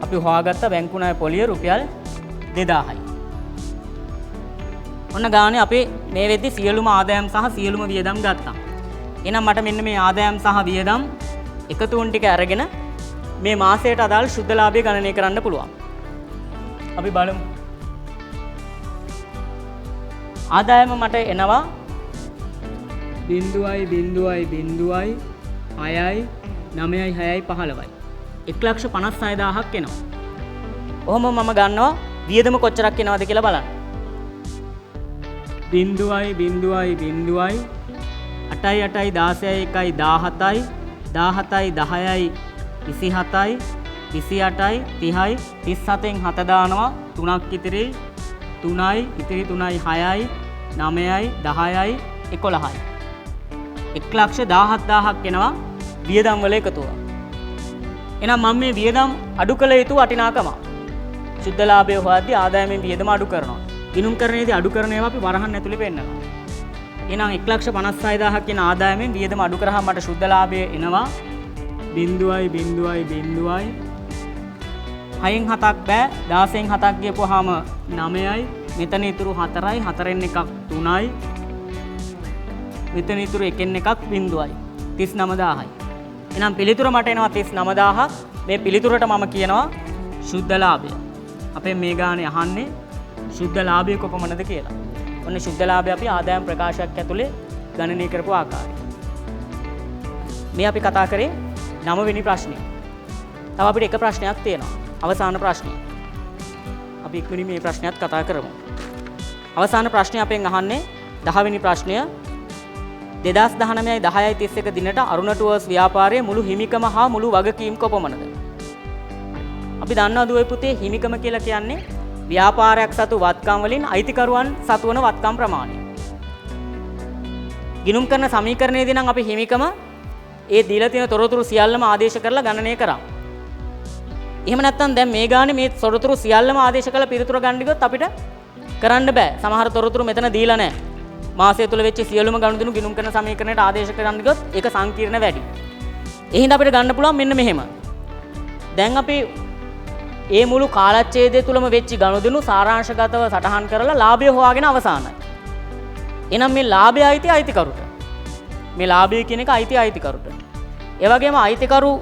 අපි හොයාගත්ත බැංකු ණය පොලිය රුපියල් 2000යි. ඔන්න ගානේ අපි මේ වෙද්දි සියලුම ආදායම් සහ සියලුම වියදම් ගත්තා. එහෙනම් මට මෙන්න මේ ආදායම් සහ වියදම් එකතුන් ටික අරගෙන මේ මාසයට අදාළ ශුද්ධ ලාභය ගණනය කරන්න පුළුවන්. අපි බලමු. ආදායම මට එනවා 0.0.0යි 6යි 9යි 6යි 15යි 1,56,000ක් එනවා. ඔහොම මම ගන්නවා වියදම කොච්චරක් එනවද කියලා බලන්න. 0.0.0යි 8යි 8යි 16යි 1යි 17යි 17යි 10යි 27යි 28යි 30යි 37න් 7 දානවා 3ක් ඉතිරි 3යි, ඉතිරි 3යි 6යි, 9යි, 10යි, 11යි. 1,17,000ක් එනවා වියදම් වල එකතුව. එහෙනම් මම මේ වියදම් අඩු කළ යුතු වටිනාකම සුද්ධ ලාභය හොයද්දී ආදායමෙන් වියදම අඩු කරනවා. ගිණුම් කරණයේදී අඩු කරන ඒවා අපි වරහන් ඇතුලේ පෙන්නනවා. එහෙනම් 1,56,000ක් කියන ආදායමෙන් වියදම අඩු කරාම මට සුද්ධ ලාභය එනවා 0.0.0. 6න් 7ක් බෑ 16න් 7ක් ගියපුවාම 9යි. මෙතන ඉතුරු 4යි. 4න් එකක් 3යි. මෙතන ඉතුරු එකෙන් එකක් 0යි. 39000යි. එහෙනම් පිළිතුර මට එනවා 39000ක්. මේ පිළිතුරට මම කියනවා සුද්ධ ලාභය. අපේ මේ ගානේ අහන්නේ සුද්ධ ලාභය කොපමණද කියලා. ඔන්න සුද්ධ ලාභය අපි ආදායම් ප්‍රකාශයක් ඇතුලේ ගණනය කරපු ආකාරය. මේ අපි කතා කරේ 9 වෙනි ප්‍රශ්නය. තව අපිට එක ප්‍රශ්නයක් තියෙනවා. අවසාන ප්‍රශ්නය. අපි ඉක්මනින් මේ ප්‍රශ්නයත් කතා කරමු. අවසාන ප්‍රශ්නය අපෙන් අහන්නේ 10 වෙනි ප්‍රශ්නය. 2019යි 10යි 31 දිනට අරුණ ටුවර්ස් ව්‍යාපාරයේ මුළු හිමිකම හා මුළු වගකීම් කොපමණද? අපි දන්නවා දුවේ පුතේ හිමිකම කියලා කියන්නේ ව්‍යාපාරයක් සතු වත්කම් වලින් අයිතිකරුවන් සතු වන වත්කම් ප්‍රමාණය. ගිණුම් කරන සමීකරණයේදී නම් අපි හිමිකම ඒ දීලා තියෙන තොරතුරු සියල්ලම ආදේශ කරලා ගණනය කරා. එහෙම නැත්නම් දැන් මේ ගානේ මේ තොරතුරු සියල්ලම ආදේශ කරලා පිළිතුර ගන්න ගියොත් අපිට කරන්න බෑ. සමහර තොරතුරු මෙතන දීලා නැහැ. මාසය තුල වෙච්ච සියලුම ගනුදෙනු ගිණුම් කරන සමීකරණයට ආදේශ කරන්න ගියොත් ඒක සංකීර්ණ වැඩි. ඒ හින්දා අපිට ගන්න පුළුවන් මෙන්න මෙහෙම. දැන් අපි ඒ මුළු කාලච්ඡේදය තුලම වෙච්ච ගනුදෙනු සාරාංශගතව සටහන් කරලා ලාභය හොයාගෙන අවසానයි. එහෙනම් මේ ලාභය අයිතිකරුට. මේ ලාභය කියන එක අයිතිකරුට. ඒ වගේම අයිතිකරු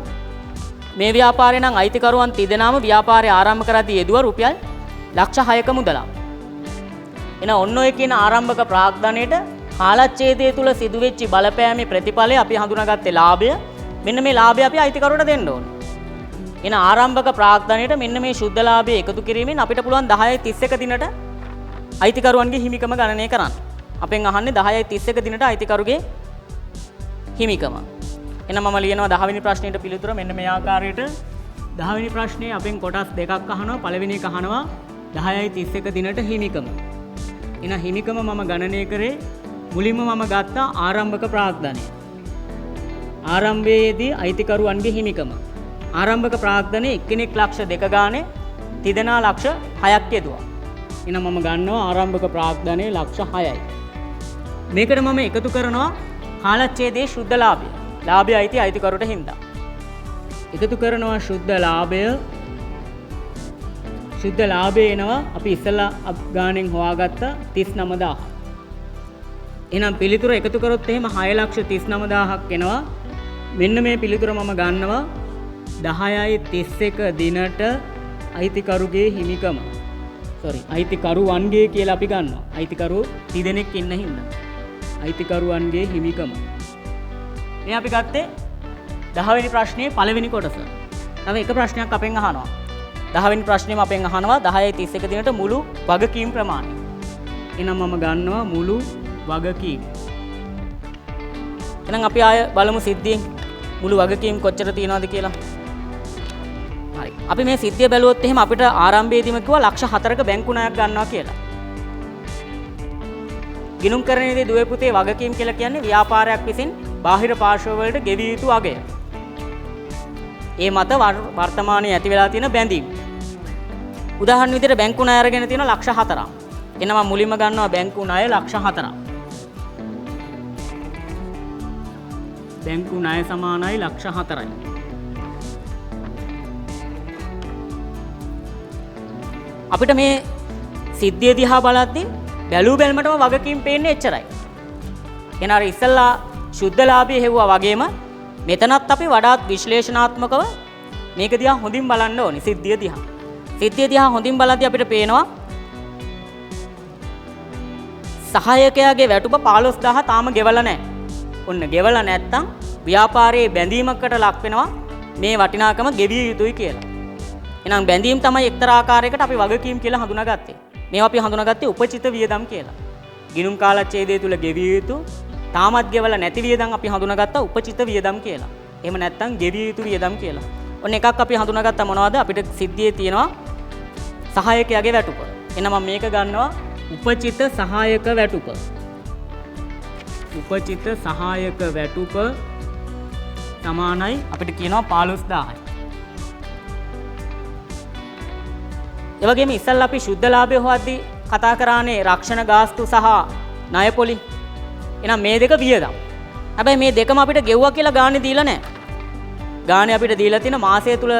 මේ ව්‍යාපාරේ නම් අයිතිකරුවන් තිදෙනාම ව්‍යාපාරය ආරම්භ කරද්දී යෙදුවා රුපියල් ලක්ෂ 6ක මුදලක්. එහෙනම් ඔන්න ඔය කියන ආරම්භක ප්‍රාග්ධනයේට කාලච්ඡේදය තුල සිදුවෙච්ච බලපෑමේ ප්‍රතිඵලය අපි හඳුනාගත්තේ ලාභය. මෙන්න මේ ලාභය අපි අයිතිකරුට දෙන්න ඕනේ. එන ආරම්භක ප්‍රාග්ධනයට මෙන්න මේ ශුද්ධ ලාභය එකතු කිරීමෙන් අපිට පුළුවන් 10/31 දිනට අයිතිකරුවන්ගේ හිමිකම ගණනය කරන්න. අපෙන් අහන්නේ 10/31 දිනට අයිතිකරුගේ හිමිකම. එහෙනම් මම ලියනවා 10 වෙනි ප්‍රශ්නෙට පිළිතුර මෙන්න මේ ආකාරයට. 10 වෙනි ප්‍රශ්නේ අපෙන් කොටස් දෙකක් අහනවා. පළවෙනි එක අහනවා 10/31 දිනට හිමිකම. එහෙනම් හිමිකම මම ගණනය කරේ මුලින්ම මම ගත්තා ආරම්භක ප්‍රාග්ධනය. ආරම්භයේදී අයිතිකරුවන්ගේ හිමිකම ආරම්භක ප්‍රාග්ධනයේ එක්කෙනෙක් ලක්ෂ 2 ගානේ තිදෙනා ලක්ෂ 6ක් යෙදුවා. එහෙනම් මම ගන්නවා ආරම්භක ප්‍රාග්ධනයේ ලක්ෂ 6යි. මේකට මම එකතු කරනවා කාලච්ඡේදයේ ශුද්ධ ලාභය. ලාභය අයිතිකරුට හින්දා. එකතු කරනවා ශුද්ධ ලාභය. ශුද්ධ ලාභය එනවා අපි ඉස්සලා ගානෙන් හොයාගත්ත 39000. එහෙනම් පිළිතුර එකතු කරොත් එහෙම 6,39,000ක් එනවා. මෙන්න මේ පිළිතුර මම ගන්නවා 10/31 දිනට අයිතිකරුගේ හිමිකම. අයිතිකරුවන්ගේ කියලා අපි ගන්නවා. අයිතිකරු තිදෙනෙක් ඉන්න හින්දා. අයිතිකරුවන්ගේ හිමිකම. මේ අපි ගත්තේ 10 වෙනි ප්‍රශ්නේ පළවෙනි කොටස. තව එක ප්‍රශ්නයක් අපෙන් අහනවා. 10 වෙනි ප්‍රශ්නේම අපෙන් අහනවා 10/31 දිනට මුළු වගකීම් ප්‍රමාණය. එහෙනම් මම ගන්නවා මුළු වගකීම්. එහෙනම් අපි ආය බලමු සිද්ධියෙන් මුළු වගකීම් කොච්චර තියෙනවද කියලා. හරි. අපි මේ සිද්ධිය බැලුවොත් එහෙම අපිට ආරම්භයේදීම කිව්වා ලක්ෂ 4ක බැංකු ණයක් ගන්නවා කියලා. ගිණුම් කරණයේදී දුවේ පුතේ වගකීම් කියලා කියන්නේ ව්‍යාපාරයක් විසින් බාහිර පාර්ශ්ව වලට ගෙවිය යුතු අගය. ඒ මත වර්තමානයේ ඇති වෙලා තියෙන බැඳීම්. උදාහරණ විදිහට බැංකු ණය අරගෙන තියෙන ලක්ෂ 4ක්. එනවා මම මුලින්ම ගන්නවා බැංකු ණය ලක්ෂ 4ක්. බැංකු ණය සමානයි ලක්ෂ 4යි. අපිට මේ සිද්ධිය දිහා බලද්දී බැලූ බැලමටම වගකීම් පේන්නේ එච්චරයි. එහෙනම් අර ඉස්සල්ලා ශුද්ධ ලාභය හෙව්වා වගේම මෙතනත් අපි වඩාත් විශ්ලේෂණාත්මකව මේක දිහා හොඳින් බලන්න ඕනේ සිද්ධිය දිහා. සිද්ධිය දිහා හොඳින් බලද්දී අපිට පේනවා සහායකයාගේ වැටුප 15000 තාම ගෙවලා නැහැ. ඔන්න ගෙවලා නැත්තම් ව්‍යාපාරයේ බැඳීමකට ලක් වෙනවා මේ වටිනාකම ගෙවිය යුතුයි කියලා. එහෙනම් බැඳීම් තමයි එක්තරා ආකාරයකට අපි වගකීම් කියලා හඳුනාගත්තේ. මේවා අපි හඳුනාගත්තේ උපචිත වියදම් කියලා. ගිණුම් කාලච්ඡේදය තුල ගෙවිය යුතු තාමත් ගෙවලා නැති වියදම් අපි හඳුනාගත්තා උපචිත වියදම් කියලා. එහෙම නැත්තම් ගෙවිය යුතු වියදම් කියලා. ඔන්න එකක් අපි හඳුනාගත්තා මොනවද? අපිට සිද්ධියේ තියෙනවා සහායකයාගේ වැටුප. එහෙනම් මම මේක ගන්නවා උපචිත සහායක වැටුප. උපචිත සහායක වැටුප සමානයි අපිට කියනවා 15000යි. ඒ වගේම ඉස්සල්ලා අපි ශුද්ධ ලාභය හොයද්දී කතා කරානේ රක්ෂණ ගාස්තු සහ ණය පොලි. එහෙනම් මේ දෙක වියදම්. හැබැයි මේ දෙකම අපිට ගෙවුවා කියලා ගානේ දීලා නැහැ. ගානේ අපිට දීලා තියෙන මාසය තුල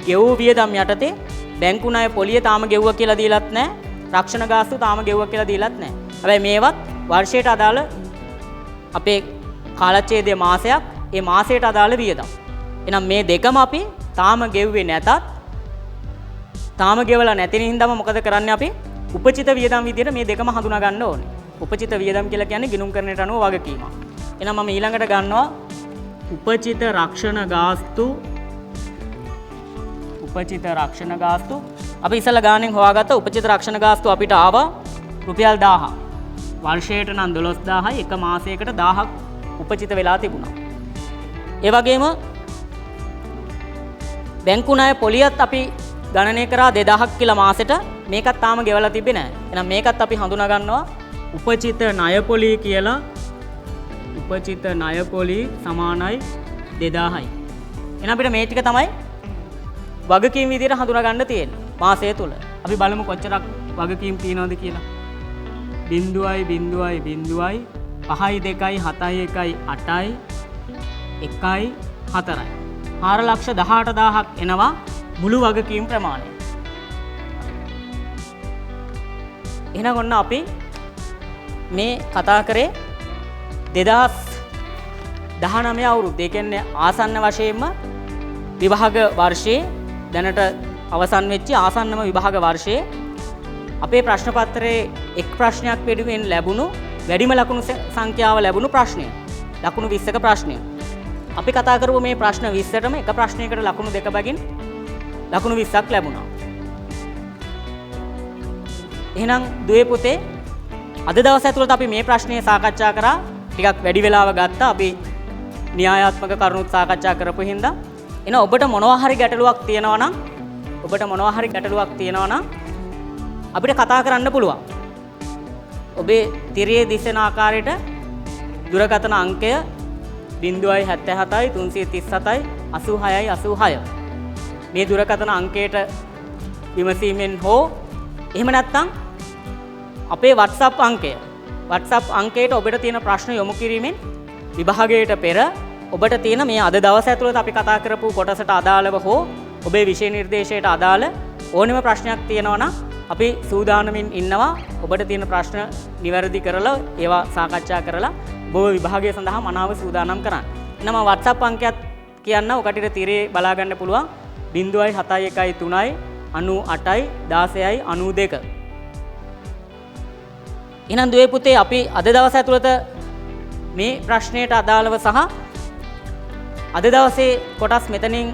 ගෙවූ වියදම් යටතේ බැංකු ණය පොලිය තාම ගෙවුවා කියලා දීලත් නැහැ. රක්ෂණ ගාස්තු තාම ගෙවුවා කියලා දීලත් නැහැ. හැබැයි මේවත් වර්ෂයට අදාළ අපේ කාලච්ඡේදයේ මාසයක් ඒ මාසයට අදාළ වියදම්. එහෙනම් මේ දෙකම අපි තාම ගෙව්වේ නැතත් තාම ගෙවලා නැති නින්දාම මොකද කරන්නේ අපි උපචිත වියදම් විදියට මේ දෙකම හඳුනා ගන්න ඕනේ. උපචිත වියදම් කියලා කියන්නේ ගිණුම් කරණයට අනුව වගකීමක්. එහෙනම් මම ඊළඟට ගන්නවා උපචිත රක්ෂණ ගාස්තු. උපචිත රක්ෂණ ගාස්තු අපි ඉස්සලා ගානෙන් හොයාගත්ත උපචිත රක්ෂණ ගාස්තු අපිට ආවා රුපියල් 1000. වර්ෂයට නම් 12000යි එක මාසයකට 1000ක් උපචිත වෙලා තිබුණා. ඒ වගේම බැංකු ණය පොලියත් අපි ගණනය කරා 2000ක් කියලා මාසෙට. මේකත් තාම ගෙවලා තිබෙන්නේ නැහැ. එහෙනම් මේකත් අපි හඳුනා ගන්නවා උපචිත ණය පොලි කියලා. උපචිත ණය පොලි සමානයි 2000යි. එහෙනම් අපිට මේ ටික තමයි වගකීම් විදියට හඳුනා ගන්න තියෙන්නේ මාසය තුල. අපි බලමු කොච්චරක් වගකීම් තියෙනවද කියලා. 0.0.0 5යි 2යි 7යි 1යි 8යි 1යි 4යි 4,18,000ක් එනවා මුළු වගකීම් ප්‍රමාණය. එහෙනම් ඔන්න අපි මේ කතා කරේ 2019 අවුරුද්ද. ඒ කියන්නේ ආසන්න වශයෙන්ම විභාග වර්ෂයේ දැනට අවසන් වෙච්ච ආසන්නම විභාග වර්ෂයේ අපේ ප්‍රශ්න පත්‍රයේ එක් ප්‍රශ්නයක් වෙනුවෙන් ලැබුණු වැඩිම ලකුණු සංඛ්‍යාව ලැබුණු ප්‍රශ්නය. ලකුණු 20ක ප්‍රශ්නය. අපි කතා කරමු මේ ප්‍රශ්න 20ටම එක ප්‍රශ්නයකට ලකුණු දෙක බැගින් ලකුණු 20ක් ලැබුණා. එහෙනම් දුවේ පුතේ අද දවස් ඇතුළත අපි මේ ප්‍රශ්නය සාකච්ඡා කරා. ටිකක් වැඩි වෙලාව ගත්තා. අපි න්‍යායාත්මක කරුණුත් සාකච්ඡා කරපු හින්දා. එහෙනම් ඔබට මොනවා හරි ගැටලුවක් තියෙනවා නම් අපිට කතා කරන්න පුළුවන්. ඔබේ තිරයේ දිසෙන ආකාරයට දුරකථන අංකය 077යි 337යි 86යි 86. මේ දුරකථන අංකයට විමසීමෙන් හෝ එහෙම නැත්නම් අපේ WhatsApp අංකයට ඔබට තියෙන ප්‍රශ්න යොමු කිරීමෙන් විභාගයට පෙර ඔබට තියෙන මේ අද දවස් ඇතුළත අපි කතා කරපු කොටසට අදාළව හෝ ඔබේ විෂය නිර්දේශයට අදාළ ඕනෙම ප්‍රශ්නයක් තියෙනවා නම් අපි සූදානමින් ඉන්නවා ඔබට තියෙන ප්‍රශ්න නිවැරදි කරලා ඒවා සාකච්ඡා කරලා ඔබ විභාගය සඳහා මනාව සූදානම් කරන්න. එහෙනම් WhatsApp අංකයත් කියන්න ඔකට තිරේ බලා ගන්න පුළුවන් 071 3යි 98යි 16යි 92. එහෙනම් දුවේ පුතේ අපි අද දවස් ඇතුළත මේ ප්‍රශ්නයට අදාළව සහ අද දවසේ කොටස් මෙතනින්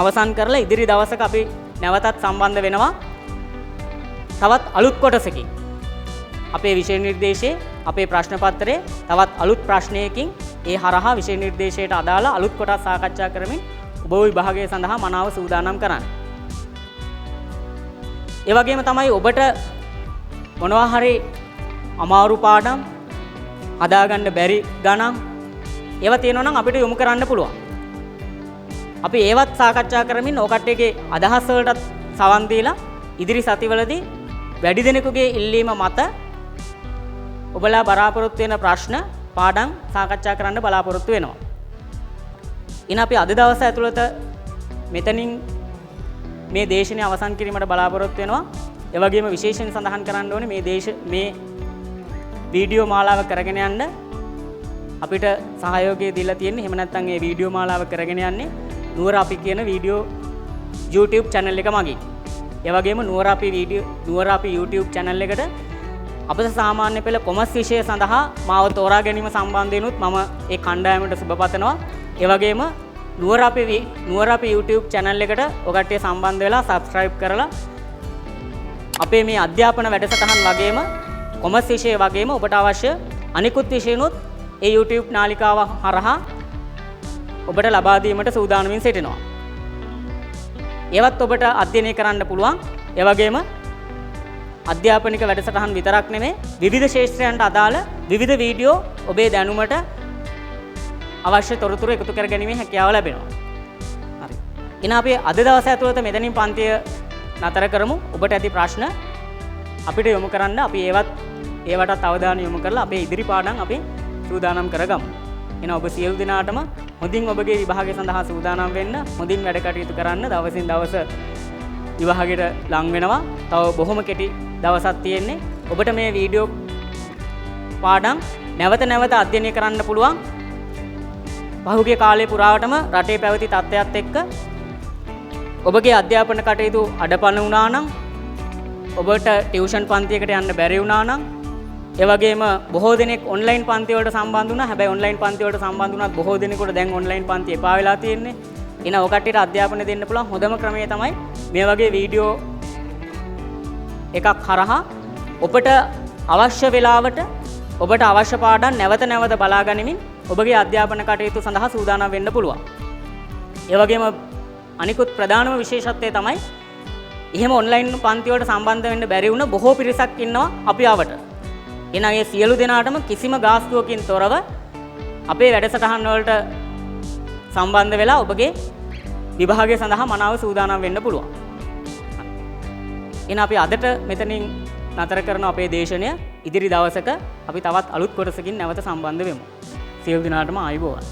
අවසන් කරලා ඉදිරි දවසක අපි නැවතත් සම්බන්ධ වෙනවා තවත් අලුත් කොටසකින්. අපේ විෂය නිර්දේශයේ අපේ ප්‍රශ්න පත්‍රයේ තවත් අලුත් ප්‍රශ්නයකින් ඒ හරහා විෂය නිර්දේශයට අදාළ අලුත් කොටස් සාකච්ඡා කරමින් ඔබ විභාගය සඳහා මනාව සූදානම් කරන්න. ඒ වගේම තමයි ඔබට මොනවා හරි අමාරු පාඩම් හදාගන්න බැරි ගණන් ඒවා තියෙනවා නම් අපිට යොමු කරන්න පුළුවන්. අපි ඒවත් සාකච්ඡා කරමින් ඔකට්ටේගේ අදහස් වලට සවන් දීලා ඉදිරි සතිවලදී වැඩි දෙනෙකුගේ ඉල්ලීම මත ඔබලා බලාපොරොත්තු වෙන ප්‍රශ්න පාඩම් සාකච්ඡා කරන්න බලාපොරොත්තු වෙනවා. ඉතින් අපි අද දවස් ඇතුළත මෙතනින් මේ දේශනය අවසන් කිරීමට බලාපොරොත්තු වෙනවා. ඒ වගේම විශේෂයෙන් සඳහන් කරන්න ඕනේ මේ වීඩියෝ මාලාව කරගෙන යන්න අපිට සහයෝගය දීලා තියෙන්නේ. එහෙම නැත්නම් මේ වීඩියෝ මාලාව කරගෙන යන්නේ නුවර අපි කියන වීඩියෝ YouTube channel එක මගින්. ඒ වගේම නුවර අපි YouTube channel එකට අපේ සාමාන්‍ය පෙළ කොමර්ස් විෂය සඳහා මාව තෝරා ගැනීම සම්බන්ධයෙන්ුත් මම ඒ කණ්ඩායමට සුබ පතනවා. ඒ වගේම නුවර අපි YouTube channel එකට ඔයගොල්ලෝ සම්බන්ධ වෙලා subscribe කරලා අපේ මේ අධ්‍යාපන වැඩසටහන් වගේම කොමර්ස් විෂය වගේම ඔබට අවශ්‍ය අනිකුත් විෂයනොත් ඒ YouTube නාලිකාව හරහා ඔබට ලබා දීමට සූදානම්ින් සිටිනවා. ඒවත් ඔබට අධ්‍යයනය කරන්න පුළුවන්. ඒ වගේම අධ්‍යාපනික වැඩසටහන් විතරක් නෙමේ විවිධ ශේෂ්ත්‍රයන්ට අදාළ විවිධ වීඩියෝ ඔබේ දැනුමට අවශ්‍ය තොරතුරු එකතු කර ගැනීමේ හැකියාව ලැබෙනවා. හරි. එහෙනම් අපි අද දවසේ ඇතුළත මෙතනින් පන්තිය නතර කරමු. ඔබට ඇති ප්‍රශ්න අපිට යොමු කරන්න අපි ඒවටත් අවධානය යොමු කරලා අපේ ඉදිරි පාඩම් අපි සූදානම් කරගමු. එහෙනම් ඔබ සියලු දෙනාටම හොඳින් ඔබගේ විභාගය සඳහා සූදානම් වෙන්න, හොඳින් වැඩ කටයුතු කරන්න, දවසින් දවස විභාගයට ලං වෙනවා. තව බොහොම කෙටි දවසක් තියෙන්නේ. ඔබට මේ වීඩියෝ පාඩම් නැවත නැවත අධ්‍යයනය කරන්න පුළුවන්. පහුගිය කාලය පුරාවටම රටේ පැවති තත්ත්වයක් එක්ක ඔබගේ අධ්‍යාපන කටයුතු අඩපණ වුණා නම්, ඔබට ටියුෂන් පන්තියකට යන්න බැරි වුණා නම්, ඒ වගේම බොහෝ දෙනෙක් ඔන්ලයින් පන්ති වලට සම්බන්ධ වුණා. හැබැයි ඔන්ලයින් පන්ති වලට සම්බන්ධ වුණත් බොහෝ දෙනෙකුට දැන් ඔන්ලයින් පන්ති එපා වෙලා තියෙන්නේ. එහෙනම් ඔය කට්ටියට අධ්‍යාපනය දෙන්න පුළුවන් හොඳම ක්‍රමය තමයි මේ වගේ වීඩියෝ එකක් හරහා ඔබට අවශ්‍ය වෙලාවට ඔබට අවශ්‍ය පාඩම් නැවත නැවත බලා ගනිමින් ඔබගේ අධ්‍යාපන කටයුතු සඳහා සූදානම් වෙන්න පුළුවන්. ඒ වගේම අනිකුත් ප්‍රධානම විශේෂත්වය තමයි එහෙම ඔන්ලයින් පන්ති වලට සම්බන්ධ වෙන්න බැරි වුණ බොහෝ පිරිසක් ඉන්නවා අපි ආවට. එහෙනම් ඒ සියලු දෙනාටම කිසිම ගාස්තුවකින් තොරව අපේ වැඩසටහන් වලට සම්බන්ධ වෙලා ඔබගේ විභාගය සඳහා මනාව සූදානම් වෙන්න පුළුවන්. එහෙනම් අපි අදට මෙතනින් නතර කරන අපේ දේශනය ඉදිරි දවසක අපි තවත් අලුත් කොටසකින් නැවත සම්බන්ධ වෙමු. සියලු දෙනාටම ආයුබෝවන්.